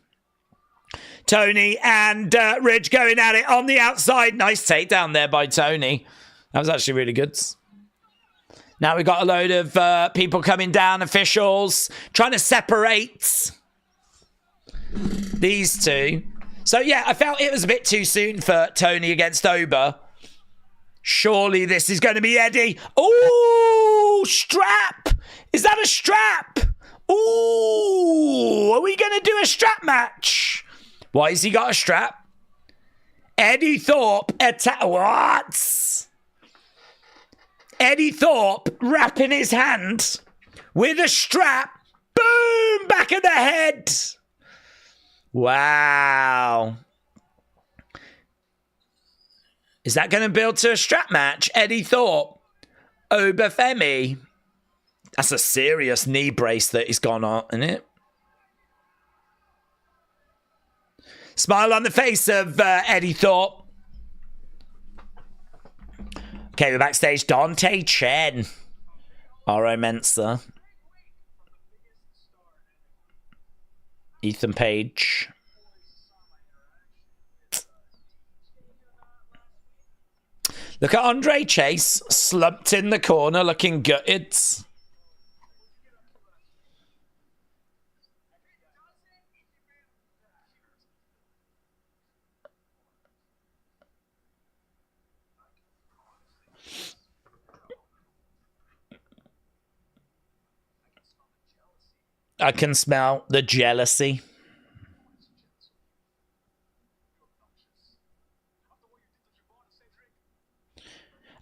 Tony and Ridge going at it on the outside. Nice takedown there by Tony. That was actually really good. Now we've got a load of people coming down, officials, trying to separate these two. So, yeah, I felt it was a bit too soon for Tony against Oba. Surely this is going to be Eddie. Ooh, strap. Is that a strap? Ooh, are we going to do a strap match? Why has he got a strap? Eddie Thorpe attack. What? Eddie Thorpe wrapping his hand with a strap. Boom! Back of the head. Wow. Is that going to build to a strap match? Eddie Thorpe, Oba Femi. That's a serious knee brace that he's gone on, isn't it? Smile on the face of Eddie Thorpe. Okay, we're backstage. Dante Chen. R.O. Mensa. Ethan Page. Look at Andre Chase, slumped in the corner, looking gutted. I can smell the jealousy.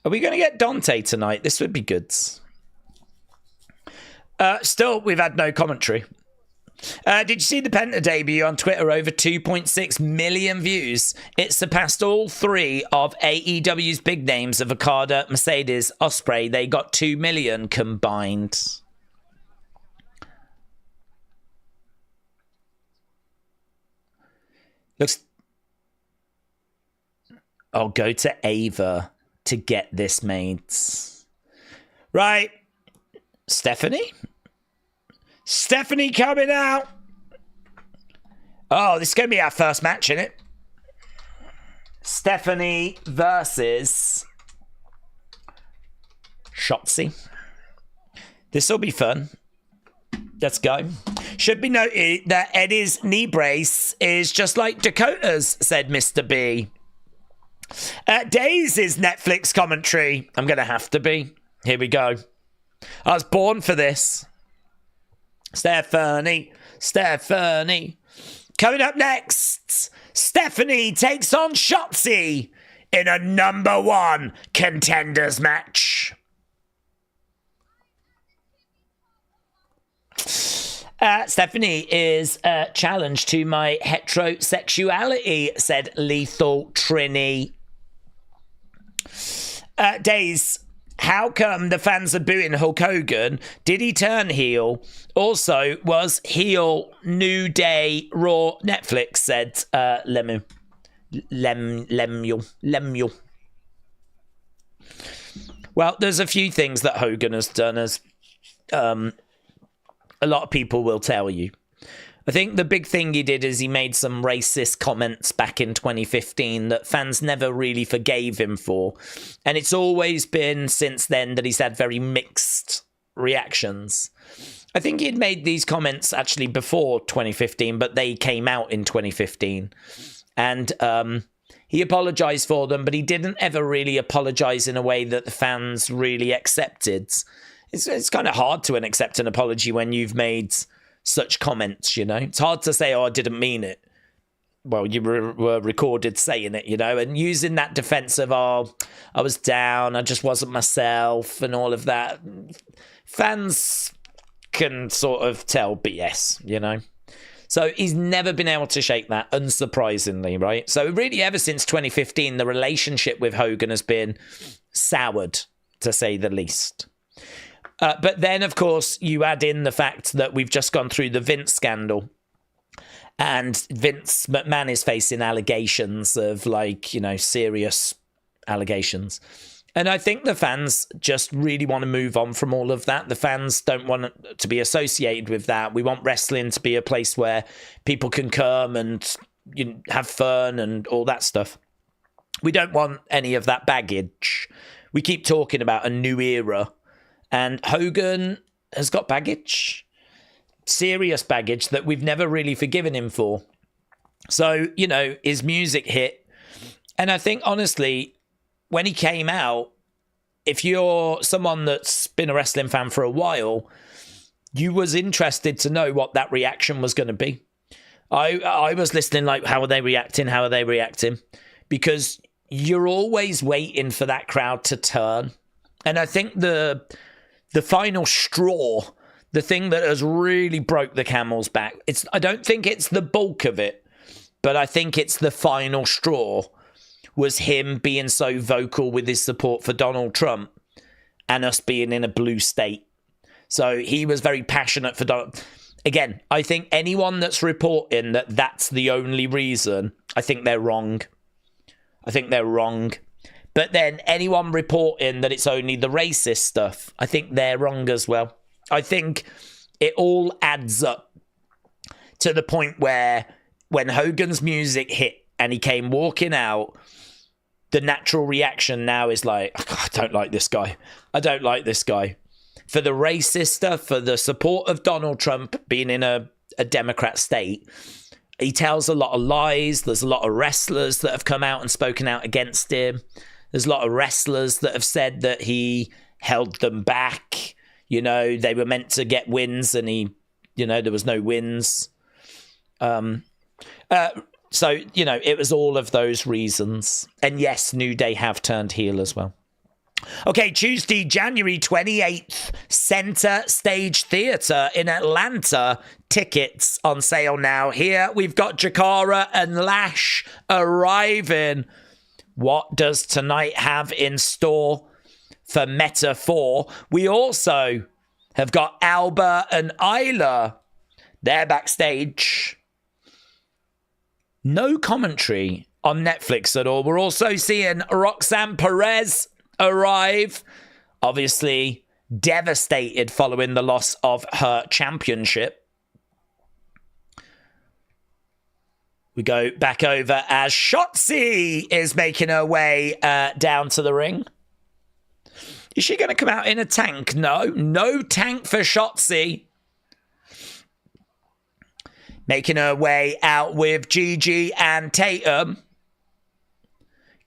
Are we going to get Dante tonight? This would be good. Still, we've had no commentary. Did you see the Penta debut on Twitter? Over 2.6 million views. It surpassed all three of AEW's big names of Okada, Mercedes, Ospreay. They got 2 million combined. Looks... I'll go to Ava to get this, mates. Right. Stephanie? Stephanie coming out. Oh, this is going to be our first match, isn't it? Stephanie versus Shotzi. This will be fun. Let's go. Should be noted that Eddie's knee brace is just like Dakota's, said Mr. B. Daze's Netflix commentary. I'm going to have to be. Here we go. I was born for this. Stephanie. Coming up next, Stephanie takes on Shotzi in a #1 contenders match. Stephanie is a challenge to my heterosexuality, said Lethal Trini. Daze, how come the fans are booing Hulk Hogan? Did he turn heel? Also, was heel New Day Raw Netflix, said Lemuel. Well, there's a few things that Hogan has done, as a lot of people will tell you. I think the big thing he did is he made some racist comments back in 2015 that fans never really forgave him for. And it's always been since then that he's had very mixed reactions. I think he'd made these comments actually before 2015, but they came out in 2015. And he apologized for them, but he didn't ever really apologize in a way that the fans really accepted. It's kind of hard to accept an apology when you've made such comments, you know. It's hard to say, oh, I didn't mean it. Well, you were recorded saying it, you know, and using that defense of, oh, I was down, I just wasn't myself and all of that. Fans can sort of tell BS, you know. So he's never been able to shake that, unsurprisingly, right? So really, ever since 2015, the relationship with Hogan has been soured, to say the least. But then, of course, you add in the fact that we've just gone through the Vince scandal. And Vince McMahon is facing allegations of, like, you know, serious allegations. And I think the fans just really want to move on from all of that. The fans don't want to be associated with that. We want wrestling to be a place where people can come and, you know, have fun and all that stuff. We don't want any of that baggage. We keep talking about a new era. And Hogan has got baggage. Serious baggage that we've never really forgiven him for. So, you know, his music hit. And I think, honestly, when he came out, if you're someone that's been a wrestling fan for a while, you was interested to know what that reaction was going to be. I was listening like, how are they reacting? How are they reacting? Because you're always waiting for that crowd to turn. And I think the final straw, the thing that has really broke the camel's back, I don't think it's the bulk of it, but I think it's the final straw, was him being so vocal with his support for Donald Trump and us being in a blue state. So he was very passionate for Donald. Again, I think anyone that's reporting that that's the only reason, I think they're wrong. I think they're wrong. But then anyone reporting that it's only the racist stuff, I think they're wrong as well. I think it all adds up to the point where when Hogan's music hit and he came walking out, the natural reaction now is like, I don't like this guy. I don't like this guy. For the racist stuff, for the support of Donald Trump being in a Democrat state, he tells a lot of lies. There's a lot of wrestlers that have come out and spoken out against him. There's a lot of wrestlers that have said that he held them back. You know, they were meant to get wins and he, you know, there was no wins. So, you know, it was all of those reasons. And yes, New Day have turned heel as well. Okay, Tuesday, January 28th, Center Stage Theatre in Atlanta. Tickets on sale now. Here we've got Jakara and Lash arriving. What does tonight have in store for Meta 4? We also have got Alba and Isla. They're backstage. No commentary on Netflix at all. We're also seeing Roxanne Perez arrive. Obviously devastated following the loss of her championship. We go back over as Shotzi is making her way down to the ring. Is she going to come out in a tank? No tank for Shotzi. Making her way out with Gigi and Tatum.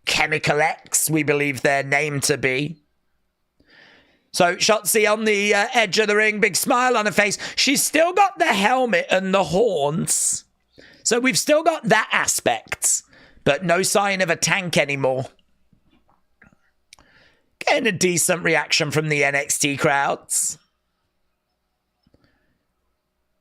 Chemical X, we believe their name to be. So Shotzi on the edge of the ring, big smile on her face. She's still got the helmet and the horns. So we've still got that aspect, but no sign of a tank anymore. Getting a decent reaction from the NXT crowds.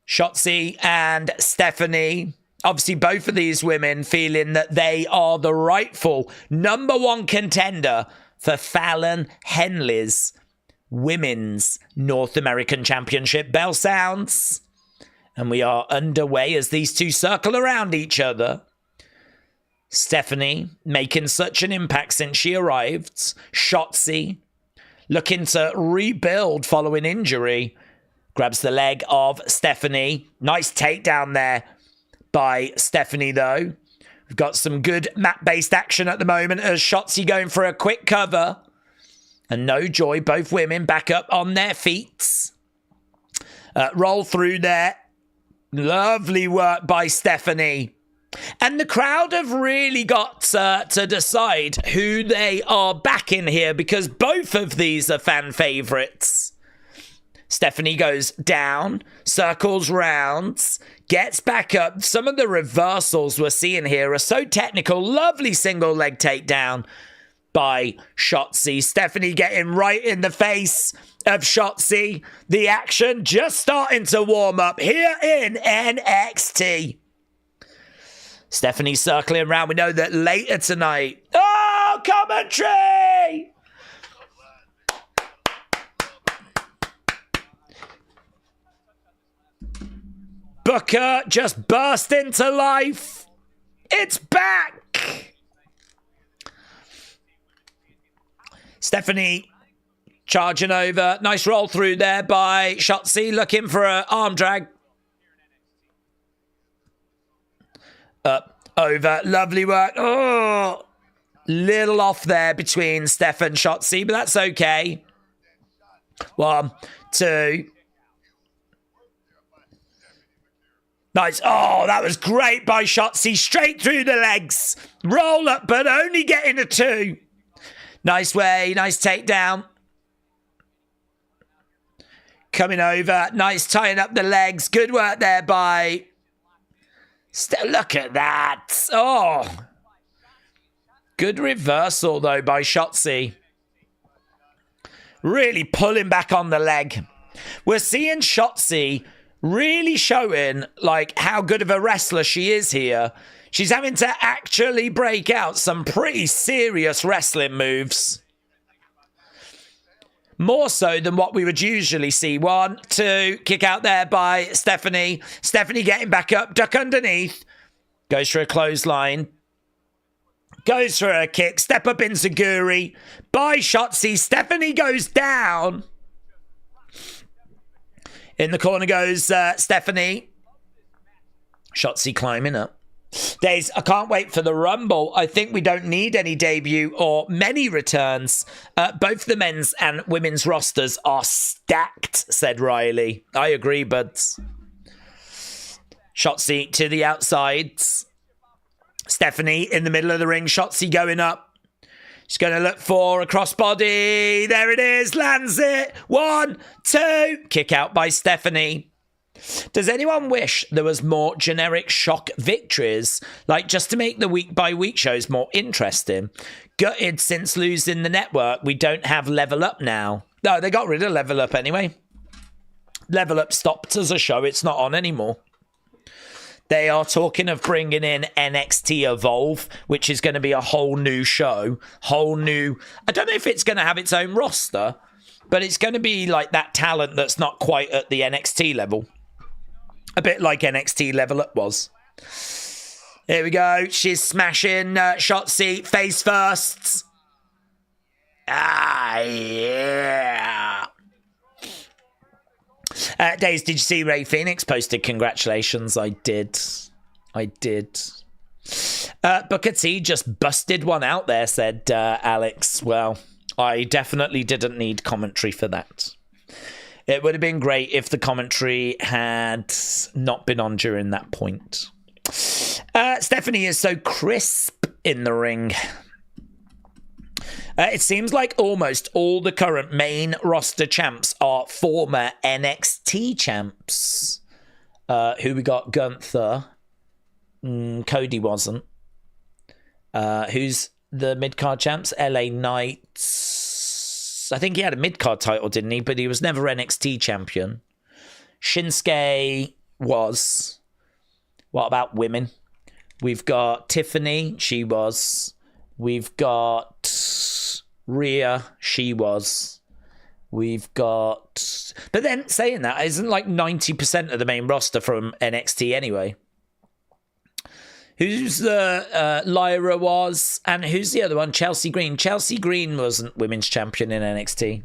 Shotzi and Stephanie. Obviously, both of these women feeling that they are the rightful #1 contender for Fallon Henley's Women's North American Championship. Bell sounds. And we are underway as these two circle around each other. Stephanie making such an impact since she arrived. Shotzi looking to rebuild following injury. Grabs the leg of Stephanie. Nice takedown there by Stephanie, though. We've got some good mat-based action at the moment as Shotzi going for a quick cover. And no joy, both women back up on their feet. Roll through there. Lovely work by Stephanie. And the crowd have really got to decide who they are backing here because both of these are fan favourites. Stephanie goes down, circles round, gets back up. Some of the reversals we're seeing here are so technical. Lovely single leg takedown by Shotzi. Stephanie getting right in the face of Shotzi. The action just starting to warm up here in NXT. Stephanie circling around. We know that later tonight. Oh, commentary! Booker just burst into life. It's back. Stephanie charging over. Nice roll through there by Shotzi, looking for an arm drag. Up, over, lovely work. Oh, little off there between Steph and Shotzi, but that's okay. 1, 2. Nice. Oh, that was great by Shotzi. Straight through the legs. Roll up, but only getting a 2. Nice way. Nice takedown. Coming over. Nice tying up the legs. Good work there by... Look at that. Oh. Good reversal, though, by Shotzi. Really pulling back on the leg. We're seeing Shotzi really showing, like, how good of a wrestler she is here. She's having to actually break out some pretty serious wrestling moves. More so than what we would usually see. 1, 2, kick out there by Stephanie. Stephanie getting back up, duck underneath. Goes for a clothesline. Goes for a kick, step up enziguri by Shotzi. Stephanie goes down. In the corner goes Stephanie. Shotzi climbing up. Daze, I can't wait for the Rumble. I think we don't need any debut or many returns. Both the men's and women's rosters are stacked, said Riley. I agree, buds. Shotzi to the outsides. Stephanie in the middle of the ring. Shotzi going up. She's going to look for a crossbody. There it is. Lands it. 1, 2. Kick out by Stephanie. Does anyone wish there was more generic shock victories? Like, just to make the week-by-week shows more interesting. Gutted since losing the network. We don't have Level Up now. No, they got rid of Level Up anyway. Level Up stopped as a show. It's not on anymore. They are talking of bringing in NXT Evolve, which is going to be a whole new show. Whole new... I don't know if it's going to have its own roster, but it's going to be like that talent that's not quite at the NXT level. A bit like NXT Level Up was. Here we go. She's smashing Shotzi face first. Ah, yeah. Daze, did you see Ray Phoenix posted congratulations? I did. Booker T just busted one out there, said Alex. Well, I definitely didn't need commentary for that. It would have been great if the commentary had not been on during that point. Stephanie is so crisp in the ring. It seems like almost all the current main roster champs are former NXT champs. Who we got? Gunther. Cody wasn't. Who's the mid-card champs? LA Knight. I think he had a mid-card title, didn't he? But he was never NXT champion. Shinsuke was. What about women? We've got Tiffany. She was. We've got Rhea. She was. We've got... But then, saying that, isn't like 90% of the main roster from NXT anyway? Who's the Lyra was, and who's the other one? Chelsea Green. Chelsea Green wasn't women's champion in NXT.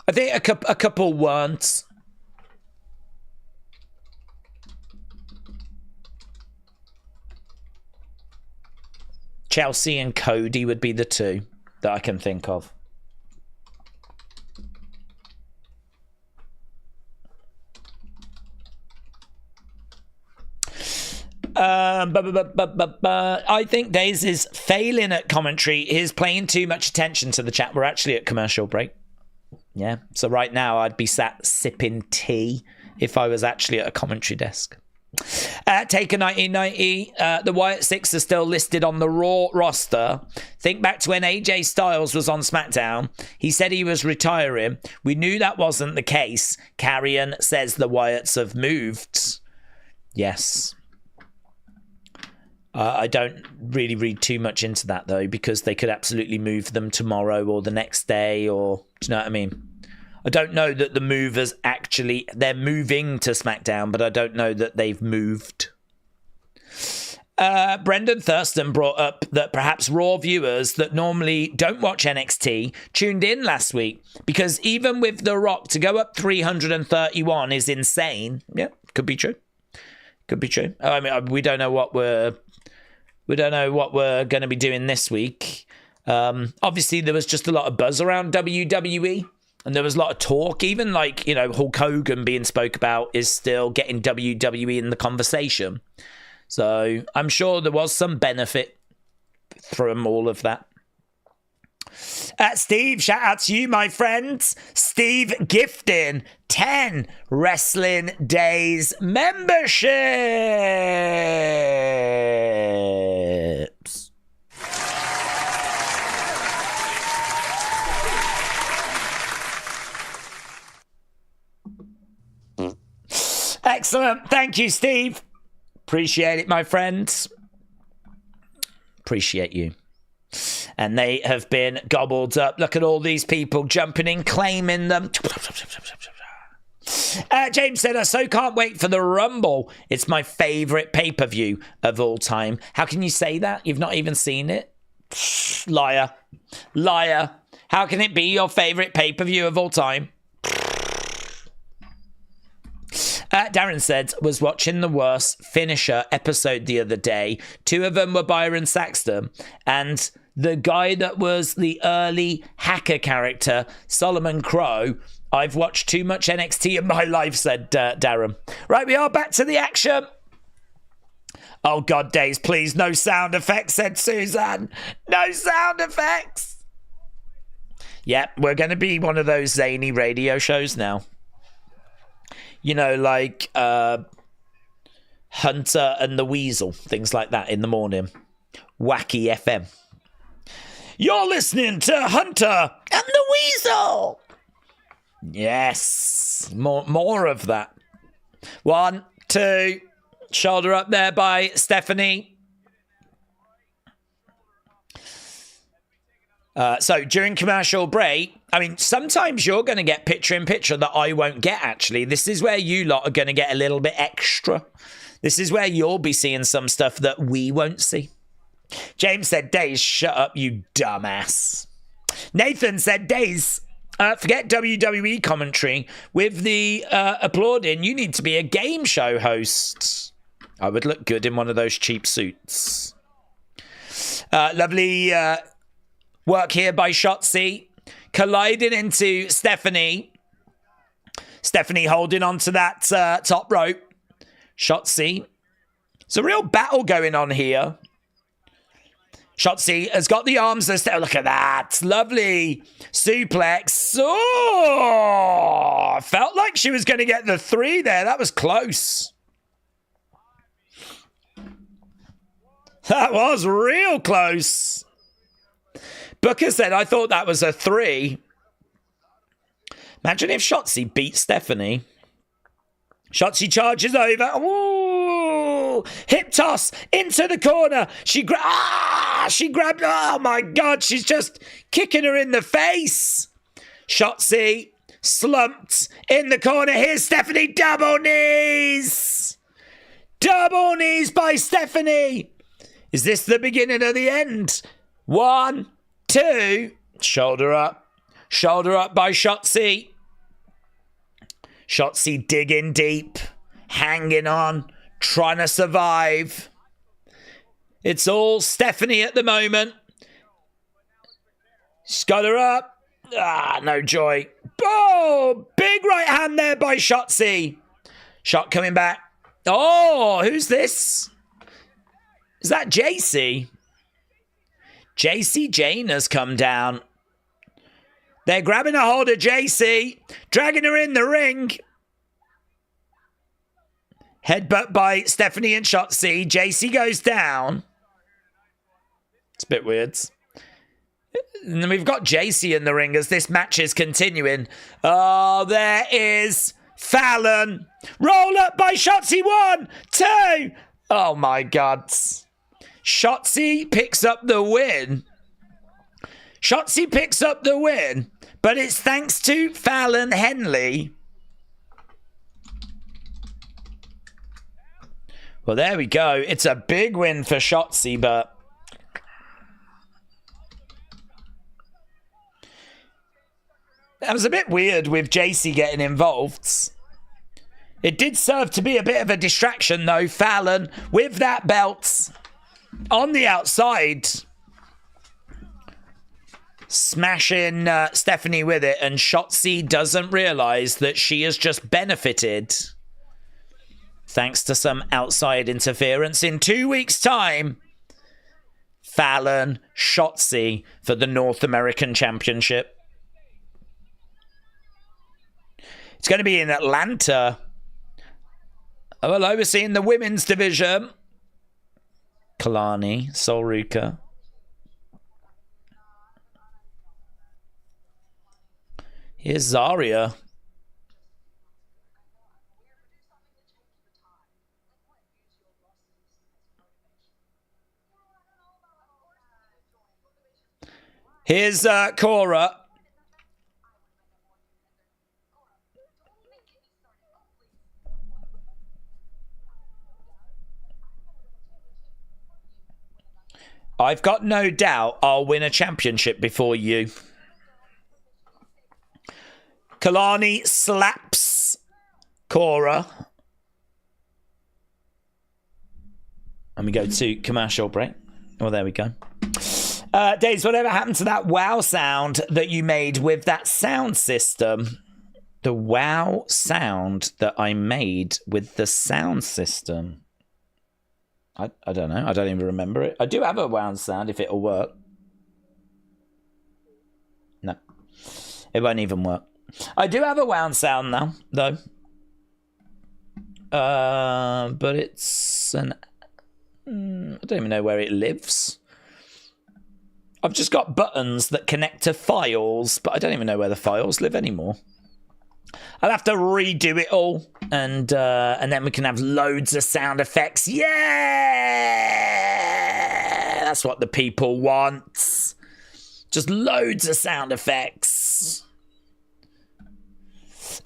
I think a couple weren't. Chelsea and Cody would be the two that I can think of. I think Daze is failing at commentary. He's paying too much attention to the chat. We're actually at commercial break. Yeah. So right now I'd be sat sipping tea if I was actually at a commentary desk. Taker 1990. The Wyatt Six are still listed on the Raw roster. Think back to when AJ Styles was on SmackDown. He said he was retiring. We knew that wasn't the case. Carrion says the Wyatts have moved. Yes. I don't really read too much into that, though, because they could absolutely move them tomorrow or the next day, or... Do you know what I mean? I don't know that the movers actually... They're moving to SmackDown, but I don't know that they've moved. Brendan Thurston brought up that perhaps Raw viewers that normally don't watch NXT tuned in last week because even with The Rock to go up 331 is insane. Yeah, could be true. Could be true. I mean, we don't know what we're going to be doing this week. Obviously, there was just a lot of buzz around WWE, and there was a lot of talk. Even like Hulk Hogan being spoke about is still getting WWE in the conversation. So I'm sure there was some benefit from all of that. Steve, shout out to you, my friends. Steve gifting 10 Wrestling Daze memberships. Excellent. Thank you, Steve. Appreciate it, my friends. Appreciate you. And they have been gobbled up. Look at all these people jumping in, claiming them. James said, I so can't wait for the Rumble. It's my favourite pay-per-view of all time. How can you say that? You've not even seen it? Liar. Liar. How can it be your favourite pay-per-view of all time? Darren said, was watching the Worst Finisher episode the other day. 2 of them were Byron Saxton. And the guy that was the early hacker character, Solomon Crow. I've watched too much NXT in my life, said Darren. Right, we are back to the action. Oh, God, Daze, please. No sound effects, said Suzanne. No sound effects. Yep, we're going to be one of those zany radio shows now. Like Hunter and the Weasel, things like that in the morning. Wacky FM. You're listening to Hunter and the Weasel. Yes, more of that. 1, 2, shoulder up there by Stephanie. So during commercial break, I mean, sometimes you're going to get picture-in-picture that I won't get, actually. This is where you lot are going to get a little bit extra. This is where you'll be seeing some stuff that we won't see. James said, Daze, shut up, you dumbass. Nathan said, Daze, forget WWE commentary. With the applauding, you need to be a game show host. I would look good in one of those cheap suits. Lovely work here by Shotzi. Colliding into Stephanie. Stephanie holding on to that top rope. Shotzi. It's a real battle going on here. Shotzi has got the arms. Look at that. Lovely suplex. Oh, felt like she was going to get the 3 there. That was close. That was real close. Booker said, I thought that was a 3. Imagine if Shotzi beat Stephanie. Shotzi charges over. Ooh, hip toss into the corner. She grabbed. Oh my God, she's just kicking her in the face. Shotzi slumped in the corner. Here's Stephanie. Double knees. Double knees by Stephanie. Is this the beginning of the end? 1, 2. Shoulder up. Shoulder up by Shotzi. Shotzi digging deep. Hanging on. Trying to survive. It's all Stephanie at the moment. She's got her up. No joy. Oh, big right hand there by Shotzi. Shot coming back. Oh, who's this? Is that JC? JC Jane has come down. They're grabbing a hold of JC, dragging her in the ring. Headbutt by Stephanie and Shotzi. JC goes down. It's a bit weird. And then we've got JC in the ring as this match is continuing. Oh, there is Fallon. Roll up by Shotzi. 1, 2. Oh, my God. Shotzi picks up the win. Shotzi picks up the win But it's thanks to Fallon Henley. Well, there we go. It's a big win for Shotzi, but that was a bit weird with JC getting involved. It did serve to be a bit of a distraction, though. Fallon with that belt on the outside, smashing Stephanie with it, and Shotzi doesn't realize that she has just benefited thanks to some outside interference. In 2 weeks' time, Fallon, Shotzi for the North American Championship. It's going to be in Atlanta. Oh, well, overseeing the women's division. Kalani, Solruka. Here's Zarya. Here's Cora. I've got no doubt I'll win a championship before you. Kalani slaps Cora. And we go to commercial break. Oh, there we go. Daze, whatever happened to that wow sound that you made with that sound system? The wow sound that I made with the sound system. I don't know. I don't even remember it. I do have a wow sound if it'll work. No. It won't even work. I do have a wow sound now, though. But it's an... I don't even know where it lives. I've just got buttons that connect to files, but I don't even know where the files live anymore. I'll have to redo it all, and then we can have loads of sound effects. Yeah! That's what the people want. Just loads of sound effects.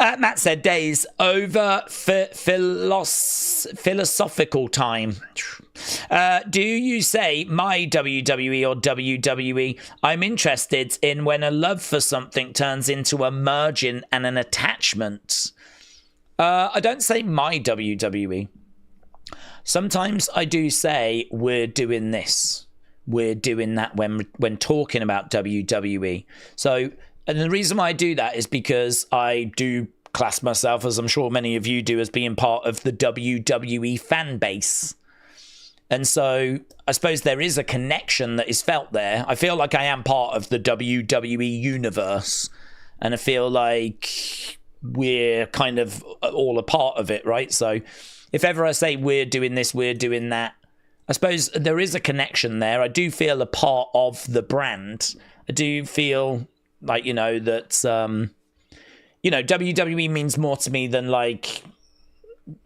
Matt said, Daze, over philosophical time. Do you say my WWE or WWE? I'm interested in when a love for something turns into a merging and an attachment. I don't say my WWE. Sometimes I do say we're doing this. We're doing that when talking about WWE. So, and the reason why I do that is because I do class myself, as I'm sure many of you do, as being part of the WWE fan base. And so I suppose there is a connection that is felt there. I feel like I am part of the WWE universe. And I feel like we're kind of all a part of it, right? So if ever I say we're doing this, we're doing that, I suppose there is a connection there. I do feel a part of the brand. I do feel like, you know, that, WWE means more to me than, like,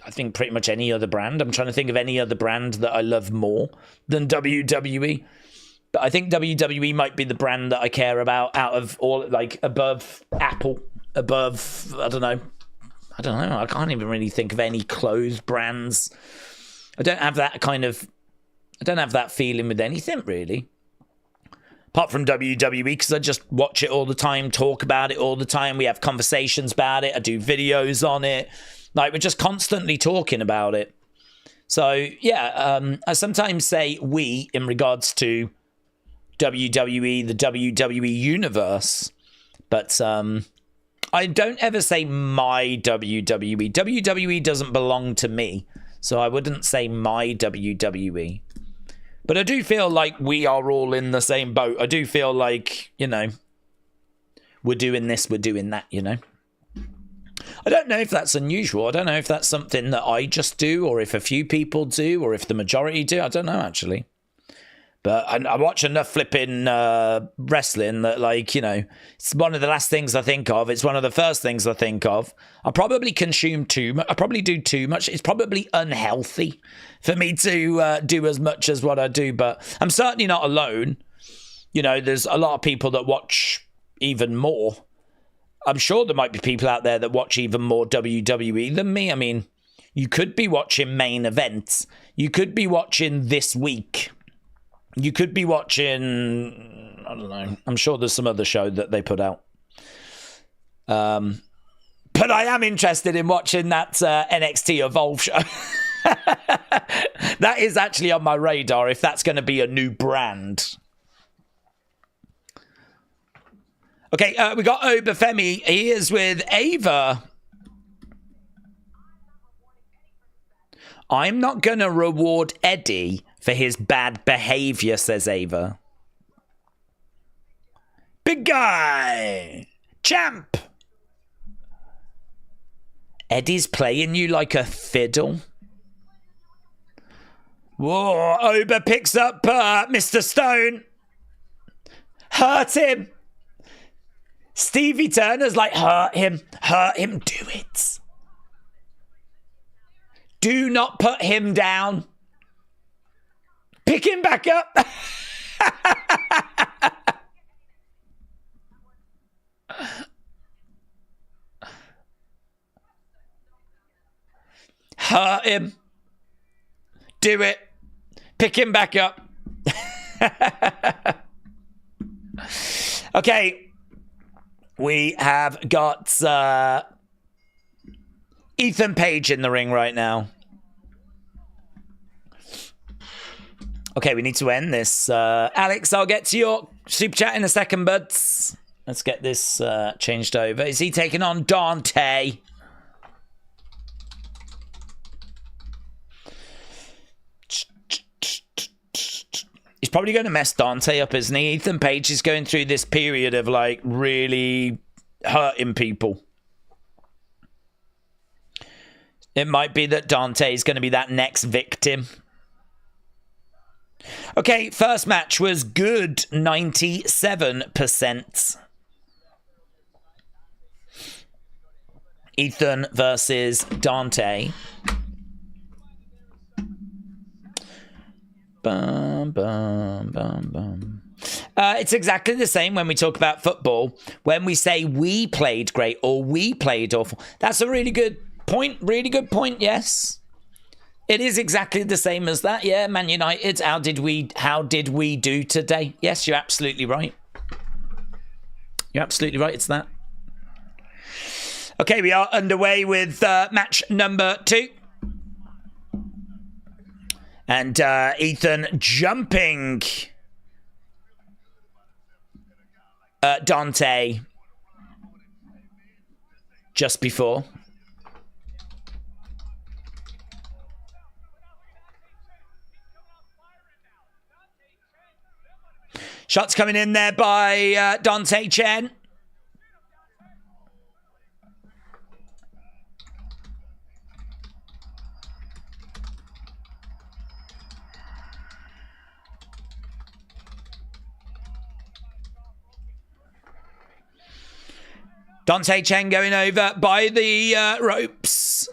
I think pretty much any other brand. I'm trying to think of any other brand that I love more than WWE. But I think WWE might be the brand that I care about out of all, like, above Apple, above, I don't know. I can't even really think of any clothes brands. I don't have that feeling with anything, really. Apart from WWE, because I just watch it all the time, talk about it all the time. We have conversations about it. I do videos on it. Like, we're just constantly talking about it. So, yeah, I sometimes say we in regards to WWE, the WWE universe. But I don't ever say my WWE. WWE doesn't belong to me. So I wouldn't say my WWE. But I do feel like we are all in the same boat. I do feel like, you know, we're doing this, we're doing that, you know. I don't know if that's unusual. I don't know if that's something that I just do, or if a few people do, or if the majority do. I don't know, actually. But I watch enough flipping wrestling that, like, you know, it's one of the last things I think of. It's one of the first things I think of. I probably consume too much. I probably do too much. It's probably unhealthy for me to do as much as what I do. But I'm certainly not alone. You know, there's a lot of people that watch even more. I'm sure there might be people out there that watch even more WWE than me. I mean, you could be watching main events. You could be watching This Week. You could be watching, I don't know. I'm sure there's some other show that they put out. But I am interested in watching that NXT Evolve show. That is actually on my radar if that's going to be a new brand. Okay, we got Oba Femi. He is with Ava. I'm not going to reward Eddie for his bad behavior, says Ava. Big guy. Champ. Eddie's playing you like a fiddle. Whoa, Oba picks up Mr. Stone. Hurt him. Stevie Turner's like, hurt him, do it. Do not put him down. Pick him back up. Hurt him. Do it. Pick him back up. Okay. We have got Ethan Page in the ring right now. Okay, we need to end this. Alex, I'll get to your super chat in a second, buds. Let's get this changed over. Is he taking on Dante? He's probably going to mess Dante up, isn't he? Ethan Page is going through this period of, like, really hurting people. It might be that Dante is going to be that next victim. Okay, first match was good, 97%. Ethan versus Dante. Bum, bum, bum, bum. It's exactly the same when we talk about football. When we say we played great or we played awful. That's a really good point. Really good point, yes. It is exactly the same as that. Yeah, Man United, how did we do today? Yes, you're absolutely right. You're absolutely right, it's that. Okay, we are underway with match number 2. And Ethan jumping Dante just before. Shots coming in there by Dante Chen. Dante Chen going over by the ropes.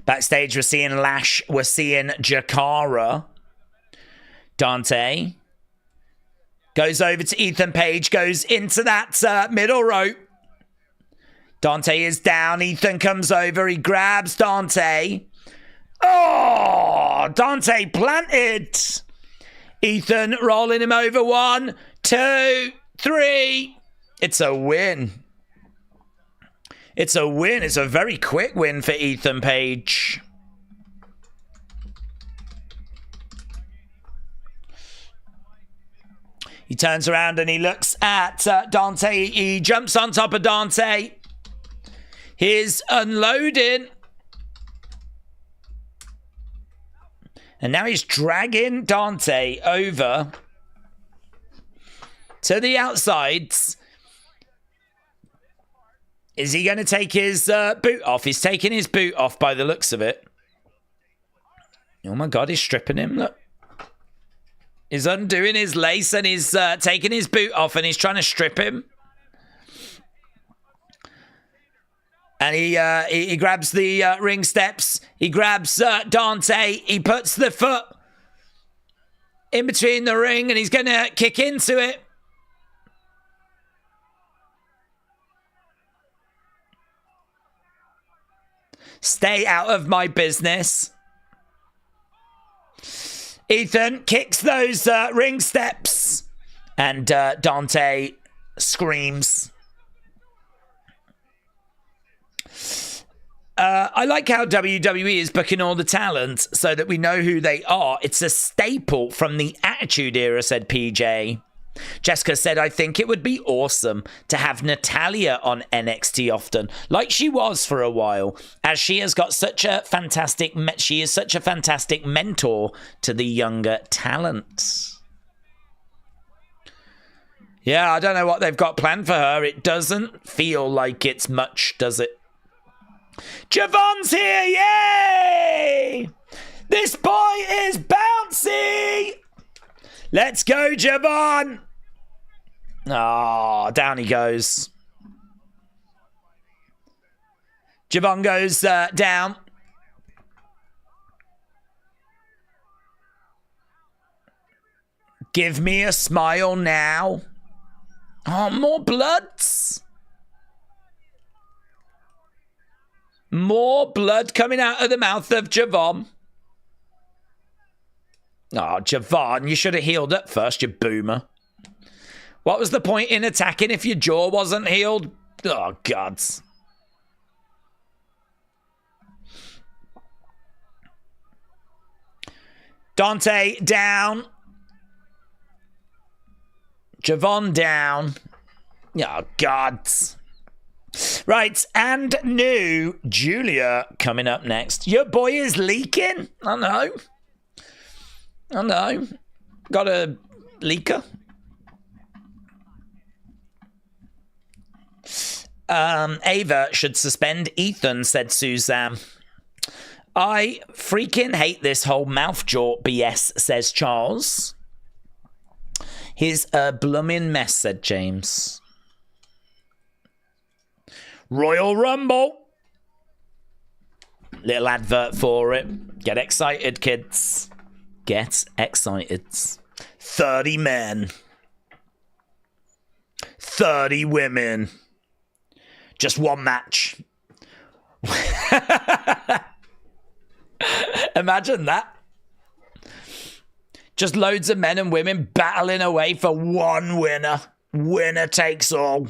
Backstage, we're seeing Lash. We're seeing Jakara. Dante goes over to Ethan Page. Goes into that middle rope. Dante is down. Ethan comes over. He grabs Dante. Oh! Dante planted. Ethan rolling him over. 1, 2, 3. It's a win. It's a win. It's a very quick win for Ethan Page. He turns around and he looks at Dante. He jumps on top of Dante. He's unloading. And now he's dragging Dante over to the outsides. Is he going to take his boot off? He's taking his boot off by the looks of it. Oh my God, he's stripping him. Look. He's undoing his lace and he's taking his boot off and he's trying to strip him. And he grabs the ring steps. He grabs Dante. He puts the foot in between the ring and he's going to kick into it. Stay out of my business. Ethan kicks those ring steps. And Dante screams. I like how WWE is booking all the talent so that we know who they are. It's a staple from the Attitude Era, said PJ. Jessica said, I think it would be awesome to have Natalya on NXT often, like she was for a while, as she has got such a fantastic, she is such a fantastic mentor to the younger talent. Yeah, I don't know what they've got planned for her. It doesn't feel like it's much, does it? Javon's here, yay! This boy is bouncy! Let's go, Javon! Oh, down he goes. Javon goes down. Give me a smile now. Oh, more bloods. More blood coming out of the mouth of Javon. Oh, Javon, you should have healed up first, you boomer. What was the point in attacking if your jaw wasn't healed? Oh, gods. Dante down. Javon down. Oh, gods. Right, and new Julia coming up next. Your boy is leaking. I know. Got a leaker. Ava should suspend Ethan, said Suzanne. I freaking hate this whole mouth jaw BS, says Charles. He's a bloomin' mess, said James. Royal Rumble. Little advert for it. Get excited, kids. Get excited. 30 men. 30 women. Just one match. Imagine that. Just loads of men and women battling away for one winner. Winner takes all.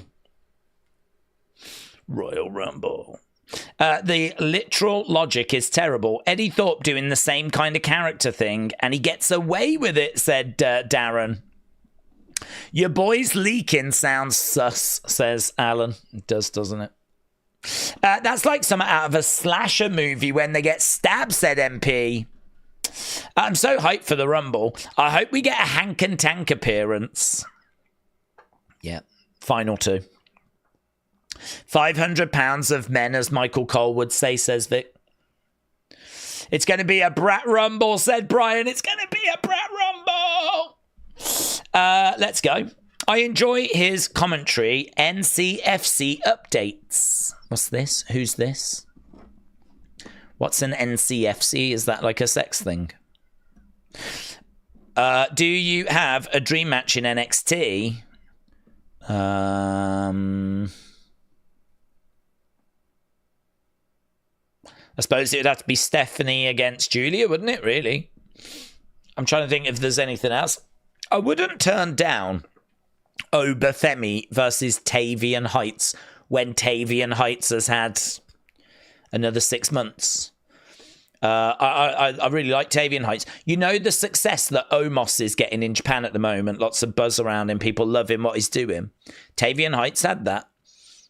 Royal Rumble. The literal logic is terrible. Eddie Thorpe doing the same kind of character thing, and he gets away with it, said Darren. Your boy's leaking sounds sus, says Alan. It does, doesn't it? That's like something out of a slasher movie when they get stabbed, said MP. I'm so hyped for the Rumble. I hope we get a Hank and Tank appearance. Yeah, final two. 500 pounds of men, as Michael Cole would say, says Vic. It's going to be a Brat Rumble, said Brian. It's going to be a Brat Rumble. Let's go. I enjoy his commentary. NCFC updates. What's this? Who's this? What's an NCFC? Is that like a sex thing? Do you have a dream match in NXT? I suppose it would have to be Stephanie against Julia, wouldn't it, really? I'm trying to think if there's anything else. I wouldn't turn down Oba Femi versus Tavian Heights when Tavian Heights has had another 6 months. I really like Tavian Heights. You know the success that Omos is getting in Japan at the moment. Lots of buzz around him. People love him, what he's doing. Tavian Heights had that.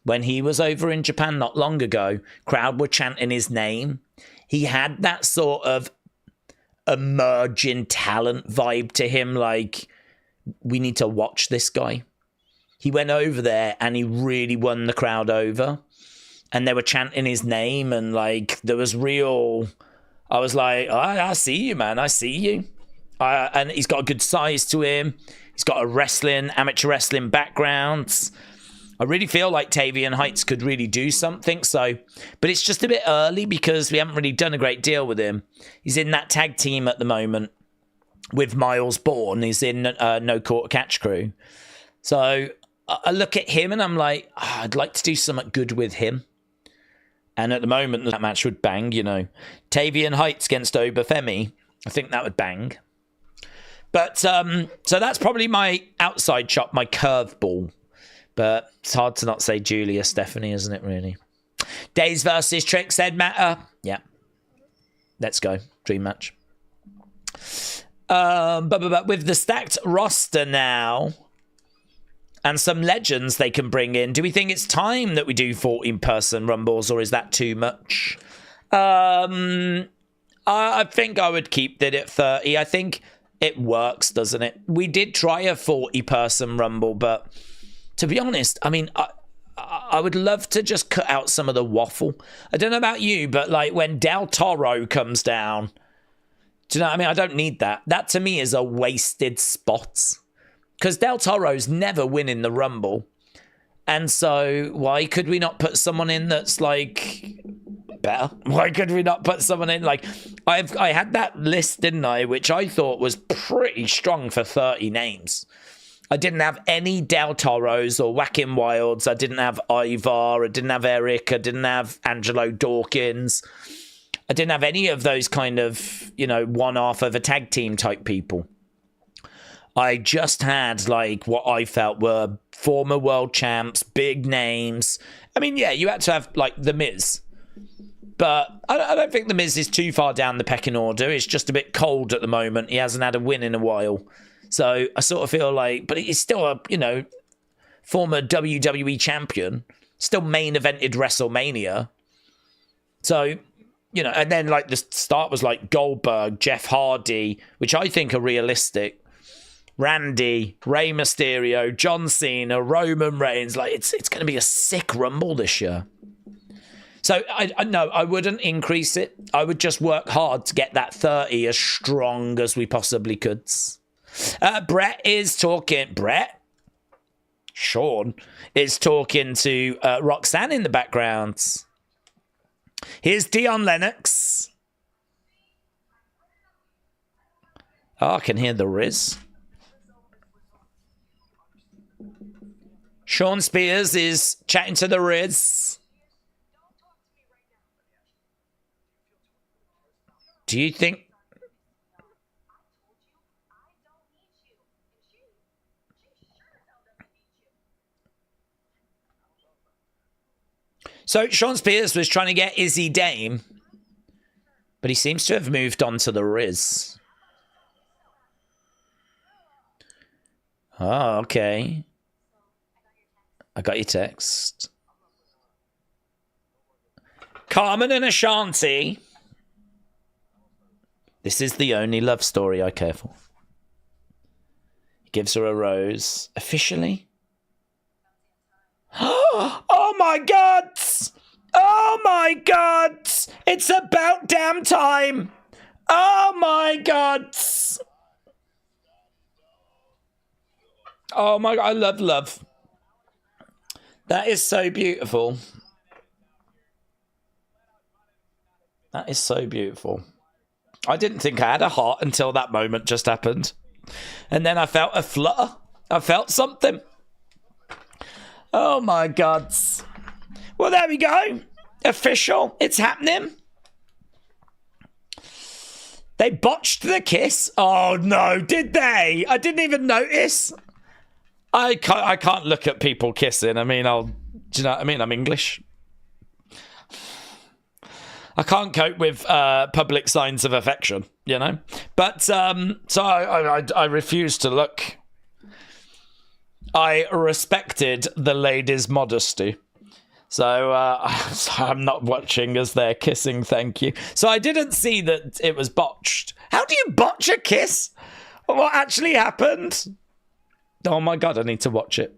When he was over in Japan not long ago, crowd were chanting his name. He had that sort of emerging talent vibe to him, like, we need to watch this guy. He went over there and he really won the crowd over. And they were chanting his name, and like there was real... I was like, I see you, man. I see you. And he's got a good size to him. He's got a amateur wrestling background. I really feel like Tavian Heights could really do something. But it's just a bit early because we haven't really done a great deal with him. He's in that tag team at the moment with Miles Bourne. He's in No Quarter Catch Crew. So I look at him and I'm like, I'd like to do something good with him. And at the moment, that match would bang, you know. Tavian Heights against Oba Femi. I think that would bang. But, so that's probably my outside shot, my curveball. But it's hard to not say Julia Stephanie, isn't it, really? Daze versus Trick said matter. Yeah. Let's go. Dream match. But with the stacked roster now and some legends they can bring in, do we think it's time that we do 14-person rumbles, or is that too much? I think I would keep it at 30. I think it works, doesn't it? We did try a 40-person rumble, but to be honest, I mean, I would love to just cut out some of the waffle. I don't know about you, but like when Del Toro comes down, do you know what I mean? I don't need that. That to me is a wasted spot. Because Del Toro's never winning the Rumble. And so why could we not put someone in that's like better? Why could we not put someone in like I had that list, didn't I, which I thought was pretty strong for 30 names. I didn't have any Del Toros or Whacking Wilds. I didn't have Ivar. I didn't have Eric. I didn't have Angelo Dawkins. I didn't have any of those kind of, you know, one-off of a tag team type people. I just had, like, what I felt were former world champs, big names. I mean, yeah, you had to have, like, The Miz. But I don't think The Miz is too far down the pecking order. It's just a bit cold at the moment. He hasn't had a win in a while. So I sort of feel like, but he's still a, you know, former WWE champion. Still main evented WrestleMania. So, you know, and then, like, the start was, like, Goldberg, Jeff Hardy, which I think are realistic. Randy, Rey Mysterio, John Cena, Roman Reigns. Like, it's going to be a sick Rumble this year. So, I know I wouldn't increase it. I would just work hard to get that 30 as strong as we possibly could. Brett is talking... Sean is talking to Roxanne in the background. Here's Dion Lennox. Oh, I can hear the Riz. Sean Spears is chatting to the Riz. Do you think... So Sean Spears was trying to get Izzy Dame, but he seems to have moved on to the Riz. Oh, okay. I got your text. Carmen and Ashanti. This is the only love story I care for. He gives her a rose. Officially? Oh my God! Oh my God! It's about damn time! Oh my God! Oh my God, I love love. That is so beautiful. That is so beautiful. I didn't think I had a heart until that moment just happened. And then I felt a flutter. I felt something. Oh my God. Well, there we go. Official. It's happening. They botched the kiss. Oh no, did they? I didn't even notice. I can't look at people kissing. I mean, do you know what I mean? I'm English. I can't cope with public signs of affection, you know? But, so I refused to look. I respected the lady's modesty. So I'm not watching as they're kissing, thank you. So I didn't see that it was botched. How do you botch a kiss? What actually happened? Oh my God, I need to watch it.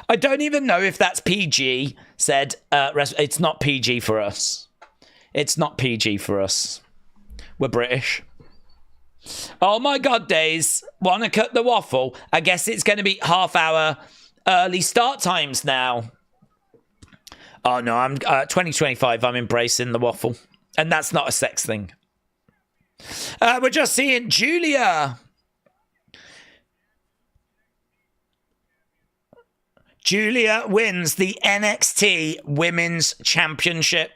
I don't even know if that's PG, said, it's not PG for us. It's not PG for us. We're British. Oh my God, Daze. Want to cut the waffle? I guess it's going to be half-hour early start times now. Oh no, I'm 2025. I'm embracing the waffle. And that's not a sex thing. We're just seeing Julia. Julia wins the NXT Women's Championship.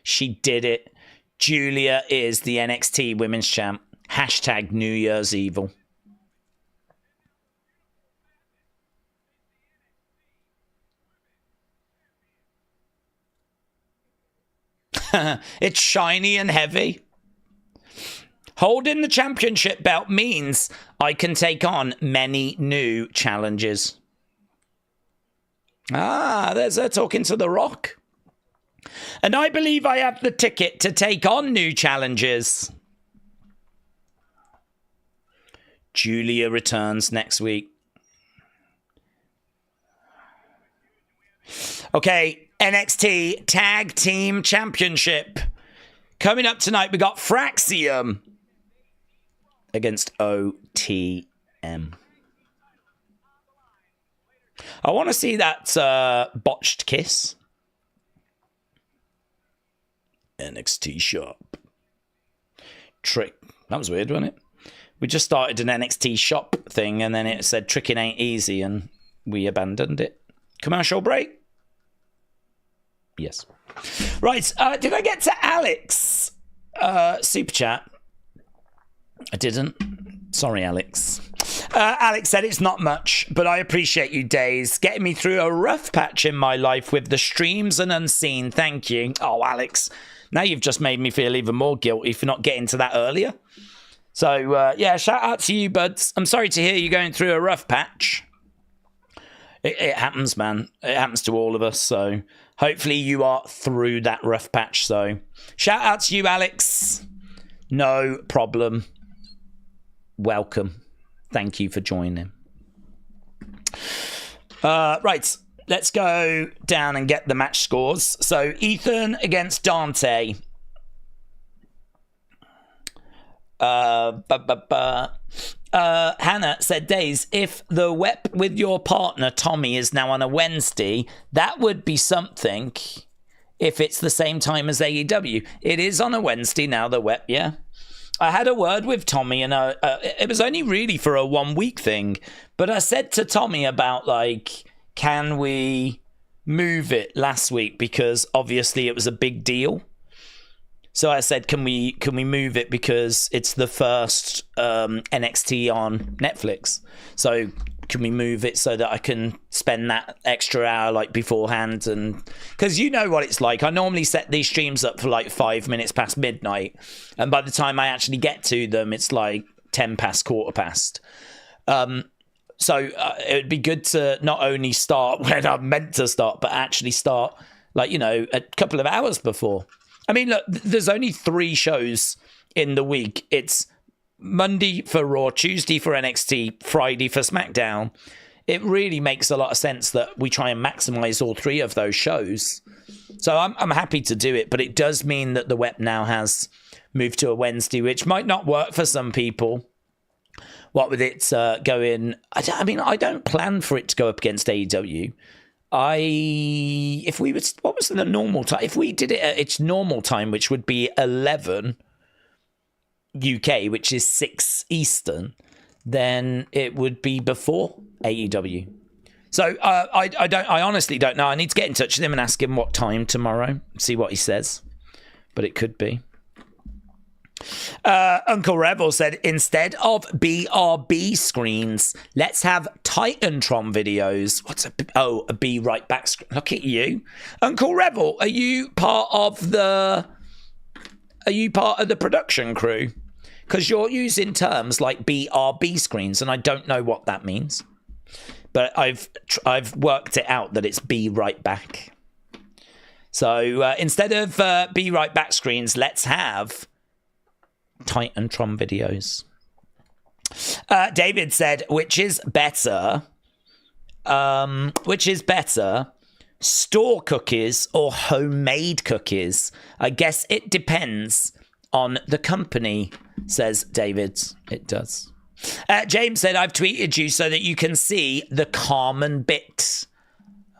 She did it. Julia is the NXT Women's Champ. Hashtag New Year's Evil. It's shiny and heavy. Holding the championship belt means I can take on many new challenges. Ah, there's her talking to The Rock. And I believe I have the ticket to take on new challenges. Julia returns next week. Okay, NXT Tag Team Championship. Coming up tonight, we got Fraxiom against OTM. I want to see that botched kiss. NXT shop. Trick. That was weird, wasn't it? We just started an NXT shop thing and then it said tricking ain't easy and we abandoned it. Commercial break? Yes. Right. Did I get to Alex? Super chat. I didn't. Sorry, Alex. Alex said it's not much, but I appreciate you, Daze, getting me through a rough patch in my life with the streams and unseen. Thank you. Oh, Alex. Now you've just made me feel even more guilty for not getting to that earlier. So, yeah, shout out to you, buds. I'm sorry to hear you going through a rough patch. It happens, man. It happens to all of us, so hopefully you are through that rough patch. So shout out to you, Alex. No problem. Welcome. Thank you for joining. Right, let's go down and get the match scores. So Ethan against Dante. Hannah said, Daze, if the WEP with your partner Tommy is now on a Wednesday, that would be something if it's the same time as AEW. It is on a Wednesday now, the WEP, yeah. I had a word with Tommy and it was only really for a 1 week thing, but I said to Tommy about like, can we move it last week because obviously it was a big deal. So I said, can we move it because it's the first NXT on Netflix? So can we move it so that I can spend that extra hour like beforehand? And because you know what it's like. I normally set these streams up for like 5 minutes past midnight. And by the time I actually get to them, it's like 10 past, quarter past. So it would be good to not only start when I'm meant to start, but actually start like, you know, a couple of hours before. I mean, look, there's only 3 shows in the week. It's Monday for Raw, Tuesday for NXT, Friday for SmackDown. It really makes a lot of sense that we try and maximize all 3 of those shows. So I'm happy to do it, but it does mean that the WEP now has moved to a Wednesday, which might not work for some people. What with it going... I mean, I don't plan for it to go up against AEW. If we would, what was the normal time? If we did it at its normal time, which would be 11 UK, which is 6 Eastern, then it would be before AEW. So I honestly don't know. I need to get in touch with him and ask him what time tomorrow, see what he says. But it could be. Uncle Revel said, instead of BRB screens, let's have Titantron videos. What's a B right back screen? Look at you. Uncle Revel, are you part of the production crew? Because you're using terms like BRB screens, and I don't know what that means. But I've worked it out that it's B right back. So instead of B right back screens, let's have Titantron videos. David said, which is better, store cookies or homemade cookies? I guess it depends on the company, says David. It does. James said, I've tweeted you so that you can see the Carmen bit.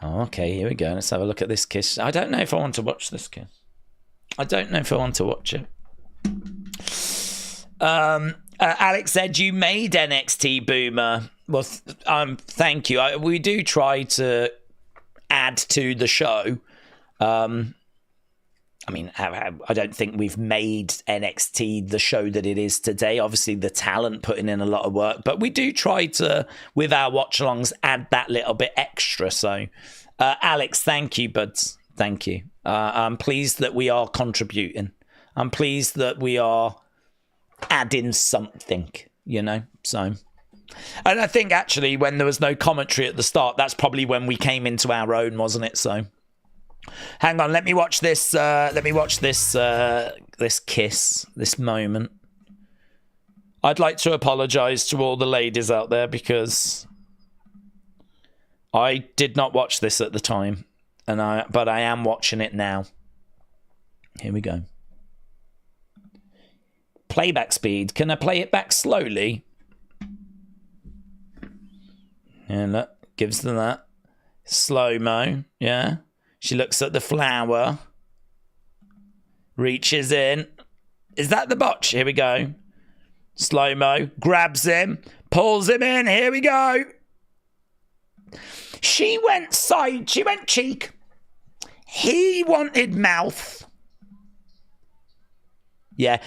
Oh, okay, here we go. Let's have a look at this kiss. I don't know if I want to watch this kiss. I don't know if I want to watch it. Alex said, you made NXT, Boomer. Well, thank you. We do try to add to the show. I mean, I don't think we've made NXT the show that it is today. Obviously, the talent putting in a lot of work, but we do try to, with our watch-alongs, add that little bit extra. So, Alex, thank you, buds. Thank you. I'm pleased that we are contributing. I'm pleased that we are adding something, you know, so... And I think, actually, when there was no commentary at the start, that's probably when we came into our own, wasn't it? So... Hang on, let me watch this. This kiss, this moment. I'd like to apologise to all the ladies out there because I did not watch this at the time, but I am watching it now. Here we go. Playback speed. Can I play it back slowly? Yeah, look, gives them that slow mo. Yeah. She looks at the flower, reaches in. Is that the botch? Here we go. Slow-mo, grabs him, pulls him in. Here we go. She went side, she went cheek. He wanted mouth. Yeah,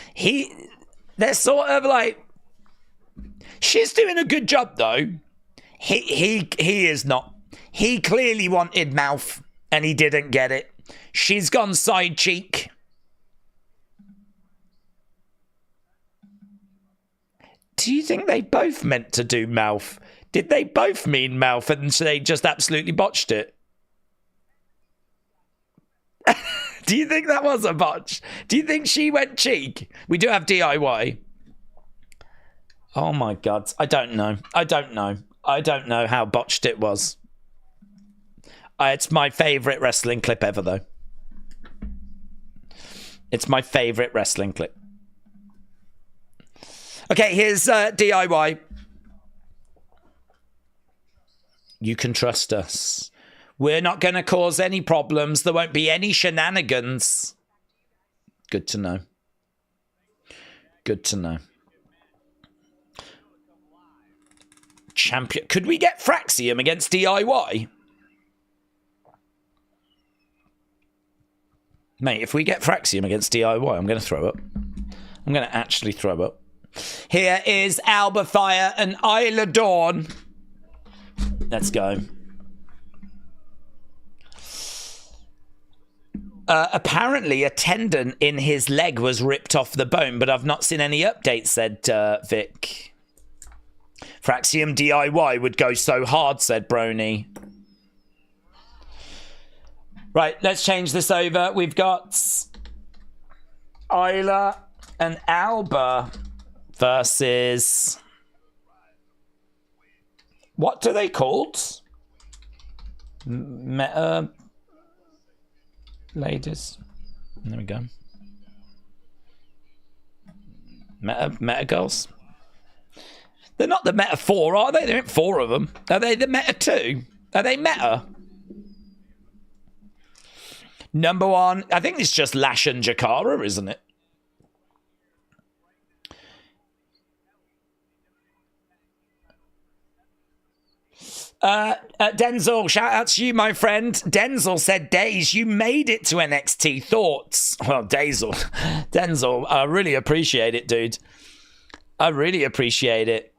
they're sort of like, she's doing a good job though. He is not. He clearly wanted mouth. And he didn't get it. She's gone side cheek. Do you think they both meant to do mouth? Did they both mean mouth and they just absolutely botched it? Do you think that was a botch? Do you think she went cheek? We do have DIY. Oh my God. I don't know. I don't know how botched it was. It's my favourite wrestling clip ever, though. It's my favourite wrestling clip. Okay, here's DIY. You can trust us. We're not going to cause any problems. There won't be any shenanigans. Good to know. Good to know. Champion. Could we get Fraxiom against DIY? Mate, if we get Fraxiom against DIY, I'm going to throw up. I'm going to actually throw up. Here is Alba Fire and Isla Dawn. Let's go. Apparently, a tendon in his leg was ripped off the bone, but I've not seen any updates, said Vic. Fraxiom DIY would go so hard, said Brony. Right, let's change this over. We've got Isla and Alba versus... What are they called? Meta... Ladies. There we go. Meta girls. They're not the Meta 4, are they? There aren't 4 of them. Are they the Meta 2? Are they Meta? Number 1, I think it's just Lash and Jakara, isn't it? Denzel, shout out to you, my friend. Denzel said, Daze, you made it to NXT. Thoughts? Well, Denzel, I really appreciate it, dude. I really appreciate it.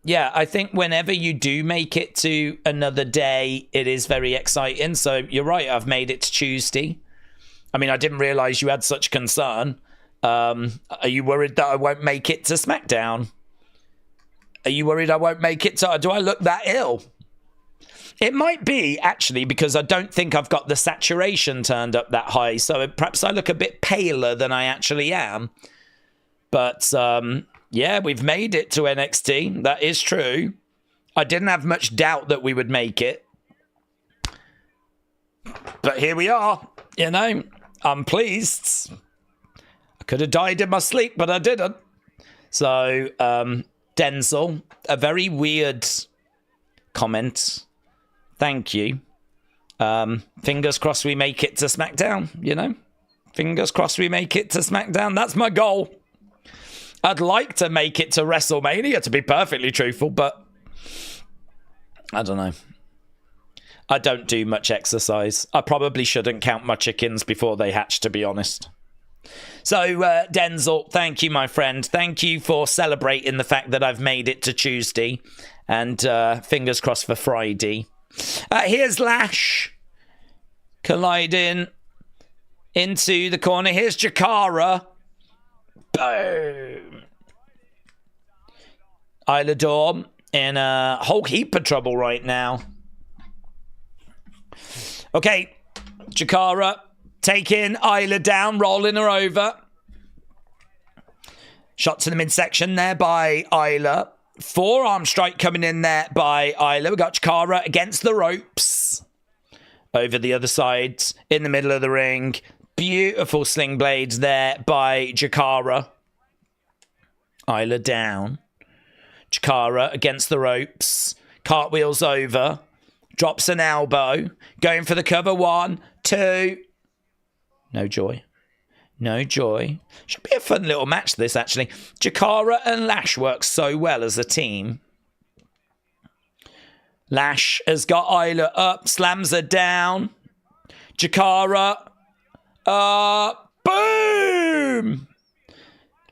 Yeah, I think whenever you do make it to another day, it is very exciting. So you're right, I've made it to Tuesday. I mean, I didn't realise you had such concern. Are you worried that I won't make it to SmackDown? Are you worried I won't make it to... Do I look that ill? It might be, actually, because I don't think I've got the saturation turned up that high. So perhaps I look a bit paler than I actually am. But, yeah, we've made it to NXT. That is true. I didn't have much doubt that we would make it. But here we are. You know, I'm pleased. I could have died in my sleep, but I didn't. So, Denzel, a very weird comment. Thank you. Fingers crossed we make it to SmackDown, you know? Fingers crossed we make it to SmackDown. That's my goal. I'd like to make it to WrestleMania, to be perfectly truthful, but I don't know. I don't do much exercise. I probably shouldn't count my chickens before they hatch, to be honest. So, Denzel, thank you, my friend. Thank you for celebrating the fact that I've made it to Tuesday. And fingers crossed for Friday. Here's Lash colliding into the corner. Here's Jakara. Boom. Isla Dawn in a whole heap of trouble right now. Okay, Jakara taking Isla down, rolling her over. Shot to the midsection there by Isla. Forearm strike coming in there by Isla. We got Jakara against the ropes. Over the other side, in the middle of the ring. Beautiful sling blades there by Jakara. Isla down. Jakara against the ropes. Cartwheels over. Drops an elbow. Going for the cover. 1, 2. No joy. No joy. Should be a fun little match, this, actually. Jakara and Lash work so well as a team. Lash has got Isla up. Slams her down. Jakara. Boom!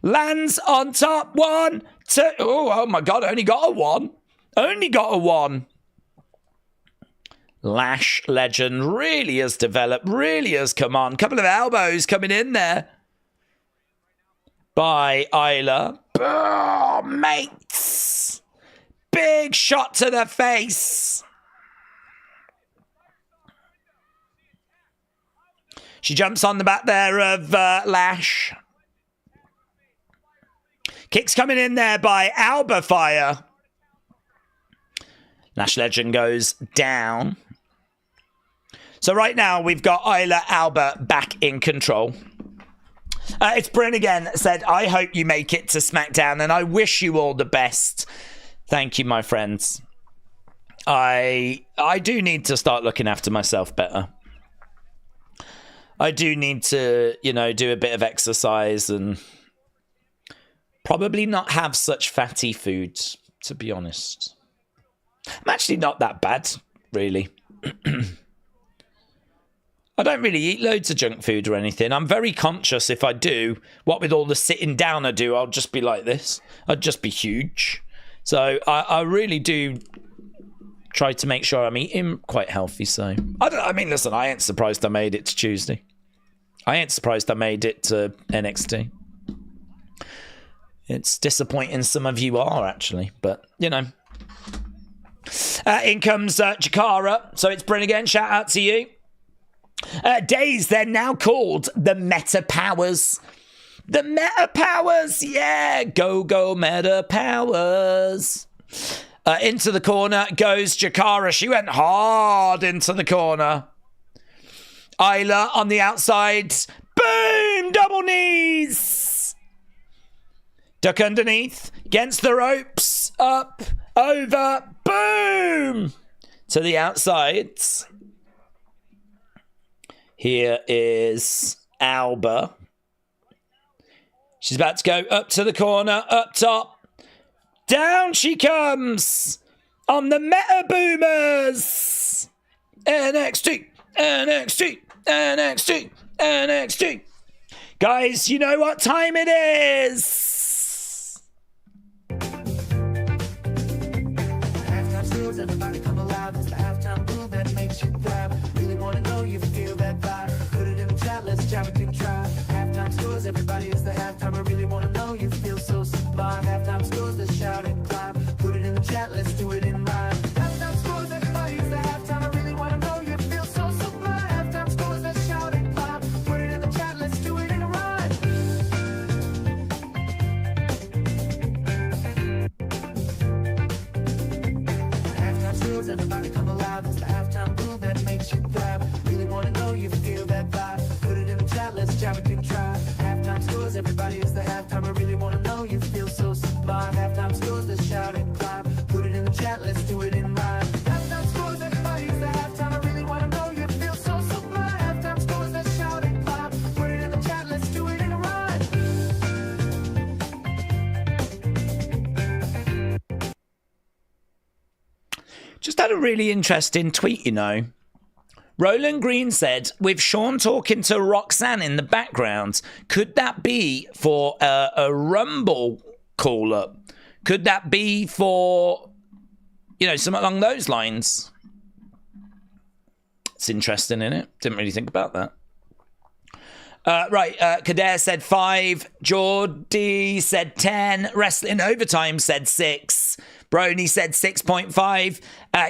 Lands on top. 1, 2. Oh my God. Only got a 1. Only got a 1. Lash legend really has developed, really has come on. Couple of elbows coming in there by Isla. Oh, mates. Big shot to the face. She jumps on the back there of Lash. Kicks coming in there by Alba Fire. Lash legend goes down. So right now we've got Isla Alba back in control. It's Bryn again said, I hope you make it to SmackDown and I wish you all the best. Thank you, my friends. I do need to start looking after myself better. I do need to, you know, do a bit of exercise and probably not have such fatty foods, to be honest. I'm actually not that bad, really. I don't really eat loads of junk food or anything. I'm very conscious if I do. What with all the sitting down I do, I'll just be like this. I'd just be huge. So I really do try to make sure I'm eating quite healthy. So I mean, listen, I ain't surprised I made it to Tuesday. I ain't surprised I made it to NXT. It's disappointing some of you are, actually. But, you know. In comes Jakara. So it's Bryn again. Shout out to you. Daze, they're now called the Meta Powers. The Meta Powers, yeah. Go, go, Meta Powers. Into the corner goes Jakara. She went hard into the corner. Isla on the outside. Boom! Double knees. Duck underneath. Against the ropes. Up. Over. Boom! To the outside. Here is Alba. She's about to go up to the corner, up top. Down she comes on the Meta Boomers. NXT, NXT, NXT, NXT. Guys, you know what time it is. Everybody come alive. It's the halftime groove that makes you thrive. Really want to know you feel that vibe. Put it in the chat, let's jam it, can try. Halftime scores, everybody is the halftime. I really want to know you feel so sublime. Halftime scores, let's shout and climb. Put it in the chat, let's do it in rhyme. Halftime scores, everybody is the halftime. I really want to know you feel so sublime. Halftime scores, let's shout and climb. Put it in the chat, let's do it in a rhyme. Everybody come alive. It's the halftime groove that makes you thrive. Really want to know you feel that vibe. Put it in the chat, let's jam it, can try. Halftime scores, everybody is the halftime. I really want to know you feel so sublime. Halftime scores, let's shout and climb. Put it in the chat, let's do it in rhyme. Halftime scores, everybody is the halftime. I really want to know you feel so sublime. Halftime scores, let's shout and climb. Put it in the chat, let's do it in a rhyme. Just had a really interesting tweet, you know. Roland Green said, with Sean talking to Roxanne in the background, could that be for a Rumble call-up? Could that be for, you know, something along those lines? It's interesting, isn't it? Didn't really think about that. Right, Kader said 5. Geordie said 10. Wrestling Overtime said 6. Brony said 6.5.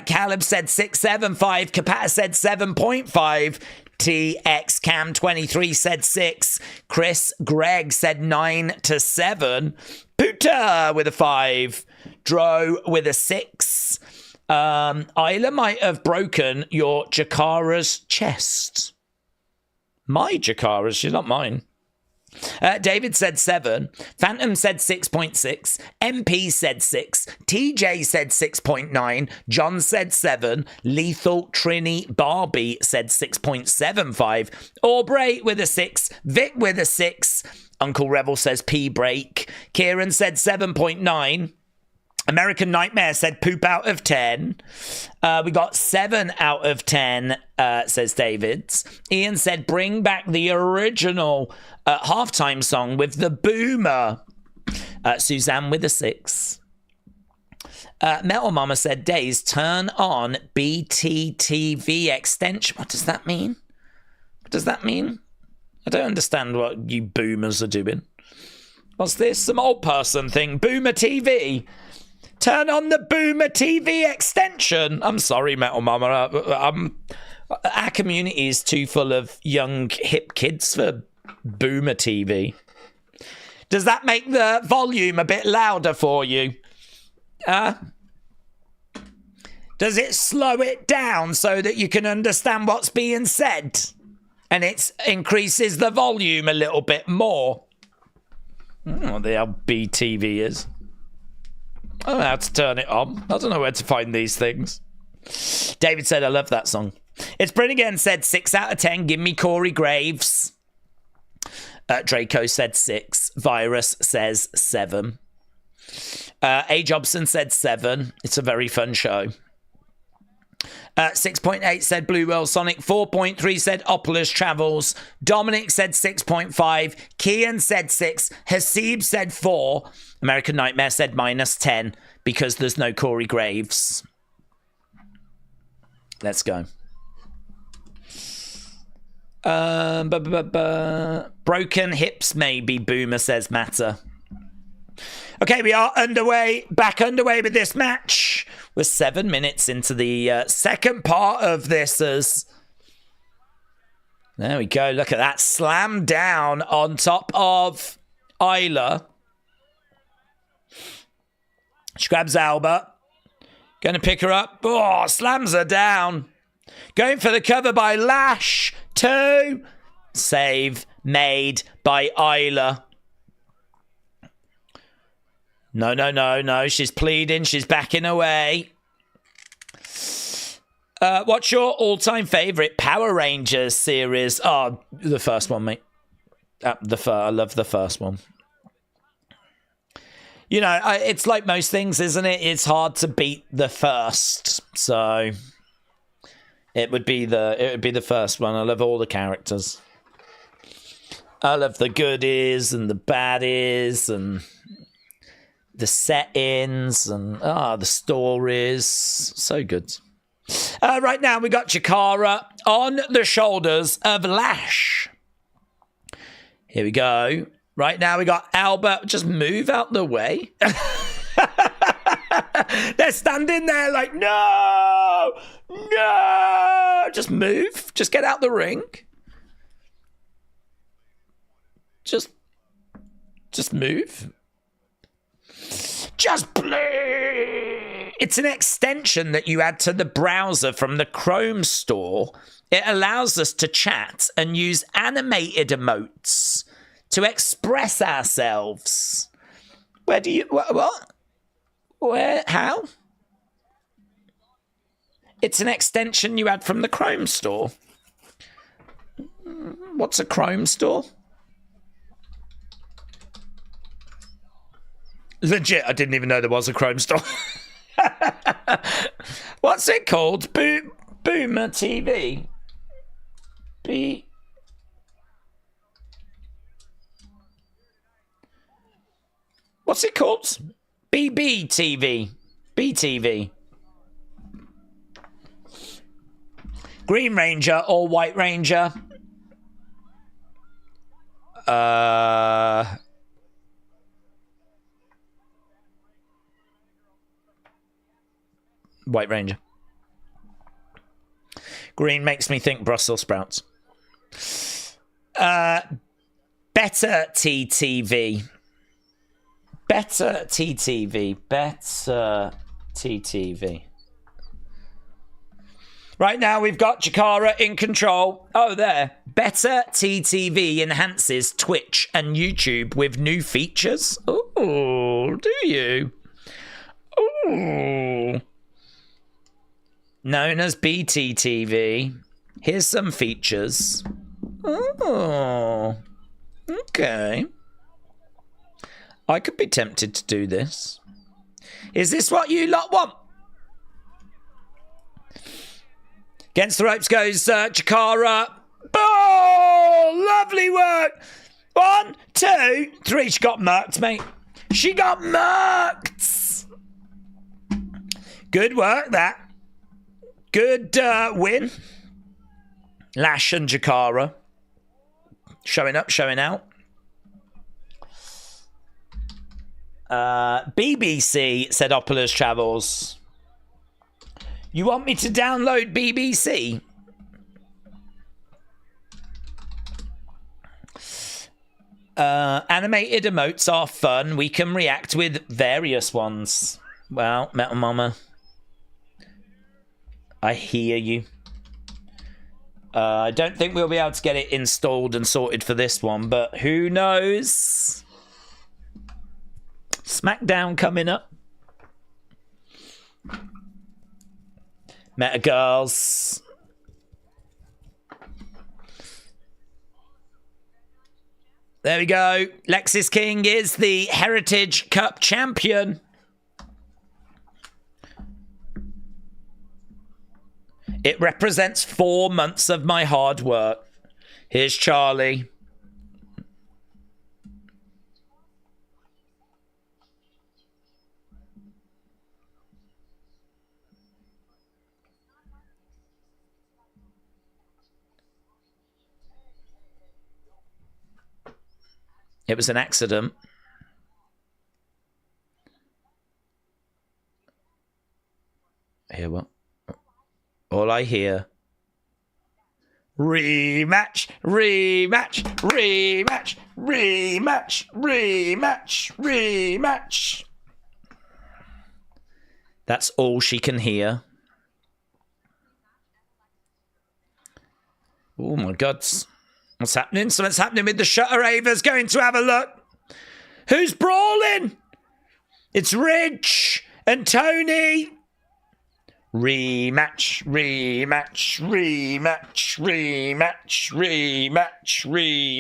Caleb said 6.75. Kapata said 7.5. TX Cam 23 said 6. Chris Gregg said 9 to 7. Puta with a 5. Dro with a 6. Isla might have broken your Jakara's chest. My Jakara's, she's not mine. David said 7. Phantom said 6.6. MP said 6. TJ said 6.9. John said 7. Lethal Trini Barbie said 6.75. Aubrey with a 6. Vic with a 6. Uncle Revel says P break. Kieran said 7.9. American Nightmare said poop out of 10. We got 7 out of 10, says David. Ian said bring back the original halftime song with the boomer. Suzanne with a 6. Metal Mama said Daze, turn on BTTV extension. What does that mean? What does that mean? I don't understand what you boomers are doing. What's this? Some old person thing. Boomer TV. Turn on the Boomer TV extension. I'm sorry, Metal Mama. Our community is too full of young, hip kids for Boomer TV. Does that make the volume a bit louder for you? Does it slow it down so that you can understand what's being said? And it increases the volume a little bit more? I don't know what the hell BTV is. I don't know how to turn it on. I don't know where to find these things. David said, I love that song. It's Bryn again said 6 out of 10. Give me Corey Graves. Draco said 6. Virus says 7. A. Jobson said 7. It's a very fun show. 6.8 said Blue Whale Sonic. 4.3 said Opolis Travels. Dominic said 6.5. Kian said 6. Hasib said 4. American Nightmare said -10 because there's no Corey Graves. Let's go. Broken hips maybe, Boomer says Matter. Okay, we are back underway with this match. We're 7 minutes into the second part of this. There we go. Look at that. Slam down on top of Isla. She grabs Alba. Going to pick her up. Oh, slams her down. Going for the cover by Lash. 2. Save made by Isla. No. She's pleading. She's backing away. What's your all-time favourite Power Rangers series? Oh, the first one, mate. I love the first one. You know, it's like most things, isn't it? It's hard to beat the first. So it would be the first one. I love all the characters. I love the goodies and the baddies and the settings and the stories. So good. Right now we got Chikara on the shoulders of Lash. Here we go. Right now we got Alba. Just move out the way. They're standing there like, no. Just move. Just get out the ring. Just move. Just play. It's an extension that you add to the browser from the Chrome store. It allows us to chat and use animated emotes to express ourselves. Where do you... What? Where? How? It's an extension you add from the Chrome store. What's a Chrome store? Legit, I didn't even know there was a Chrome store. What's it called? Boomer TV. What's it called? BBTV. BTV. Green Ranger or White Ranger? White Ranger. Green makes me think Brussels sprouts. Better TTV. Better TTV. Better TTV. Right now we've got Chikara in control. Oh, there. Better TTV enhances Twitch and YouTube with new features. Ooh, do you? Ooh. Known as BTTV. Here's some features. Oh, okay. I could be tempted to do this. Is this what you lot want? Against the ropes goes Chikara. Oh, lovely work. 1, 2, 3. She got murked, mate. She got murked. Good work, that. Good win. Lash and Chikara. Showing up, showing out. BBC, said Opulous Travels. You want me to download BBC? Animated emotes are fun. We can react with various ones. Well, Metal Mama, I hear you. I don't think we'll be able to get it installed and sorted for this one, but who knows? SmackDown coming up. Meta Girls. There we go. Lexis King is the Heritage Cup champion. It represents 4 months of my hard work. Here's Charlie. It was an accident. Hear what? All I hear. Rematch, rematch, rematch, rematch, rematch, rematch. That's all she can hear. Oh my God. What's happening? Something's happening with the Shutter Ava's going to have a look. Who's brawling? It's Ridge and Tony. Rematch, rematch, rematch, rematch, rematch,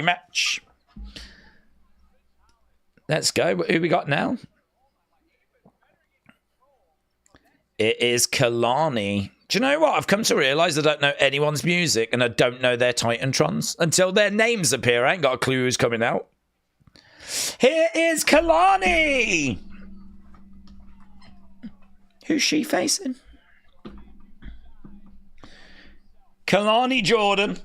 rematch. Let's go. Who we got now? It is Kalani. Do you know what? I've come to realise I don't know anyone's music and I don't know their Titantrons. Until their names appear, I ain't got a clue who's coming out. Here is Kalani. Who's she facing? Kalani Jordan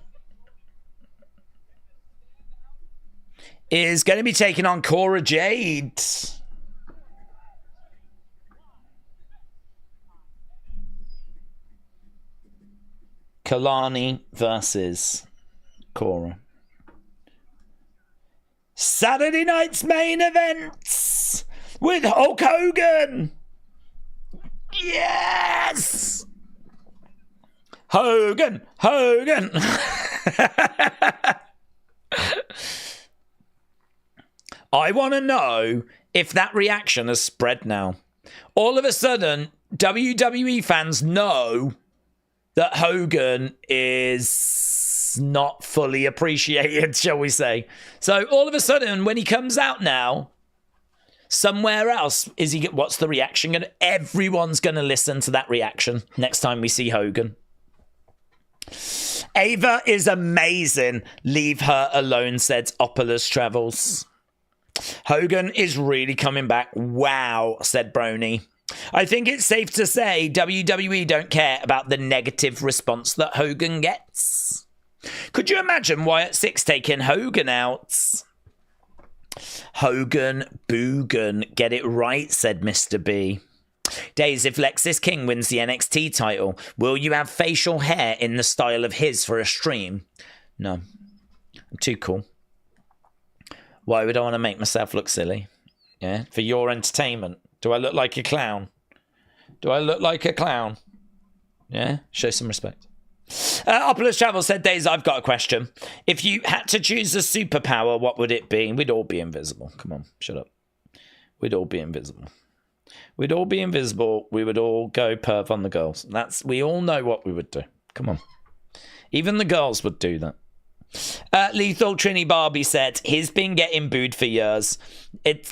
is going to be taking on Cora Jade. Kalani versus Cora. Saturday night's main events with Hulk Hogan. Yes! Hogan, Hogan. I want to know if that reaction has spread now. All of a sudden, WWE fans know that Hogan is not fully appreciated, shall we say. So all of a sudden, when he comes out now, somewhere else. Is he? What's the reaction gonna? Everyone's gonna listen to that reaction next time we see Hogan. Ava is amazing. Leave her alone, said Opulus Travels. Hogan is really coming back. Wow, said Brony. I think it's safe to say WWE don't care about the negative response that Hogan gets. Could you imagine Wyatt 6 taking Hogan out? Hogan Boogan, get it right, said Mr. B. Daze, if Lexis King wins the NXT title, will you have facial hair in the style of his for a stream? No. I'm too cool. Why would I want to make myself look silly? Yeah, for your entertainment. Do I look like a clown? Do I look like a clown? Yeah, show some respect. Opulus Travel said, Daze, I've got a question. If you had to choose a superpower, what would it be? We'd all be invisible. Come on, shut up. We'd all be invisible. We'd all be invisible. We would all go perv on the girls. We all know what we would do. Come on. Even the girls would do that. Lethal Trini Barbie said, he's been getting booed for years.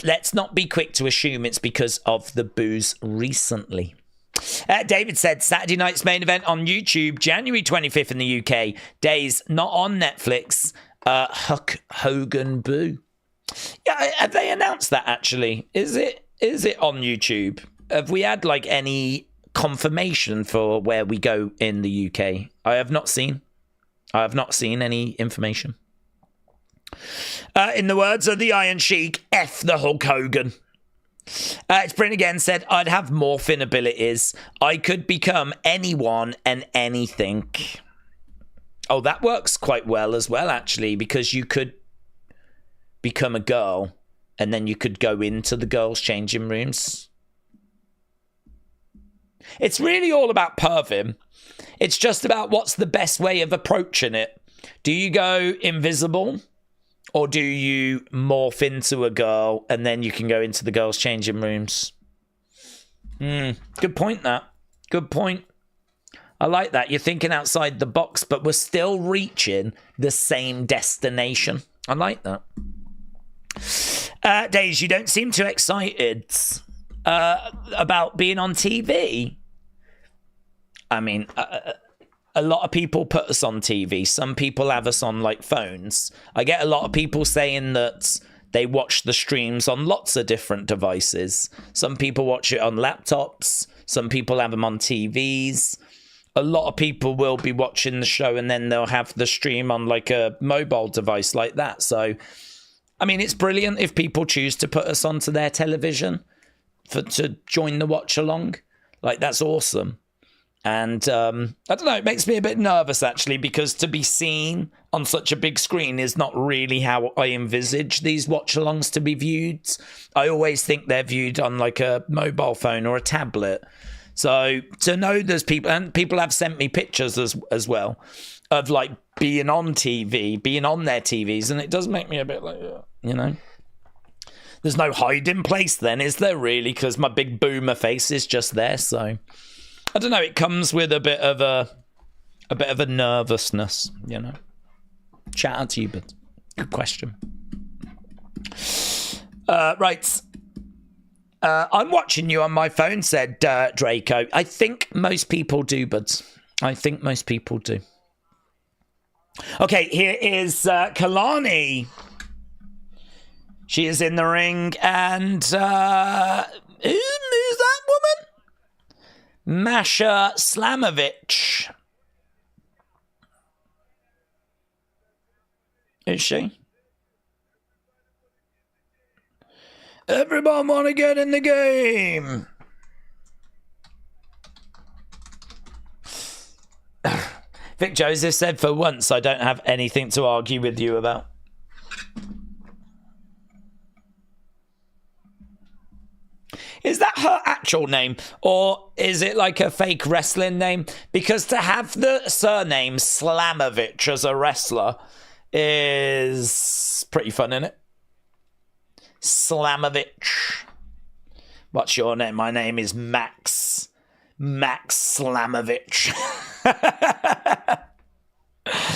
Let's not be quick to assume it's because of the boos recently. David said, Saturday night's main event on YouTube, January 25th in the UK. Days not on Netflix. Huck Hogan boo. Yeah, have they announced that actually? Is it on YouTube? Have we had like any confirmation for where we go in the UK? I have not seen any information. In the words of the Iron Sheik, F the Hulk Hogan. It's Bryn again said, I'd have morphin abilities. I could become anyone and anything. Oh, that works quite well as well, actually, because you could become a girl and then you could go into the girls' changing rooms. It's really all about perving. It's just about what's the best way of approaching it. Do you go invisible? Or do you morph into a girl and then you can go into the girls' changing rooms? Good point, that. Good point. I like that. You're thinking outside the box, but we're still reaching the same destination. I like that. Daze, you don't seem too excited about being on TV. I mean, a lot of people put us on TV. Some people have us on like phones. I get a lot of people saying that they watch the streams on lots of different devices. Some people watch it on laptops. Some people have them on TVs. A lot of people will be watching the show and then they'll have the stream on like a mobile device like that. So, I mean, it's brilliant if people choose to put us onto their television to join the watch along. Like, that's awesome. And I don't know, it makes me a bit nervous, actually, because to be seen on such a big screen is not really how I envisage these watch-alongs to be viewed. I always think they're viewed on like a mobile phone or a tablet. So to know there's people, and people have sent me pictures as well, of like being on TV, being on their TVs, and it does make me a bit like, you know. There's no hiding place then, is there really? Because my big boomer face is just there, so... I don't know, it comes with a bit of a nervousness, you know. Shout out to you, but good question. Right. I'm watching you on my phone, said Draco. I think most people do, buds. I think most people do. Okay, here is Kalani. She is in the ring, and who's that woman? Masha Slamovich. Is she? Everyone want to get in the game. Vic Joseph said, for once, I don't have anything to argue with you about. Is that her actual name, or is it like a fake wrestling name? Because to have the surname Slamovich as a wrestler is pretty fun, isn't it? Slamovich. What's your name? My name is Max. Max Slamovich.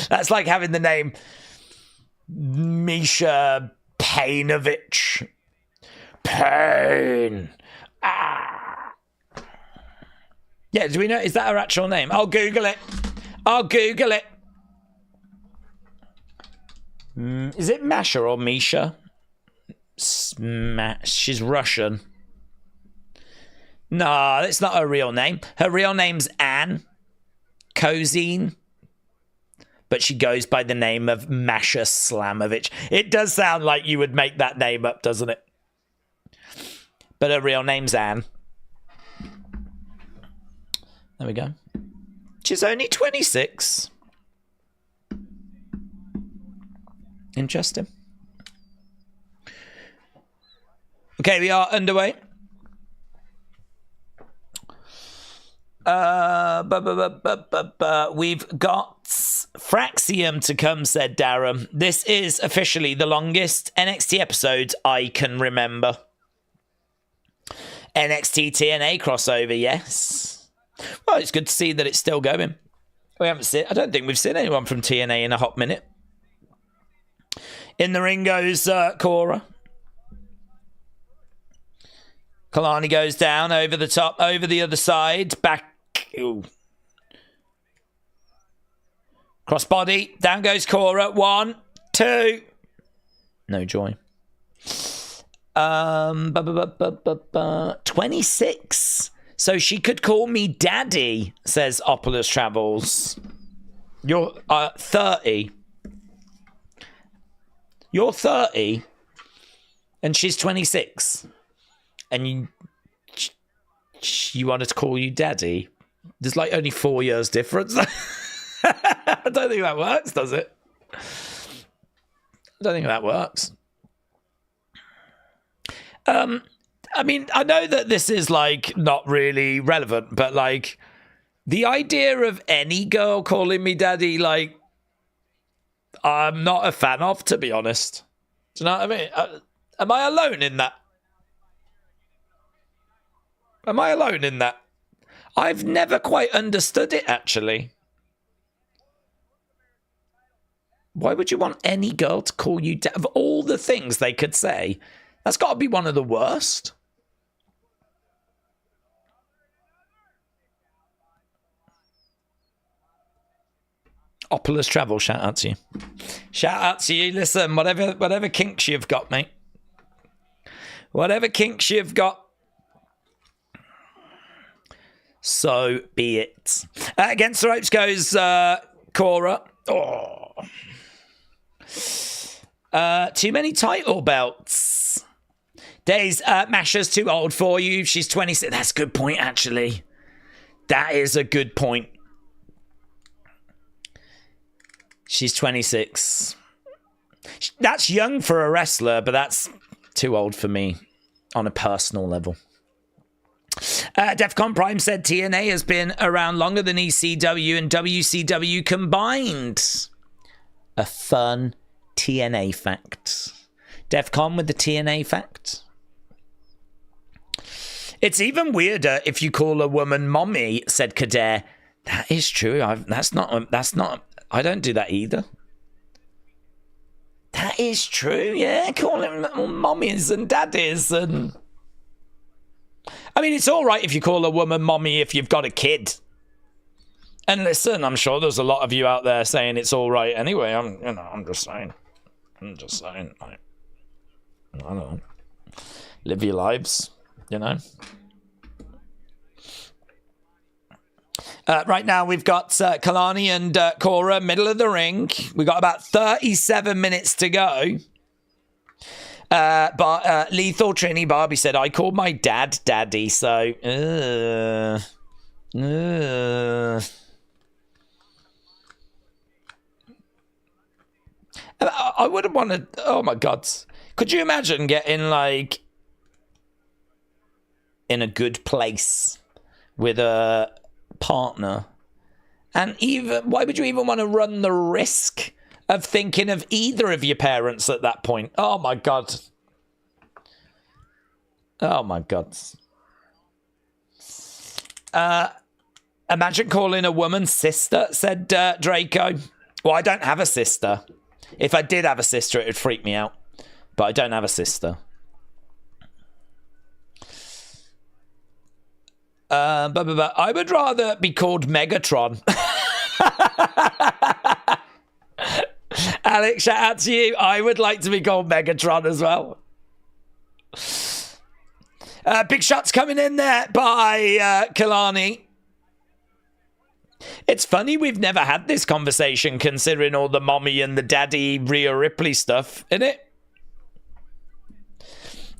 That's like having the name Misha Painovich. Pain. Ah. Yeah, do we know? Is that her actual name? I'll Google it. Is it Masha or Misha? She's Russian. No, that's not her real name. Her real name's Anne Kozine. But she goes by the name of Masha Slamovich. It does sound like you would make that name up, doesn't it? But her real name's Anne. There we go. She's only 26. Interesting. Okay, we are underway. We've got Fraxiom to come, said Darren. This is officially the longest NXT episode I can remember. NXT TNA crossover, yes. Well, it's good to see that it's still going. I don't think we've seen anyone from TNA in a hot minute. In the ring goes Cora. Kalani goes down over the top, over the other side, back. Ooh. Crossbody, down goes Cora. 1, 2. No joy. 26. So she could call me daddy, says Opulus Travels. You're 30. You're 30 and she's 26. And you want her to call you daddy? There's like only 4 years difference. I don't think that works, does it? I don't think that works. I mean, I know that this is like not really relevant, but like the idea of any girl calling me daddy, like I'm not a fan of, to be honest. Do you know what I mean? Am I alone in that? Am I alone in that? I've never quite understood it, actually. Why would you want any girl to call you dad? Of all the things they could say, that's got to be one of the worst. Opulus Travel, shout out to you. Shout out to you. Listen, whatever kinks you've got, mate. Whatever kinks you've got. So be it. Against the ropes goes Cora. Oh. Too many title belts. Daze, Masha's too old for you. She's 26. That's a good point, actually. That is a good point. She's 26. That's young for a wrestler, but that's too old for me on a personal level. Defcon Prime said TNA has been around longer than ECW and WCW combined. A fun TNA fact. Defcon with the TNA fact. It's even weirder if you call a woman mommy, said Kader. That is true. That's not. I don't do that either. That is true. Yeah, call them mommies and daddies and. I mean, it's all right if you call a woman mommy if you've got a kid. And listen, I'm sure there's a lot of you out there saying it's all right anyway. I'm just saying. I don't know. Live your lives, you know. Right now we've got Kalani and Cora, middle of the ring. We've got about 37 minutes to go. But Lethal Trini Barbie said, I called my dad daddy, so... I wouldn't want to... Oh, my God. Could you imagine getting, like, in a good place with a partner? And even... Why would you even want to run the risk of thinking of either of your parents at that point? Oh, my God. Oh, my God. Imagine calling a woman sister, said Draco. Well, I don't have a sister. If I did have a sister, it would freak me out. But I don't have a sister. But I would rather be called Megatron. Alex, shout out to you. I would like to be called Megatron as well. Big shots coming in there by Kalani. It's funny we've never had this conversation considering all the mommy and the daddy Rhea Ripley stuff, isn't it?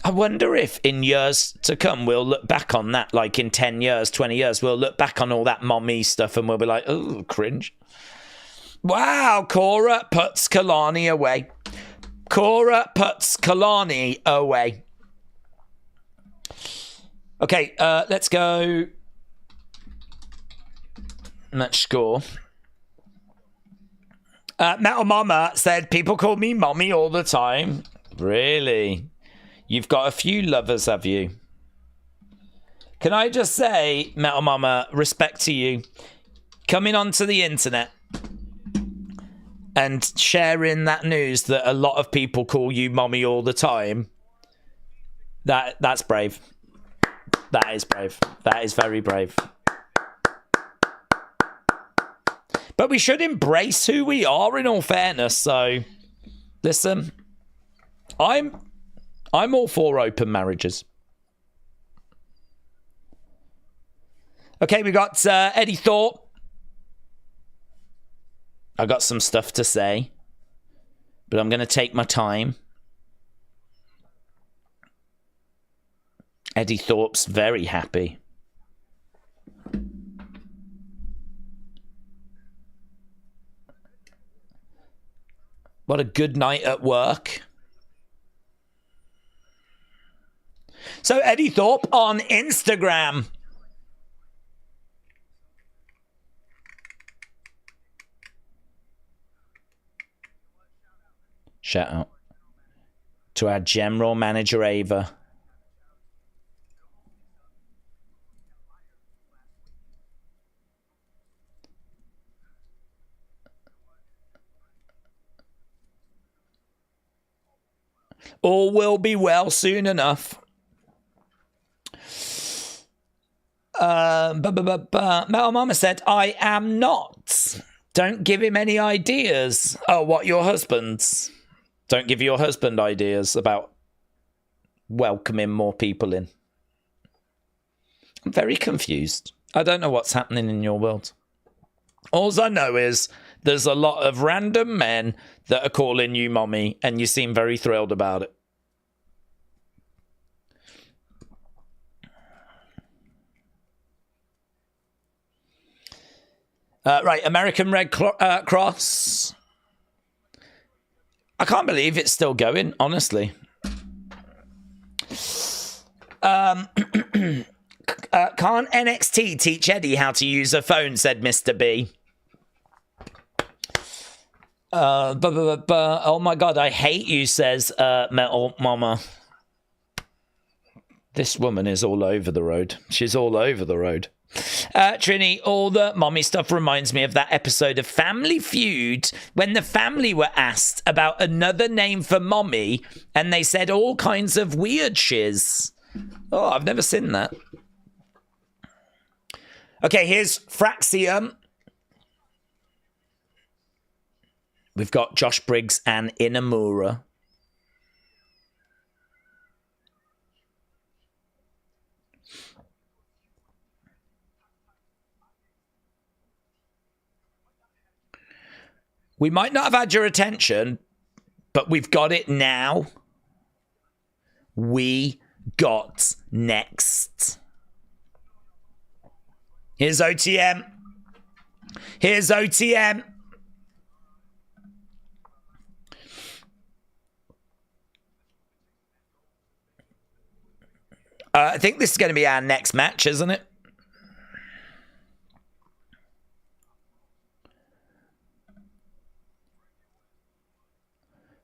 I wonder if in years to come we'll look back on that, like in 10 years, 20 years, we'll look back on all that mommy stuff and we'll be like, oh, cringe. Wow, Cora puts Kalani away. Cora puts Kalani away. Okay, let's go. Match score. Metal Mama said, people call me mommy all the time. Really? You've got a few lovers, have you? Can I just say, Metal Mama, respect to you. Coming onto the internet and sharing that news that a lot of people call you mommy all the time. That's brave. That is brave. That is very brave. But we should embrace who we are in all fairness. So, listen, I'm all for open marriages. Okay, we got Eddie Thorpe. I got some stuff to say, but I'm going to take my time. Eddie Thorpe's very happy. What a good night at work. So Eddie Thorpe on Instagram. Shout out to our general manager, Ava. All will be well soon enough. Metal Mama said, I am not. Don't give him any ideas. Oh, what, your husband's? Don't give your husband ideas about welcoming more people in. I'm very confused. I don't know what's happening in your world. All I know is there's a lot of random men that are calling you mommy, and you seem very thrilled about it. Right, American Red Cross. I can't believe it's still going, honestly. Can't NXT teach Eddie how to use a phone, said Mr. B. Oh my god, I hate you, says Metal Mama. This woman is all over the road. She's all over the road. Trini, all the mommy stuff reminds me of that episode of Family Feud when the family were asked about another name for mommy and they said all kinds of weird shiz. Oh, I've never seen that. Okay, here's Fraxiom. We've got Josh Briggs and Inamura. We might not have had your attention, but we've got it now. We got next. Here's OTM. Here's OTM. I think this is going to be our next match, isn't it?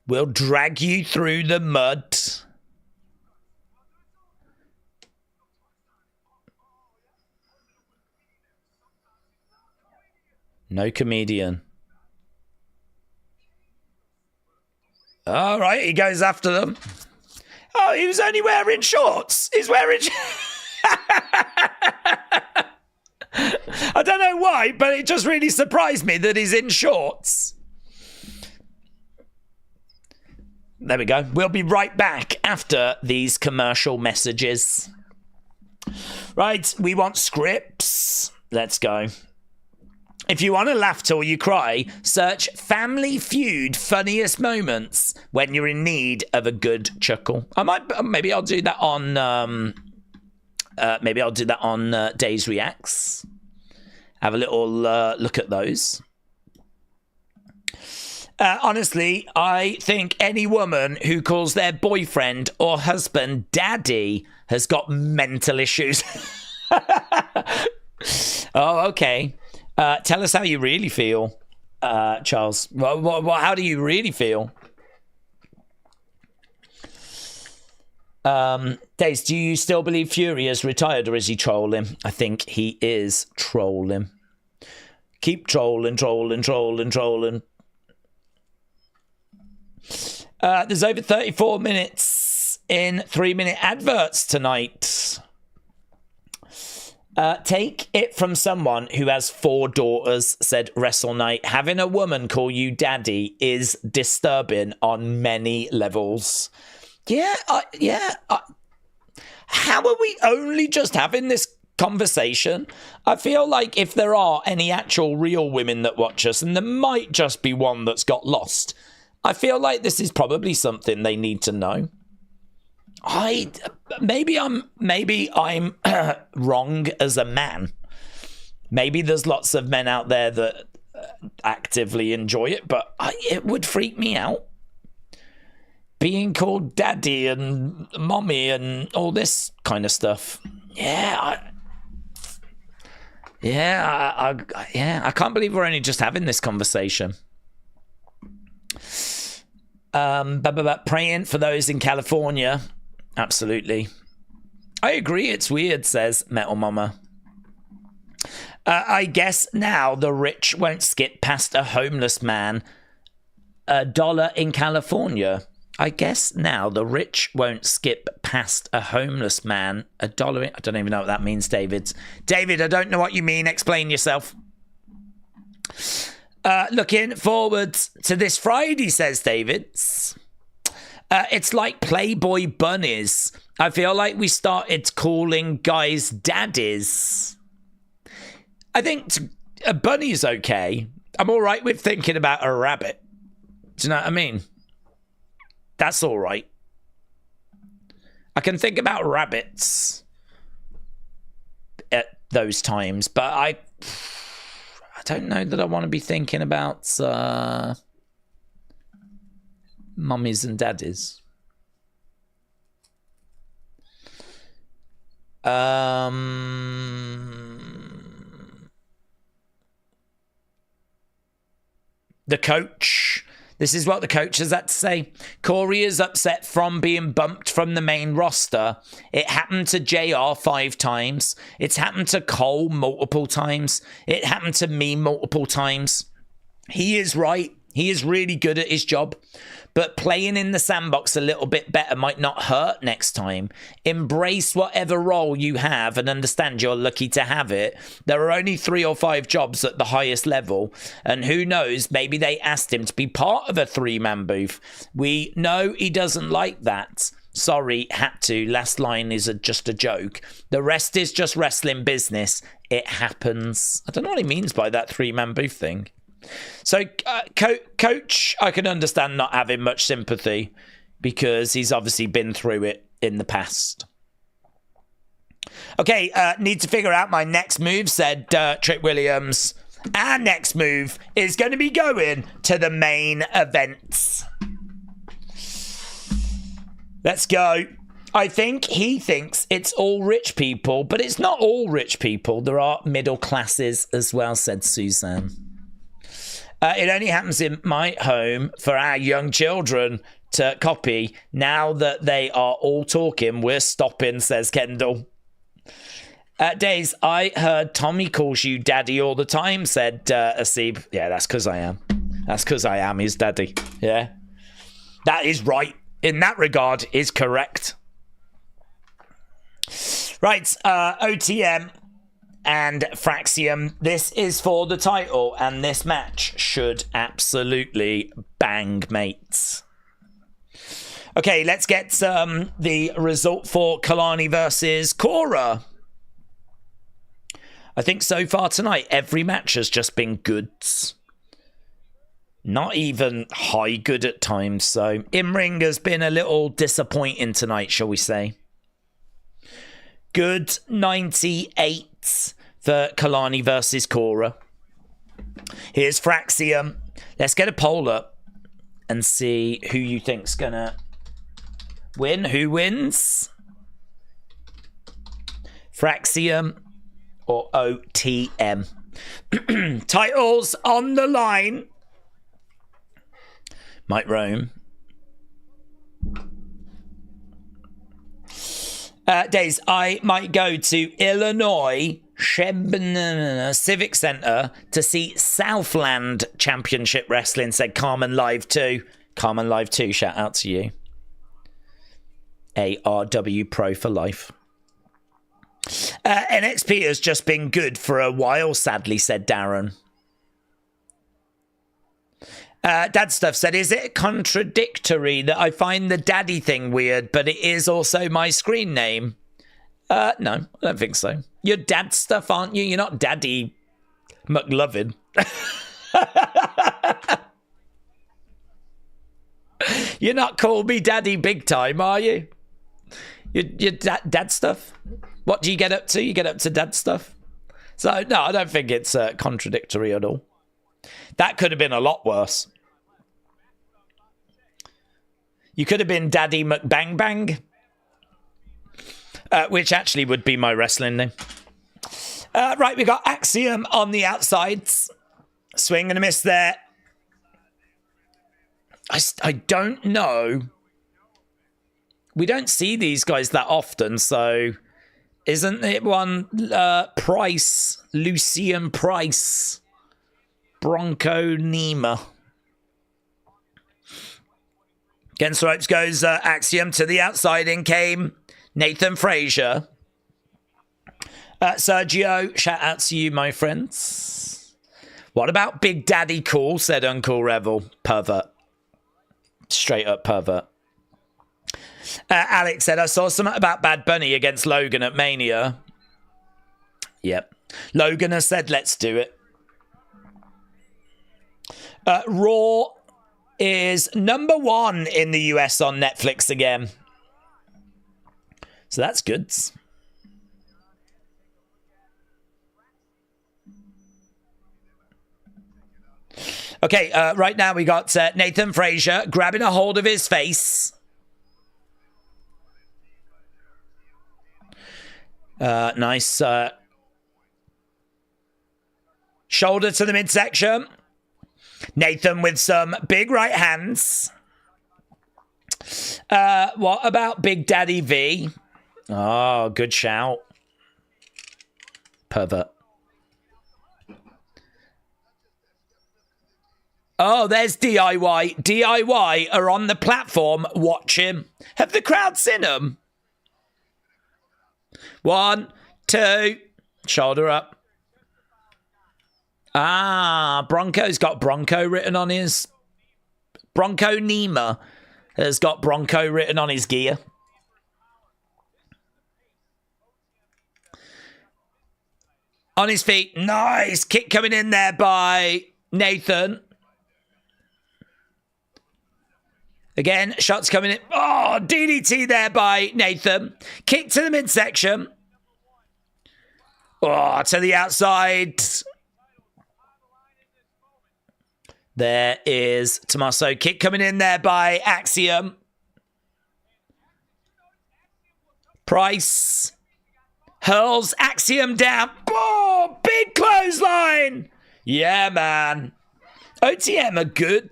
We'll drag you through the mud. No comedian. All right, he goes after them. Oh, he was only wearing shorts. He's wearing... I don't know why, but it just really surprised me that he's in shorts. There we go. We'll be right back after these commercial messages. Right, we want scripts. Let's go. If you want to laugh till you cry, search Family Feud funniest moments when you're in need of a good chuckle. Maybe I'll do that on Daze Reacts. Have a little look at those. Honestly, I think any woman who calls their boyfriend or husband daddy has got mental issues. Oh, okay. Tell us how you really feel, Charles. How do you really feel? Daze, do you still believe Fury is retired or is he trolling? I think he is trolling. Keep trolling. There's over 34 minutes in 3-minute adverts tonight. Take it from someone who has 4 daughters, said Wrestle Knight. Having a woman call you daddy is disturbing on many levels. How are we only just having this conversation? I feel like if there are any actual real women that watch us, and there might just be one that's got lost, I feel like this is probably something they need to know. Maybe I'm wrong as a man. Maybe there's lots of men out there that actively enjoy it, but it would freak me out. Being called daddy and mommy and all this kind of stuff. I can't believe we're only just having this conversation. Praying for those in California. Absolutely. I agree, it's weird, says Metal Mama. I guess now the rich won't skip past a homeless man. $1 in California. I guess now the rich won't skip past a homeless man. $1. I don't even know what that means, David. David, I don't know what you mean. Explain yourself. Looking forward to this Friday, says David. It's like Playboy bunnies. I feel like we started calling guys daddies. I think a bunny's okay. I'm all right with thinking about a rabbit. Do you know what I mean? That's all right. I can think about rabbits at those times, but I don't know that I want to be thinking about mummies and daddies. The coach. This is what the coach has had to say. Corey is upset from being bumped from the main roster. It happened to JR 5 times. It's happened to Cole multiple times. It happened to me multiple times. He is right. He is really good at his job. But playing in the sandbox a little bit better might not hurt next time. Embrace whatever role you have and understand you're lucky to have it. There are only 3 or 5 jobs at the highest level. And who knows, maybe they asked him to be part of a 3-man booth. We know he doesn't like that. Sorry, had to. Last line is just a joke. The rest is just wrestling business. It happens. I don't know what he means by that 3-man booth thing. So, Coach, I can understand not having much sympathy because he's obviously been through it in the past. Okay, need to figure out my next move, said Trick Williams. Our next move is going to be going to the main events. Let's go. I think he thinks it's all rich people, but it's not all rich people. There are middle classes as well, said Suzanne. It only happens in my home for our young children to copy. Now that they are all talking, we're stopping, says Kendall. Daze, I heard Tommy calls you daddy all the time, said Asib. Yeah, that's because I am. That's because I am his daddy. Yeah. That is right. In that regard, is correct. Right, OTM. and Fraxiom. This is for the title, and this match should absolutely bang, mates. Okay, let's get the result for Kalani versus Cora. I think so far tonight, every match has just been goods. Not even high good at times, so in-ring has been a little disappointing tonight, shall we say. Good 98 for Kalani versus Cora. Here's Fraxiom. Let's get a poll up and see who you think's gonna win. Who wins? Fraxiom or OTM? Titles on the line. Mike Rome. Daze, I might go to Illinois Civic Center to see Southland Championship Wrestling, said Carmen Live 2. Carmen Live 2, shout out to you. ARW Pro for life. NXT has just been good for a while, sadly, said Darren. Dad Stuff said, is it contradictory that I find the daddy thing weird, but it is also my screen name? No, I don't think so. You're Dad Stuff, aren't you? You're not Daddy McLovin. You're not Call Me Daddy big time, are you? You're Dad Stuff? What do you get up to? You get up to Dad Stuff? So, no, I don't think it's contradictory at all. That could have been a lot worse. You could have been Daddy McBang Bang, which actually would be my wrestling name. Right, we got Axiom on the outsides. Swing and a miss there. I don't know. We don't see these guys that often, so isn't it one Price, Lucian Price, Bronco Nima? Against the ropes goes Axiom. To the outside in came Nathan Frazer. Sergio, shout out to you, my friends. What about Big Daddy Cool, said Uncle Revel. Pervert. Straight up pervert. Alex said, I saw something about Bad Bunny against Logan at Mania. Yep. Logan has said, let's do it. Raw is #1 in the US on Netflix again. So that's good. Okay, right now we got Nathan Frazer grabbing a hold of his face. Nice. Shoulder to the midsection. Nathan with some big right hands. What about Big Daddy V? Oh, good shout. Pervert. Oh, there's DIY. DIY are on the platform. Watch him. Have the crowd seen him? 1, 2. Shoulder up. Ah, Bronco's got Bronco written on his... Bronco Nima has got Bronco written on his gear. On his feet. Nice. Kick coming in there by Nathan. Again, shots coming in. Oh, DDT there by Nathan. Kick to the midsection. Oh, to the outside. There is Tommaso. Kick coming in there by Axiom. Price hurls Axiom down. Oh, big clothesline. Yeah, man. OTM are good.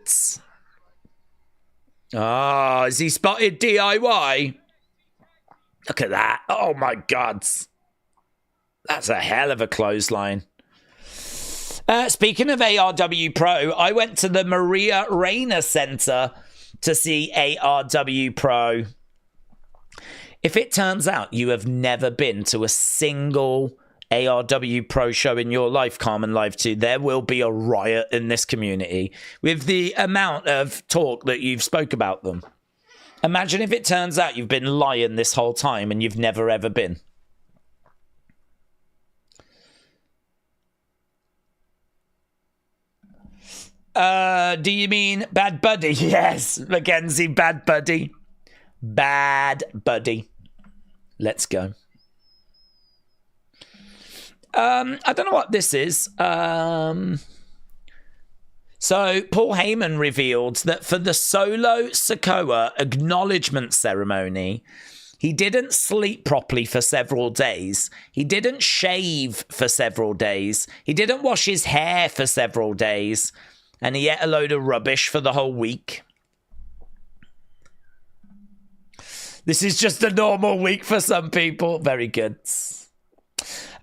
Oh, has he spotted DIY? Look at that. Oh, my God. That's a hell of a clothesline. Speaking of ARW Pro, I went to the Maria Reina Center to see ARW Pro. If it turns out you have never been to a single ARW Pro show in your life, Carmen Live 2, there will be a riot in this community with the amount of talk that you've spoke about them. Imagine if it turns out you've been lying this whole time and you've never ever been. Do you mean Bad Buddy? Yes, Mackenzie, Bad Buddy. Bad Buddy. Let's go. I don't know what this is. So Paul Heyman revealed that for the Solo Sikoa acknowledgement ceremony, he didn't sleep properly for several days. He didn't shave for several days. He didn't wash his hair for several days. And he ate a load of rubbish for the whole week. This is just a normal week for some people. Very good.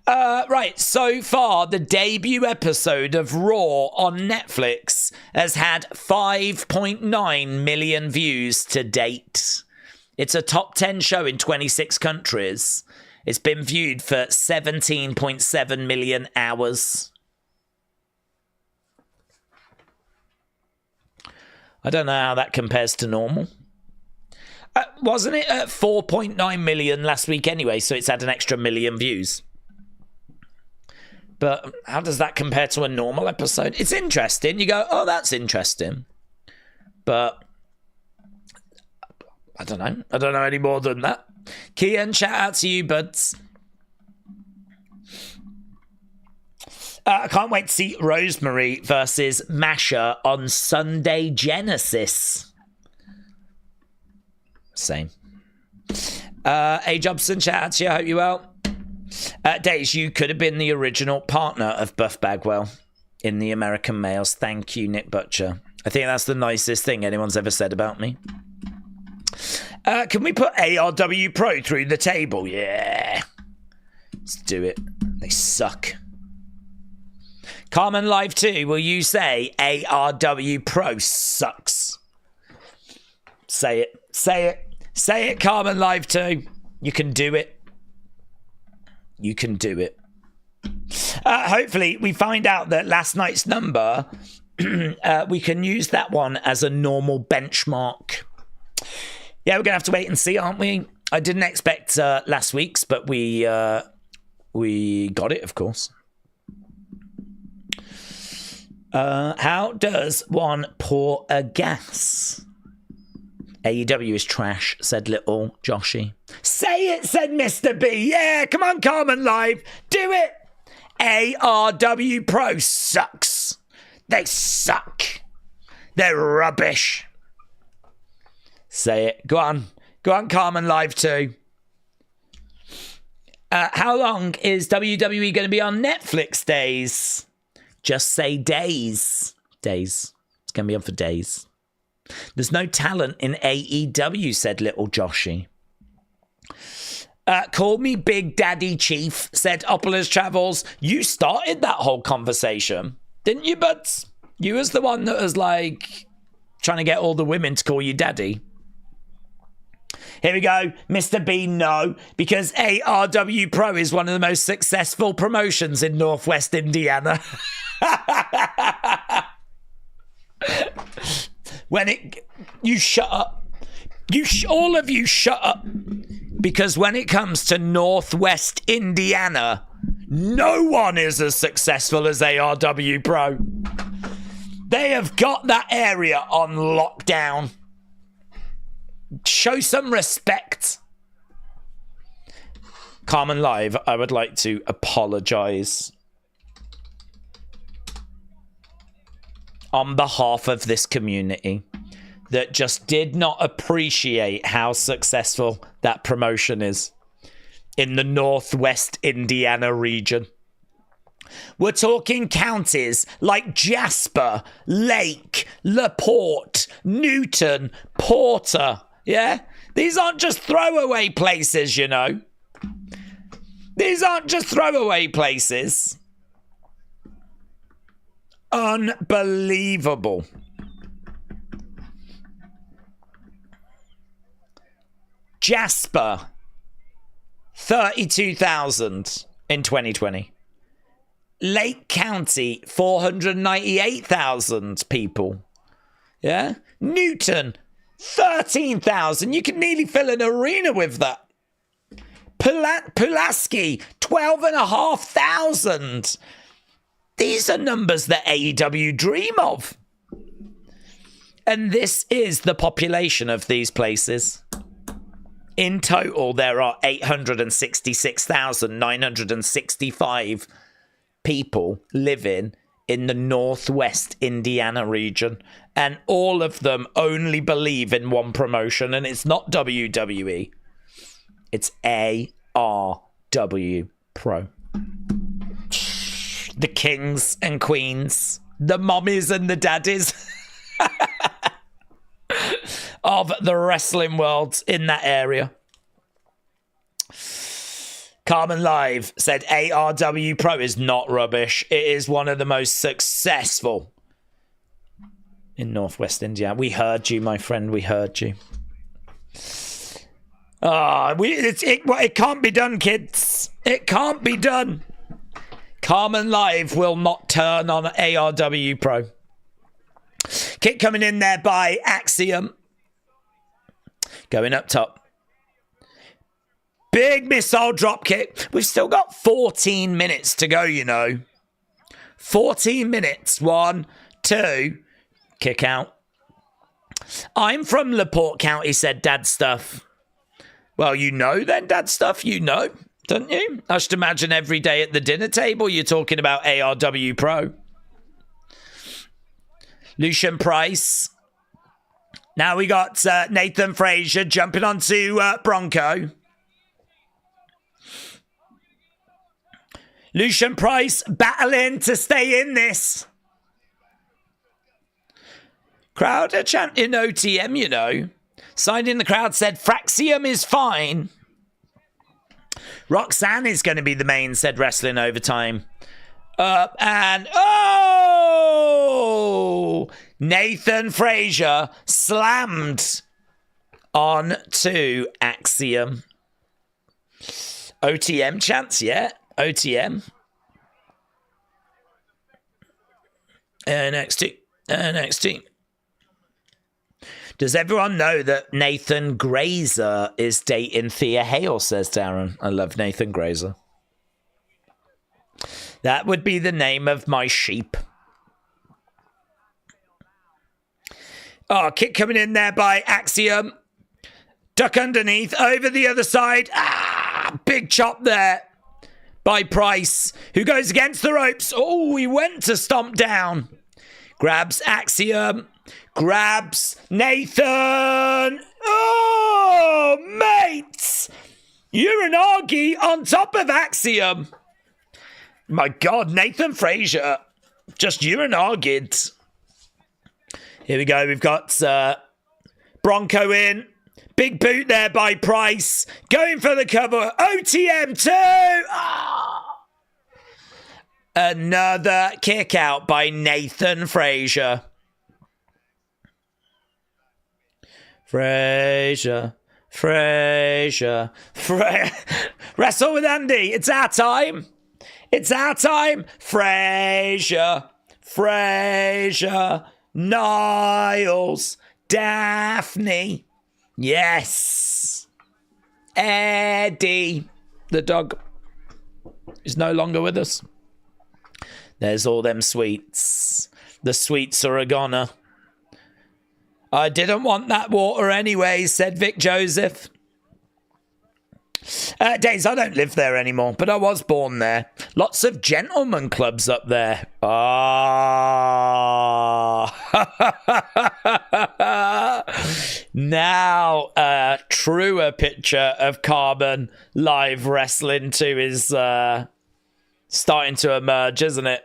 Right, so far, the debut episode of Raw on Netflix has had 5.9 million views to date. It's a top 10 show in 26 countries. It's been viewed for 17.7 million hours. I don't know how that compares to normal. Wasn't it at 4.9 million last week anyway, so it's had an extra million views. But how does that compare to a normal episode? It's interesting. You go, oh, that's interesting. But I don't know. I don't know any more than that. Kian, shout out to you, buds. I can't wait to see Rosemary versus Masha on Sunday Genesis. Same. A. Jobson, shout out to you. I hope you're well. Daze, you could have been the original partner of Buff Bagwell in the American Males. Thank you, Nick Butcher. I think that's the nicest thing anyone's ever said about me. Can we put ARW Pro through the table? Yeah. Let's do it. They suck. Carmen Live 2, will you say ARW Pro sucks? Say it. Say it. Say it, Carmen Live 2. You can do it. You can do it. Hopefully, we find out that last night's number, we can use that one as a normal benchmark. Yeah, we're going to have to wait and see, aren't we? I didn't expect last week's, but we got it, of course. How does one pour a gas? AEW is trash, said little Joshy. Say it, said Mr. B. Yeah, come on, Carmen Live. Do it. ARW Pro sucks. They suck. They're rubbish. Say it. Go on. Go on, Carmen Live 2. How long is WWE going to be on Netflix, Days? Just say days. Days. It's going to be on for days. There's no talent in AEW, said little Joshy. Call me Big Daddy Chief, said Opulus Travels. You started that whole conversation, didn't you, buds? You was the one that was like trying to get all the women to call you daddy. Here we go. Mr. B, no, because ARW Pro is one of the most successful promotions in Northwest Indiana. You shut up. All of you shut up. Because when it comes to Northwest Indiana, no one is as successful as ARW Pro. They have got that area on lockdown. Show some respect. Carmen Live, I would like to apologize on behalf of this community that just did not appreciate how successful that promotion is in the Northwest Indiana region. We're talking counties like Jasper, Lake, LaPorte, Newton, Porter. Yeah? These aren't just throwaway places, you know. These aren't just throwaway places. Unbelievable. Jasper, 32,000. in 2020. Lake County, 498,000 people. Yeah? Newton, 13,000. You can nearly fill an arena with that. Pulaski, 12,500. These are numbers that AEW dream of. And this is the population of these places. In total, there are 866,965 people living in the Northwest Indiana region. And all of them only believe in one promotion. And it's not WWE. It's ARW Pro. The kings and queens. The mommies and the daddies. Of the wrestling world in that area. Carmen Live said ARW Pro is not rubbish. It is one of the most successful in Northwest India. We heard you, my friend. We heard you. It can't be done, kids. It can't be done. Carmen Live will not turn on ARW Pro. Kick coming in there by Axiom. Going up top. Big missile drop kick. We've still got 14 minutes to go, you know. 14 minutes. 1, 2. Kick out. I'm from LaPorte County, said Dad Stuff. Well, you know then, Dad Stuff. You know, don't you? I should imagine every day at the dinner table you're talking about ARW Pro. Lucian Price. Now we got Nathan Frazer jumping onto Bronco. Lucian Price battling to stay in this. Crowd are chanting OTM, you know. Signed in the crowd said Fraxiom is fine. Roxanne is going to be the main, said Wrestling Overtime. Nathan Frazer slammed on to Axiom. OTM chance, yeah. OTM. NXT. Does everyone know that Nathan Grazer is dating Thea Hale, says Darren. I love Nathan Grazer. That would be the name of my sheep. Oh, kick coming in there by Axiom. Duck underneath, over the other side. Big chop there by Price, who goes against the ropes. Oh, he went to stomp down. Grabs Axiom. Grabs Nathan. Oh, mate. Uranagi on top of Axiom. My God, Nathan Frazer just Uranagi'd. Here we go. We've got Bronco in. Big boot there by Price. Going for the cover. OTM 2. Another kick out by Nathan Frazer. Frazer. Wrestle with Andy. It's our time. It's our time. Frazer. Niles. Daphne. Yes. Eddie. The dog is no longer with us. There's all them sweets. The sweets are a goner. I didn't want that water anyway, said Vic Joseph. Daze, I don't live there anymore, but I was born there. Lots of gentleman clubs up there. Now a truer picture of Carmen live wrestling 2 is starting to emerge, isn't it?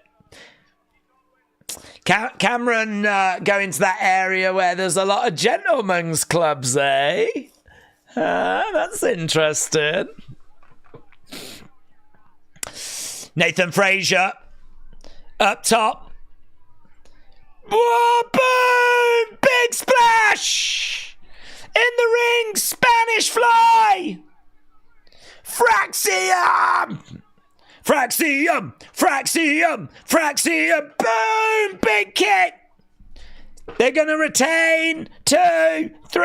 Cameron going to that area where there's a lot of gentlemen's clubs, eh? That's interesting. Nathan Frazer up top. Whoa, boom! Big splash! In the ring, Spanish fly! Fraxiom! Fraxiom! Fraxiom! Fraxiom! Boom! Big kick! They're going to retain. 2, 3.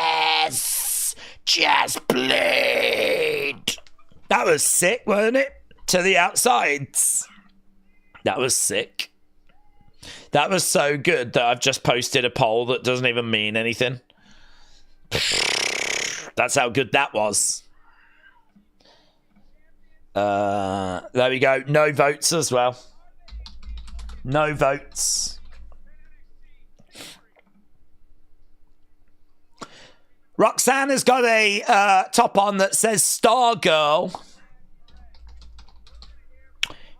Yes! Just bleed. That was sick, wasn't it? To the outsides. That was sick. That was so good that I've just posted a poll that doesn't even mean anything. That's how good that was. There we go. No votes as well. No votes. Roxanne has got a top on that says Star Girl.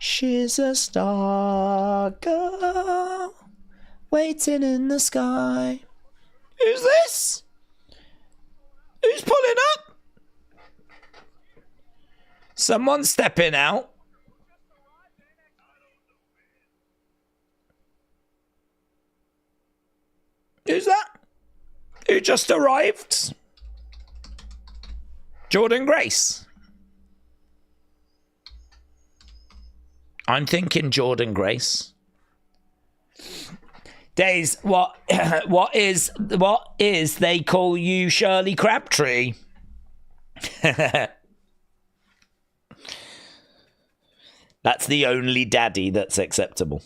She's a star girl waiting in the sky. Who's this? Who's pulling up? Someone's stepping out. Who's that? Who just arrived? Jordan Grace. I'm thinking Jordan Grace. Daze, what is they call you Shirley Crabtree? That's the only daddy that's acceptable.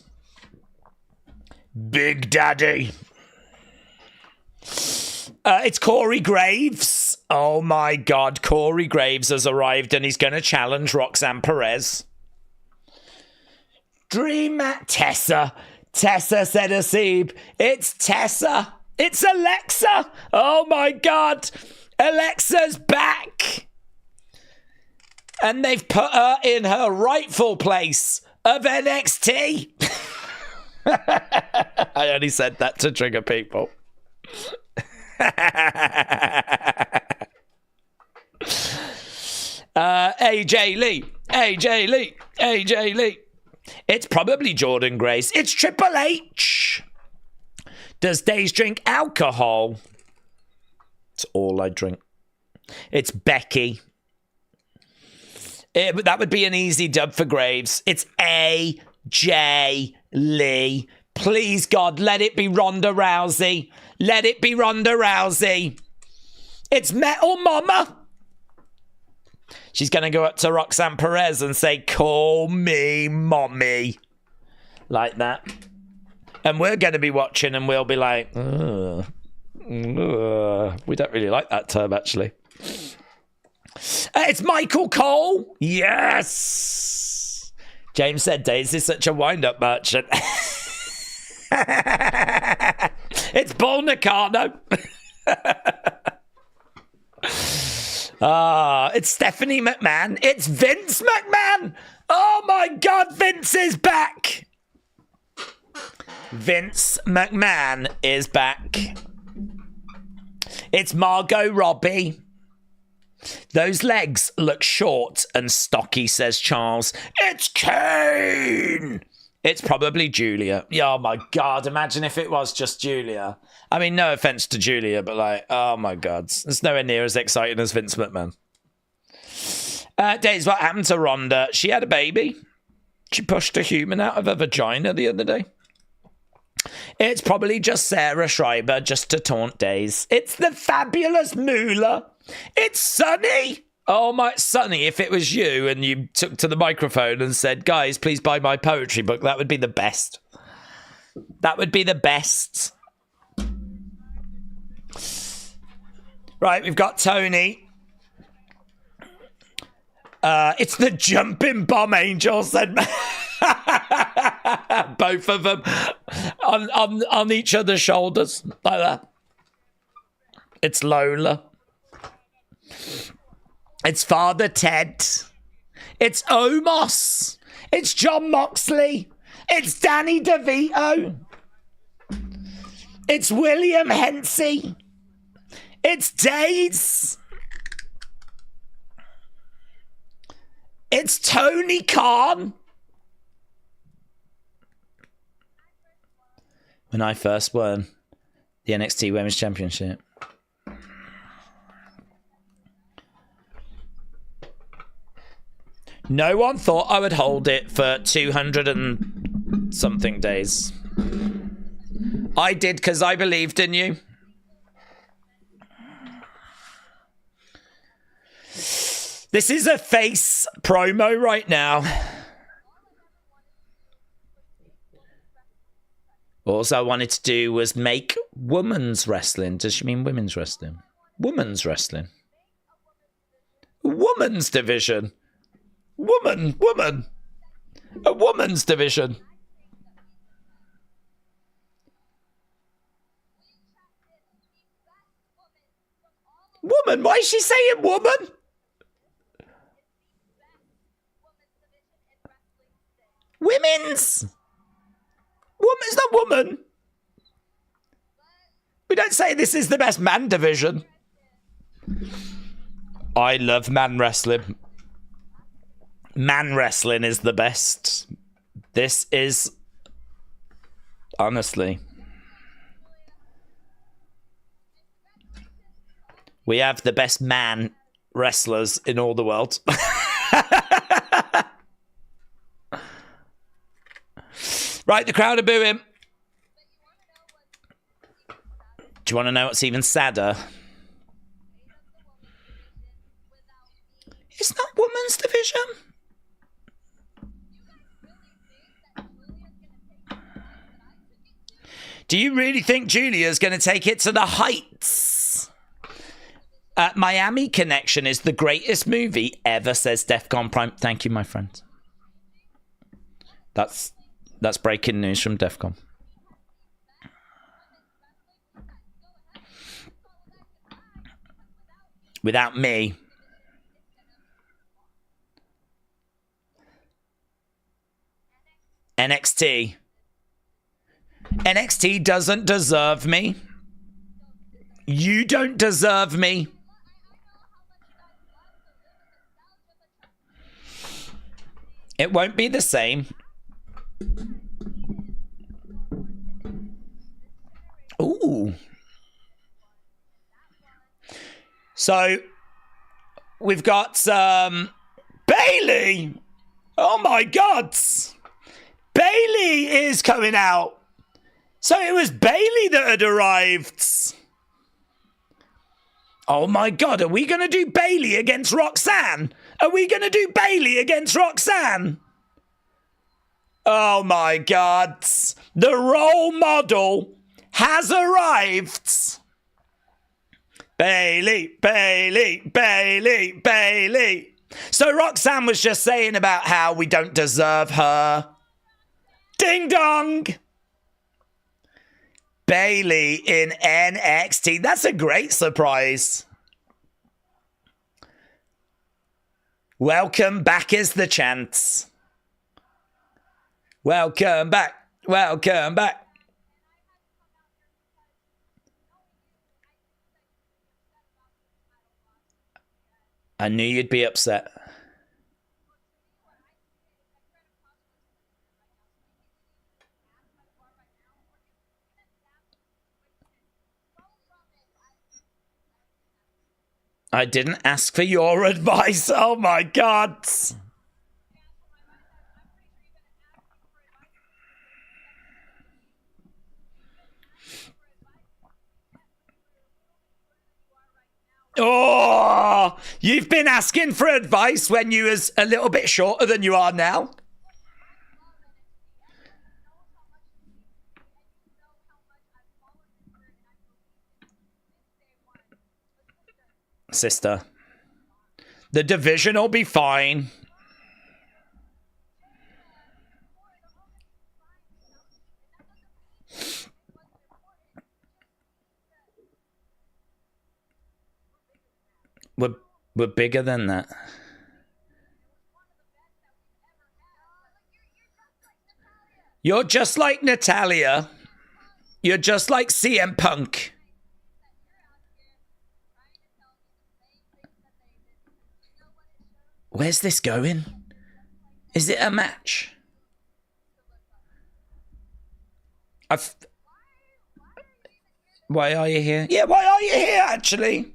Big Daddy. It's Corey Graves. Oh my God, Corey Graves has arrived and he's going to challenge Roxanne Perez. Dream at Tessa. Tessa said Asib. It's Tessa. It's Alexa. Oh my God. Alexa's back. And they've put her in her rightful place of NXT. I only said that to trigger people. AJ Lee. AJ Lee. AJ Lee. It's probably Jordan Grace. It's Triple H. Does Daze drink alcohol? It's all I drink. It's Becky. That would be an easy dub for Graves. It's AJ Lee. Please, God, let it be Ronda Rousey. Let it be Ronda Rousey. It's Metal Mama. She's going to go up to Roxanne Perez and say, call me mommy. Like that. And we're going to be watching and we'll be like, we don't really like that term, actually. It's Michael Cole. Yes. James said, Daze is such a wind-up merchant. It's Paul Nakano. It's Stephanie McMahon. It's Vince McMahon. Oh my God, Vince is back. Vince McMahon is back. It's Margot Robbie. Those legs look short and stocky, says Charles. It's Kane. It's probably Julia. Oh my God, imagine if it was just Julia. I mean, no offense to Julia, but like, oh my God. It's nowhere near as exciting as Vince McMahon. Daze, what happened to Rhonda? She had a baby. She pushed a human out of her vagina the other day. It's probably just Sarah Schreiber just to taunt Daze. It's the fabulous Moolah. It's Sonny. Oh my, Sonny, if it was you and you took to the microphone and said, guys, please buy my poetry book, that would be the best. That would be the best. Right, we've got Tony. It's the jumping bomb angel, said both of them on each other's shoulders like that. It's Lola. It's Father Ted. It's Omos. It's John Moxley. It's Danny DeVito. It's William Hensey. It's Daze. It's Tony Khan. When I first won the NXT Women's Championship. No one thought I would hold it for 200 and something days. I did because I believed in you. This is a face promo right now. All I wanted to do was make women's wrestling. Does she mean women's wrestling? Women's wrestling. Women's division. Woman. A woman's division. Woman? Why is she saying woman? Women's. Woman's not woman. We don't say this is the best man division. I love man wrestling. Man wrestling is the best. This is... honestly. We have the best man wrestlers in all the world. Right, the crowd are booing. Do you want to know what's even sadder? It's not women's division. Do you really think Julia's going to take it to the heights? Miami Connection is the greatest movie ever, says Defcon Prime. Thank you, my friend. That's breaking news from Defcon. Without me. NXT. NXT doesn't deserve me. You don't deserve me. It won't be the same. Ooh. So, we've got Bailey. Oh my God. Bailey is coming out. So it was Bailey that had arrived. Oh my God, are we going to do Bailey against Roxanne? Are we going to do Bailey against Roxanne? Oh my God. The role model has arrived. Bailey, Bailey, Bailey, Bailey. So Roxanne was just saying about how we don't deserve her. Ding dong. Bailey in NXT. That's a great surprise. Welcome back is the chant. Welcome back. Welcome back. I knew you'd be upset. I didn't ask for your advice. Oh my God. Oh, you've been asking for advice when you was a little bit shorter than you are now. Sister, the division will be fine. We're bigger than that. You're just like Natalia. You're just like CM Punk. Where's this going? Is it a match? Why are you here? Yeah, why are you here, actually?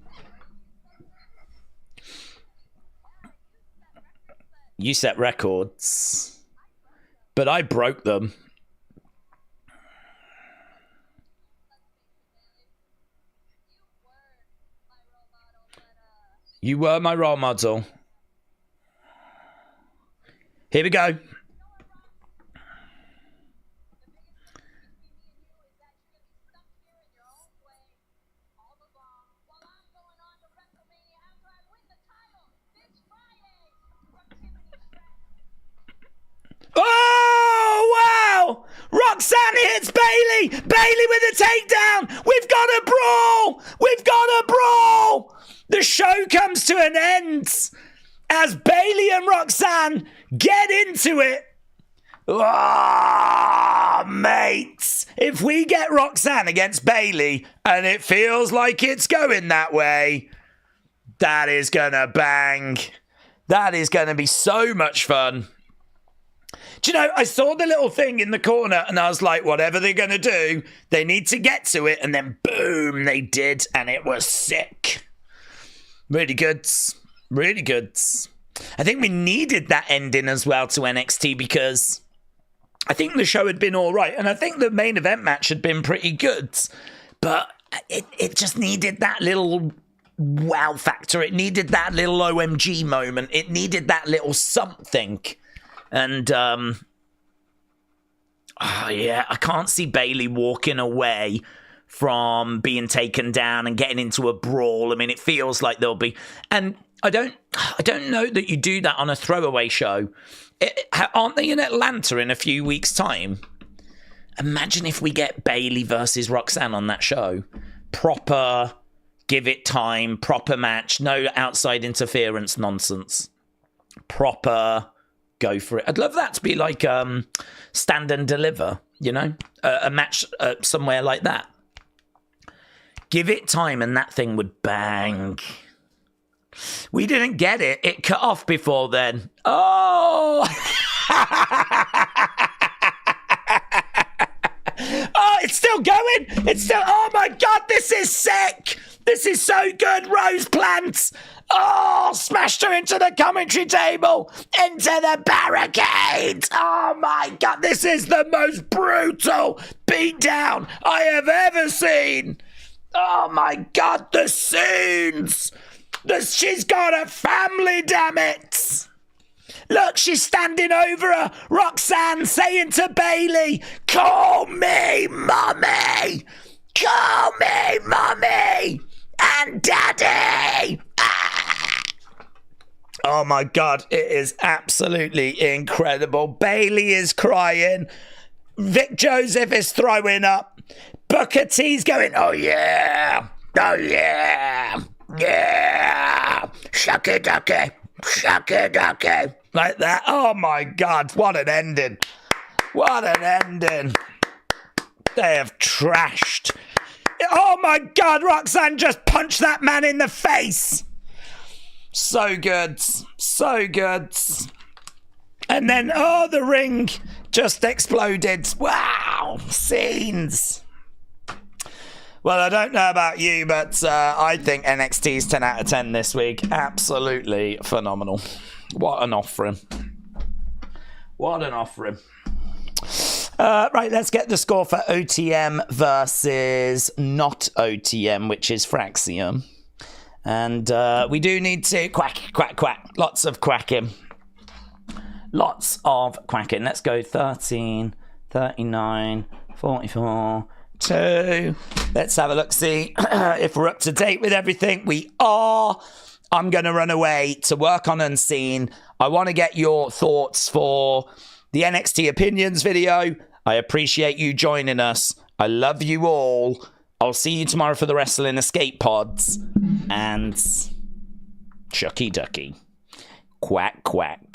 You set records, but I broke them. You were my role model. Here we go. Oh, wow! Roxanne hits Bayley! Bayley with a takedown! We've got a brawl! We've got a brawl! The show comes to an end as Bayley and Roxanne get into it. Oh, mates. If we get Roxanne against Bayley and it feels like it's going that way, that is going to bang. That is going to be so much fun. Do you know, I saw the little thing in the corner and I was like, whatever they're going to do, they need to get to it. And then boom, they did. And it was sick. Really good. Really good. I think we needed that ending as well to NXT because I think the show had been all right. And I think the main event match had been pretty good. But it just needed that little wow factor. It needed that little OMG moment. It needed that little something. And, oh yeah, I can't see Bayley walking away from being taken down and getting into a brawl. I mean, it feels like there'll be, and I don't know that you do that on a throwaway show. Aren't they in Atlanta in a few weeks' time? Imagine if we get Bayley versus Roxanne on that show. Proper, give it time, proper match, no outside interference nonsense. Proper, go for it. I'd love that to be like Stand and Deliver, you know? A match somewhere like that. Give it time and that thing would bang. We didn't get it. It cut off before then. Oh! Oh, it's still going. It's still... Oh, my God, this is sick. This is so good. Rose plants. Oh, smashed her into the commentary table. Into the barricade. Oh, my God. This is the most brutal beatdown I have ever seen. Oh, my God. The scenes. She's got a family, damn it. Look, she's standing over her. Roxanne saying to Bayley, call me mommy. Call me mommy and daddy. Ah. Oh my God, it is absolutely incredible. Bayley is crying. Vic Joseph is throwing up. Booker T's going, oh yeah. Oh yeah. Yeah. Shucky ducky. Shucky ducky. Like that. Oh my God, what an ending. What an ending. They have trashed. Oh my God, Roxanne just punched that man in the face. So good. So good. And then, oh, the ring just exploded. Wow. Scenes. Well, I don't know about you, but I think NXT's 10 out of 10 this week. Absolutely phenomenal. What an offering. What an offering. Right, let's get the score for OTM versus not OTM, which is Fraxiom. And we do need to quack. Lots of quacking. Lots of quacking. Let's go 13, 39, 44, 2. Let's have a look, see if we're up to date with everything. We are. I'm going to run away to work on Unseen. I want to get your thoughts for the NXT Opinions video. I appreciate you joining us. I love you all. I'll see you tomorrow for the Wrestling Escape Pods. And Chucky Ducky. Quack, quack.